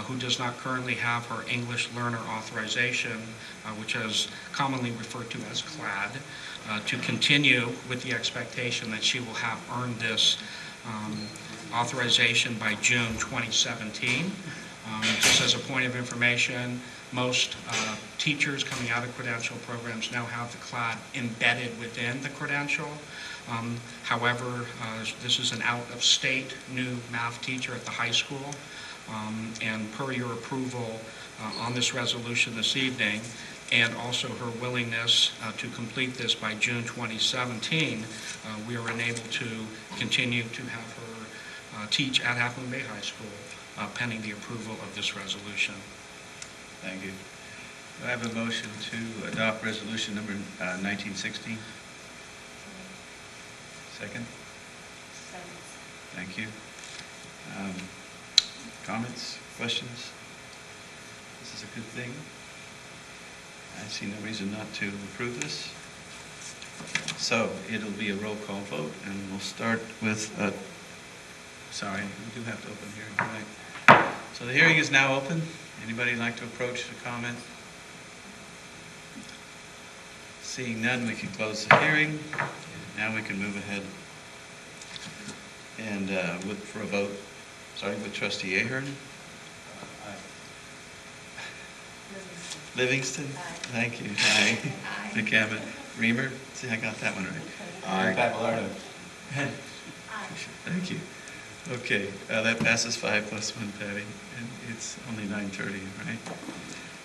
who does not currently have her English learner authorization, which is commonly referred to as CLAD, to continue with the expectation that she will have earned this authorization by June 2017. Just as a point of information, most teachers coming out of credential programs now have the CLAD embedded within the credential. However, this is an out-of-state new math teacher at the high school, and per your approval on this resolution this evening, and also her willingness to complete this by June 2017, we are enabled to continue to have her teach at Half Moon Bay High School pending the approval of this resolution. Thank you. Do I have a motion to adopt resolution number 1916? Second? Thank you. Comments, questions? This is a good thing. I see no reason not to approve this. So it'll be a roll call vote, and we'll start with, sorry, we do have to open the hearing tonight. So the hearing is now open. Anybody like to approach the comment? Seeing none, we can close the hearing. Now we can move ahead and for a vote. Starting with Trustee Ahern. Livingston? Thank you. Aye. McCammon. Reamer? See, I got that one right. Aye. Papalardo? Thank you. Okay, that passes 5 plus 1, Patty, and it's only 9:30, right?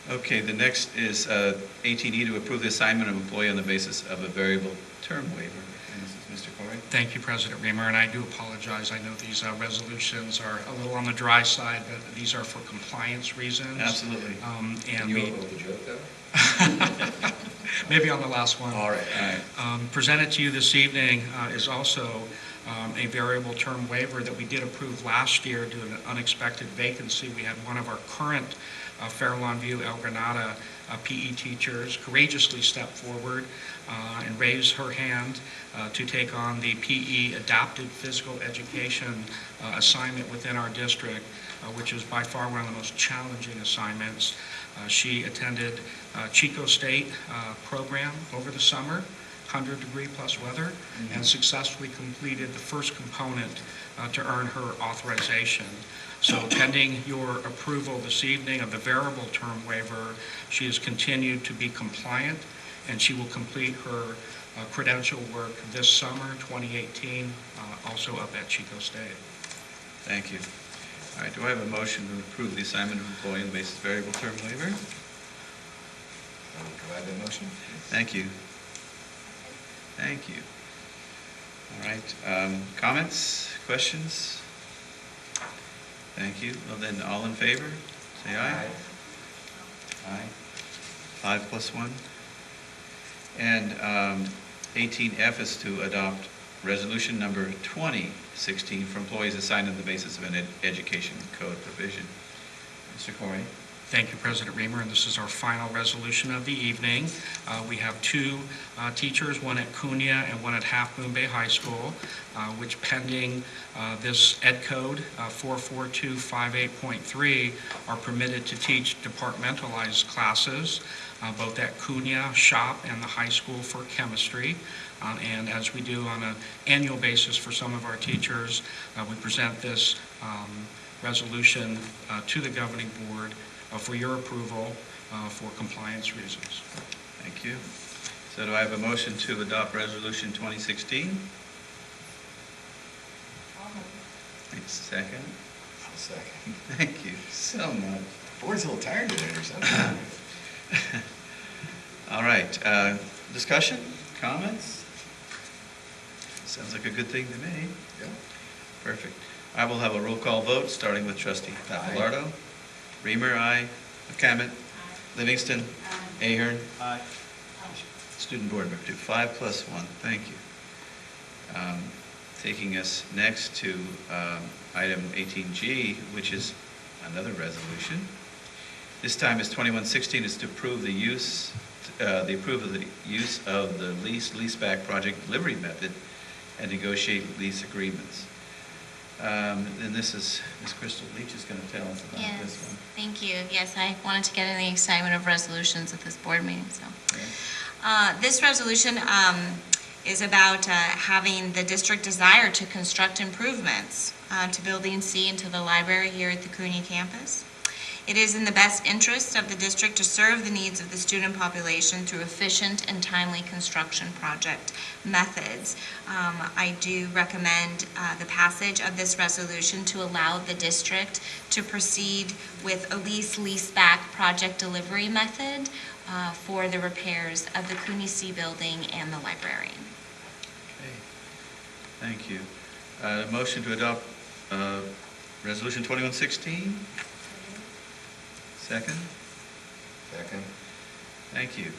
Okay, the next is 18E to approve the assignment of employee on the basis of a variable term waiver. And this is Mr. Corey. Thank you, President Reamer, and I do apologize. I know these resolutions are a little on the dry side, but these are for compliance reasons. Absolutely. And Can you upload the joke, though? Maybe on the last one. All right. Presented to you this evening is also a variable term waiver that we did approve last year due to an unexpected vacancy. We had one of our current Fair Longview El Granada PE teachers courageously step forward and raise her hand to take on the PE adapted physical education assignment within our district, which is by far one of the most challenging assignments. She attended Chico State program over the summer, 100-degree plus weather, and successfully completed the first component to earn her authorization. So pending your approval this evening of the variable term waiver, she has continued to be compliant, and she will complete her credential work this summer, 2018, also up at Chico State. Thank you. All right, do I have a motion to approve the assignment of employee on the basis of variable term waiver? I will provide that motion. Thank you. Thank you. All right, comments, questions? Thank you. Well then, all in favor, say aye. Aye. 5 plus 1. And 18F is to adopt resolution number 2016 for employees assigned on the basis of an education code provision. Mr. Corey. Thank you, President Reamer, and this is our final resolution of the evening. We have two teachers, one at Cunha and one at Half Moon Bay High School, which pending this Ed Code 44258.3 are permitted to teach departmentalized classes, both at Cunha, Shop, and the high school for chemistry. And as we do on an annual basis for some of our teachers, we present this resolution to the governing board for your approval for compliance reasons. Thank you. So do I have a motion to adopt resolution 2016? Second? I'll second. Thank you so much. Board's a little tired today or something. All right, discussion, comments? Sounds like a good thing to me. Yeah. Perfect. I will have a roll call vote, starting with Trustee Papalardo. Reamer, aye. McCammon. Livingston. Ahern. Aye. Student Board Member 2, 5 plus 1. Thank you. Taking us next to item 18G, which is another resolution. This time is 2116, is to approve the use of the leaseback project delivery method and negotiate lease agreements. And this is, Ms. Crystal Leach is going to tell us about this Yes, one. thank you. Yes, I wanted to get in the excitement of resolutions at this board meeting, so. This resolution is about having the district desire to construct improvements to Building C and to the library here at the CUNY campus. It is in the best interest of the district to serve the needs of the student population through efficient and timely construction project methods. I do recommend the passage of this resolution to allow the district to proceed with a leaseback project delivery method for the repairs of the CUNY C building and the library. Okay, thank you. Motion to adopt Resolution 2116? Second? Second. Thank you.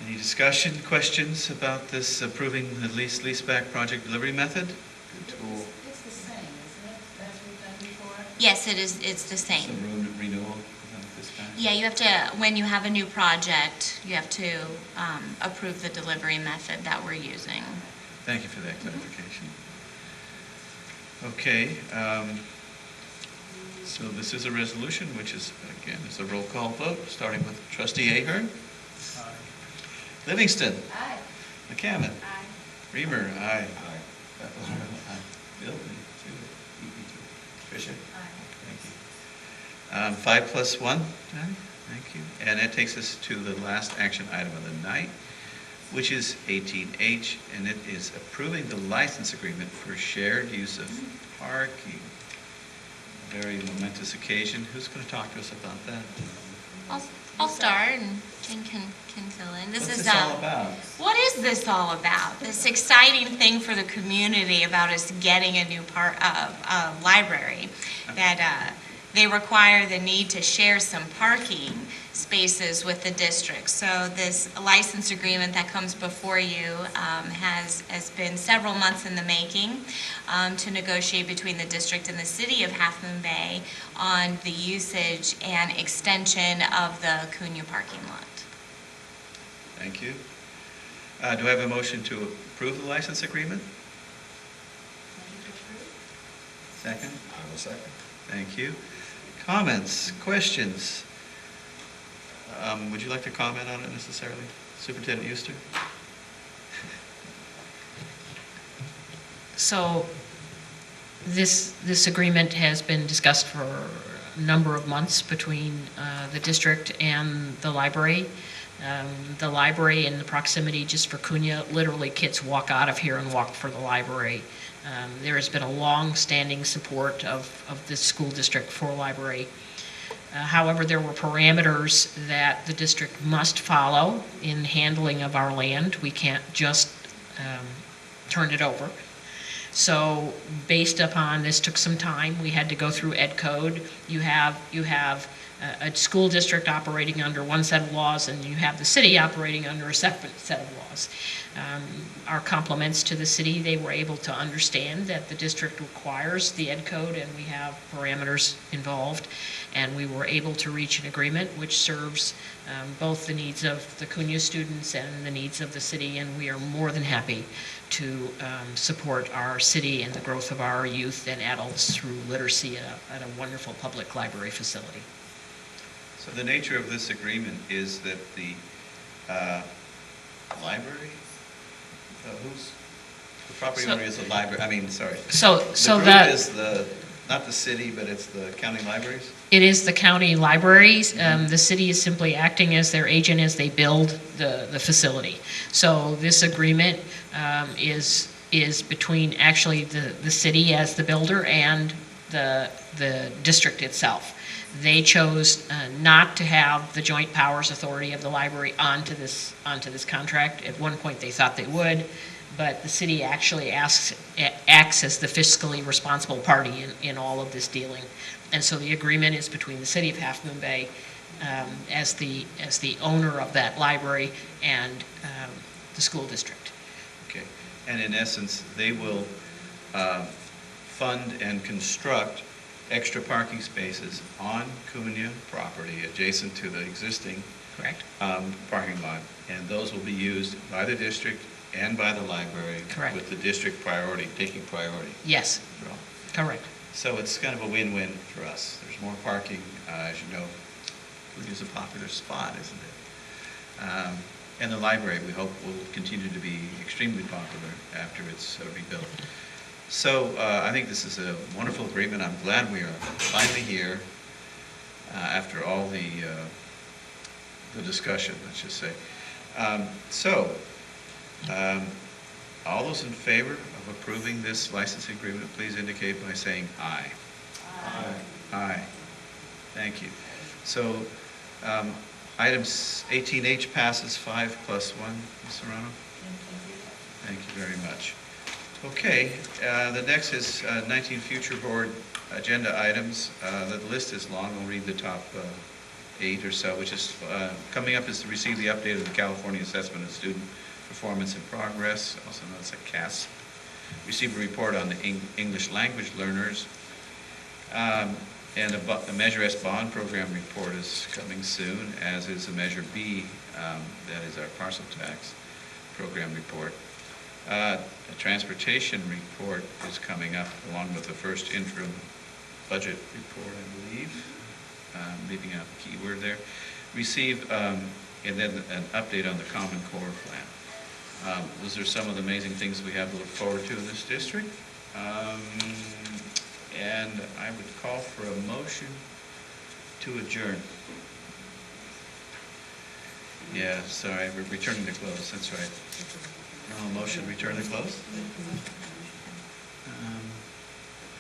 Any discussion, questions about this approving the leaseback project delivery method? Good tool. It's the same, isn't it, as we've done before? Yes, it is, it's the same. Some room renewal of this kind? Yeah, you have to, when you have a new project, you have to approve the delivery method that we're using. Thank you for that clarification. Okay, so this is a resolution, which is, again, it's a roll call vote, starting with Trustee Ahern. Aye. Livingston. Aye. McCammon. Aye. Reamer. Aye. Bill, me too. You too. Tricia. Aye. Thank you. 5+1. Aye. Thank you. And that takes us to the last action item of the night, which is 18H, and it is approving the license agreement for shared use of parking. A very momentous occasion. Who's going to talk to us about that? I'll start and Jane can fill in. What's this all about? What is this all about? This exciting thing for the community about us getting a new library, that they require the need to share some parking spaces with the district. So this license agreement that comes before you has been several months in the making to negotiate between the district and the city of Half Moon Bay on the usage and extension of the Cunha parking lot. Thank you. Do I have a motion to approve the license agreement? Second? I will second. Thank you. Comments, questions? Would you like to comment on it necessarily? Superintendent Euster? So this agreement has been discussed for a number of months between the district and the library. The library in the proximity just for Cunha, literally kids walk out of here and walk for the library. There has been a long-standing support of this school district for library. However, there were parameters that the district must follow in handling of our land. We can't just turn it over. So based upon, this took some time, we had to go through Ed Code. You have a school district operating under one set of laws, and you have the city operating under a separate set of laws. Our compliments to the city, they were able to understand that the district requires the Ed Code, and we have parameters involved, and we were able to reach an agreement which serves both the needs of the Cunha students and the needs of the city, and we are more than happy to support our city and the growth of our youth and adults through literacy at a wonderful public library facility. So the nature of this agreement is that the library, the property owner is the library, So the that group is not the city, but it's the county libraries? it is the county libraries. The city is simply acting as their agent as they build the facility. So this agreement is between actually the city as the builder and the district itself. They chose not to have the joint powers authority of the library onto this contract. At one point, they thought they would, but the city actually acts as the fiscally responsible party in all of this dealing. And so the agreement is between the city of Half Moon Bay as the owner of that library and the school district. Okay, and in essence, they will fund and construct extra parking spaces on Cunha property adjacent to the existing Correct. parking lot. And those will be used by the district and by the library. Correct. With the district priority, taking priority. Yes, correct. So it's kind of a win-win for us. There's more parking, as you know. Cunha's a popular spot, isn't it? And the library, we hope, will continue to be extremely popular after it's rebuilt. So I think this is a wonderful agreement. I'm glad we are finally here after all the discussion, let's just say. All those in favor of approving this licensing agreement, please indicate by saying aye. Aye. Aye. Thank you. So item 18H passes 5+1. Ms. Serrano? Thank you very much. Okay, the next is 19 future board agenda items. The list is long. I'll read the top 8 or so, which is coming up is to receive the update of the California Assessment of Student Performance and Progress, also known as a CAS. Receive a report on the English language learners. And a Measure S bond program report is coming soon, as is a Measure B, that is our parcel tax program report. A transportation report is coming up, along with the first interim budget report, I believe. Leaving out the key word there. Receive, and then an update on the Common Core plan. Those are some of the amazing things we have to look forward to in this district. And I would call for a motion to adjourn. Yeah, sorry, we're returning to close, that's right. No, motion to return to close?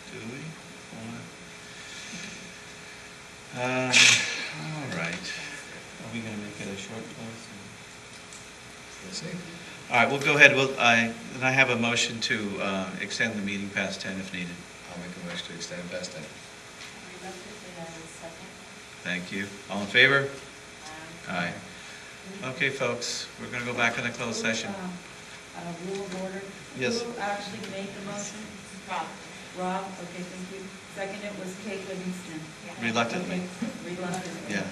Do we want? All right. Are we going to make it a short close? We'll see. All right, we'll go ahead. And I have a motion to extend the meeting past 10 if needed. I'll make a motion to extend past 10. Thank you. All in favor? Aye. Okay, folks, we're going to go back in the closed session. Rule of order. Yes. Who actually made the motion? Rob. Rob, okay, thank you. Second, it was Kate Livingston. Reluctantly. Okay, reluctantly. Yeah.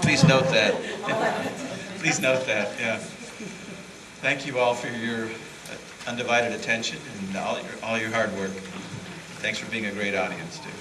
Please note that. Please note that, yeah. Thank you all for your undivided attention and all your hard work. Thanks for being a great audience, too.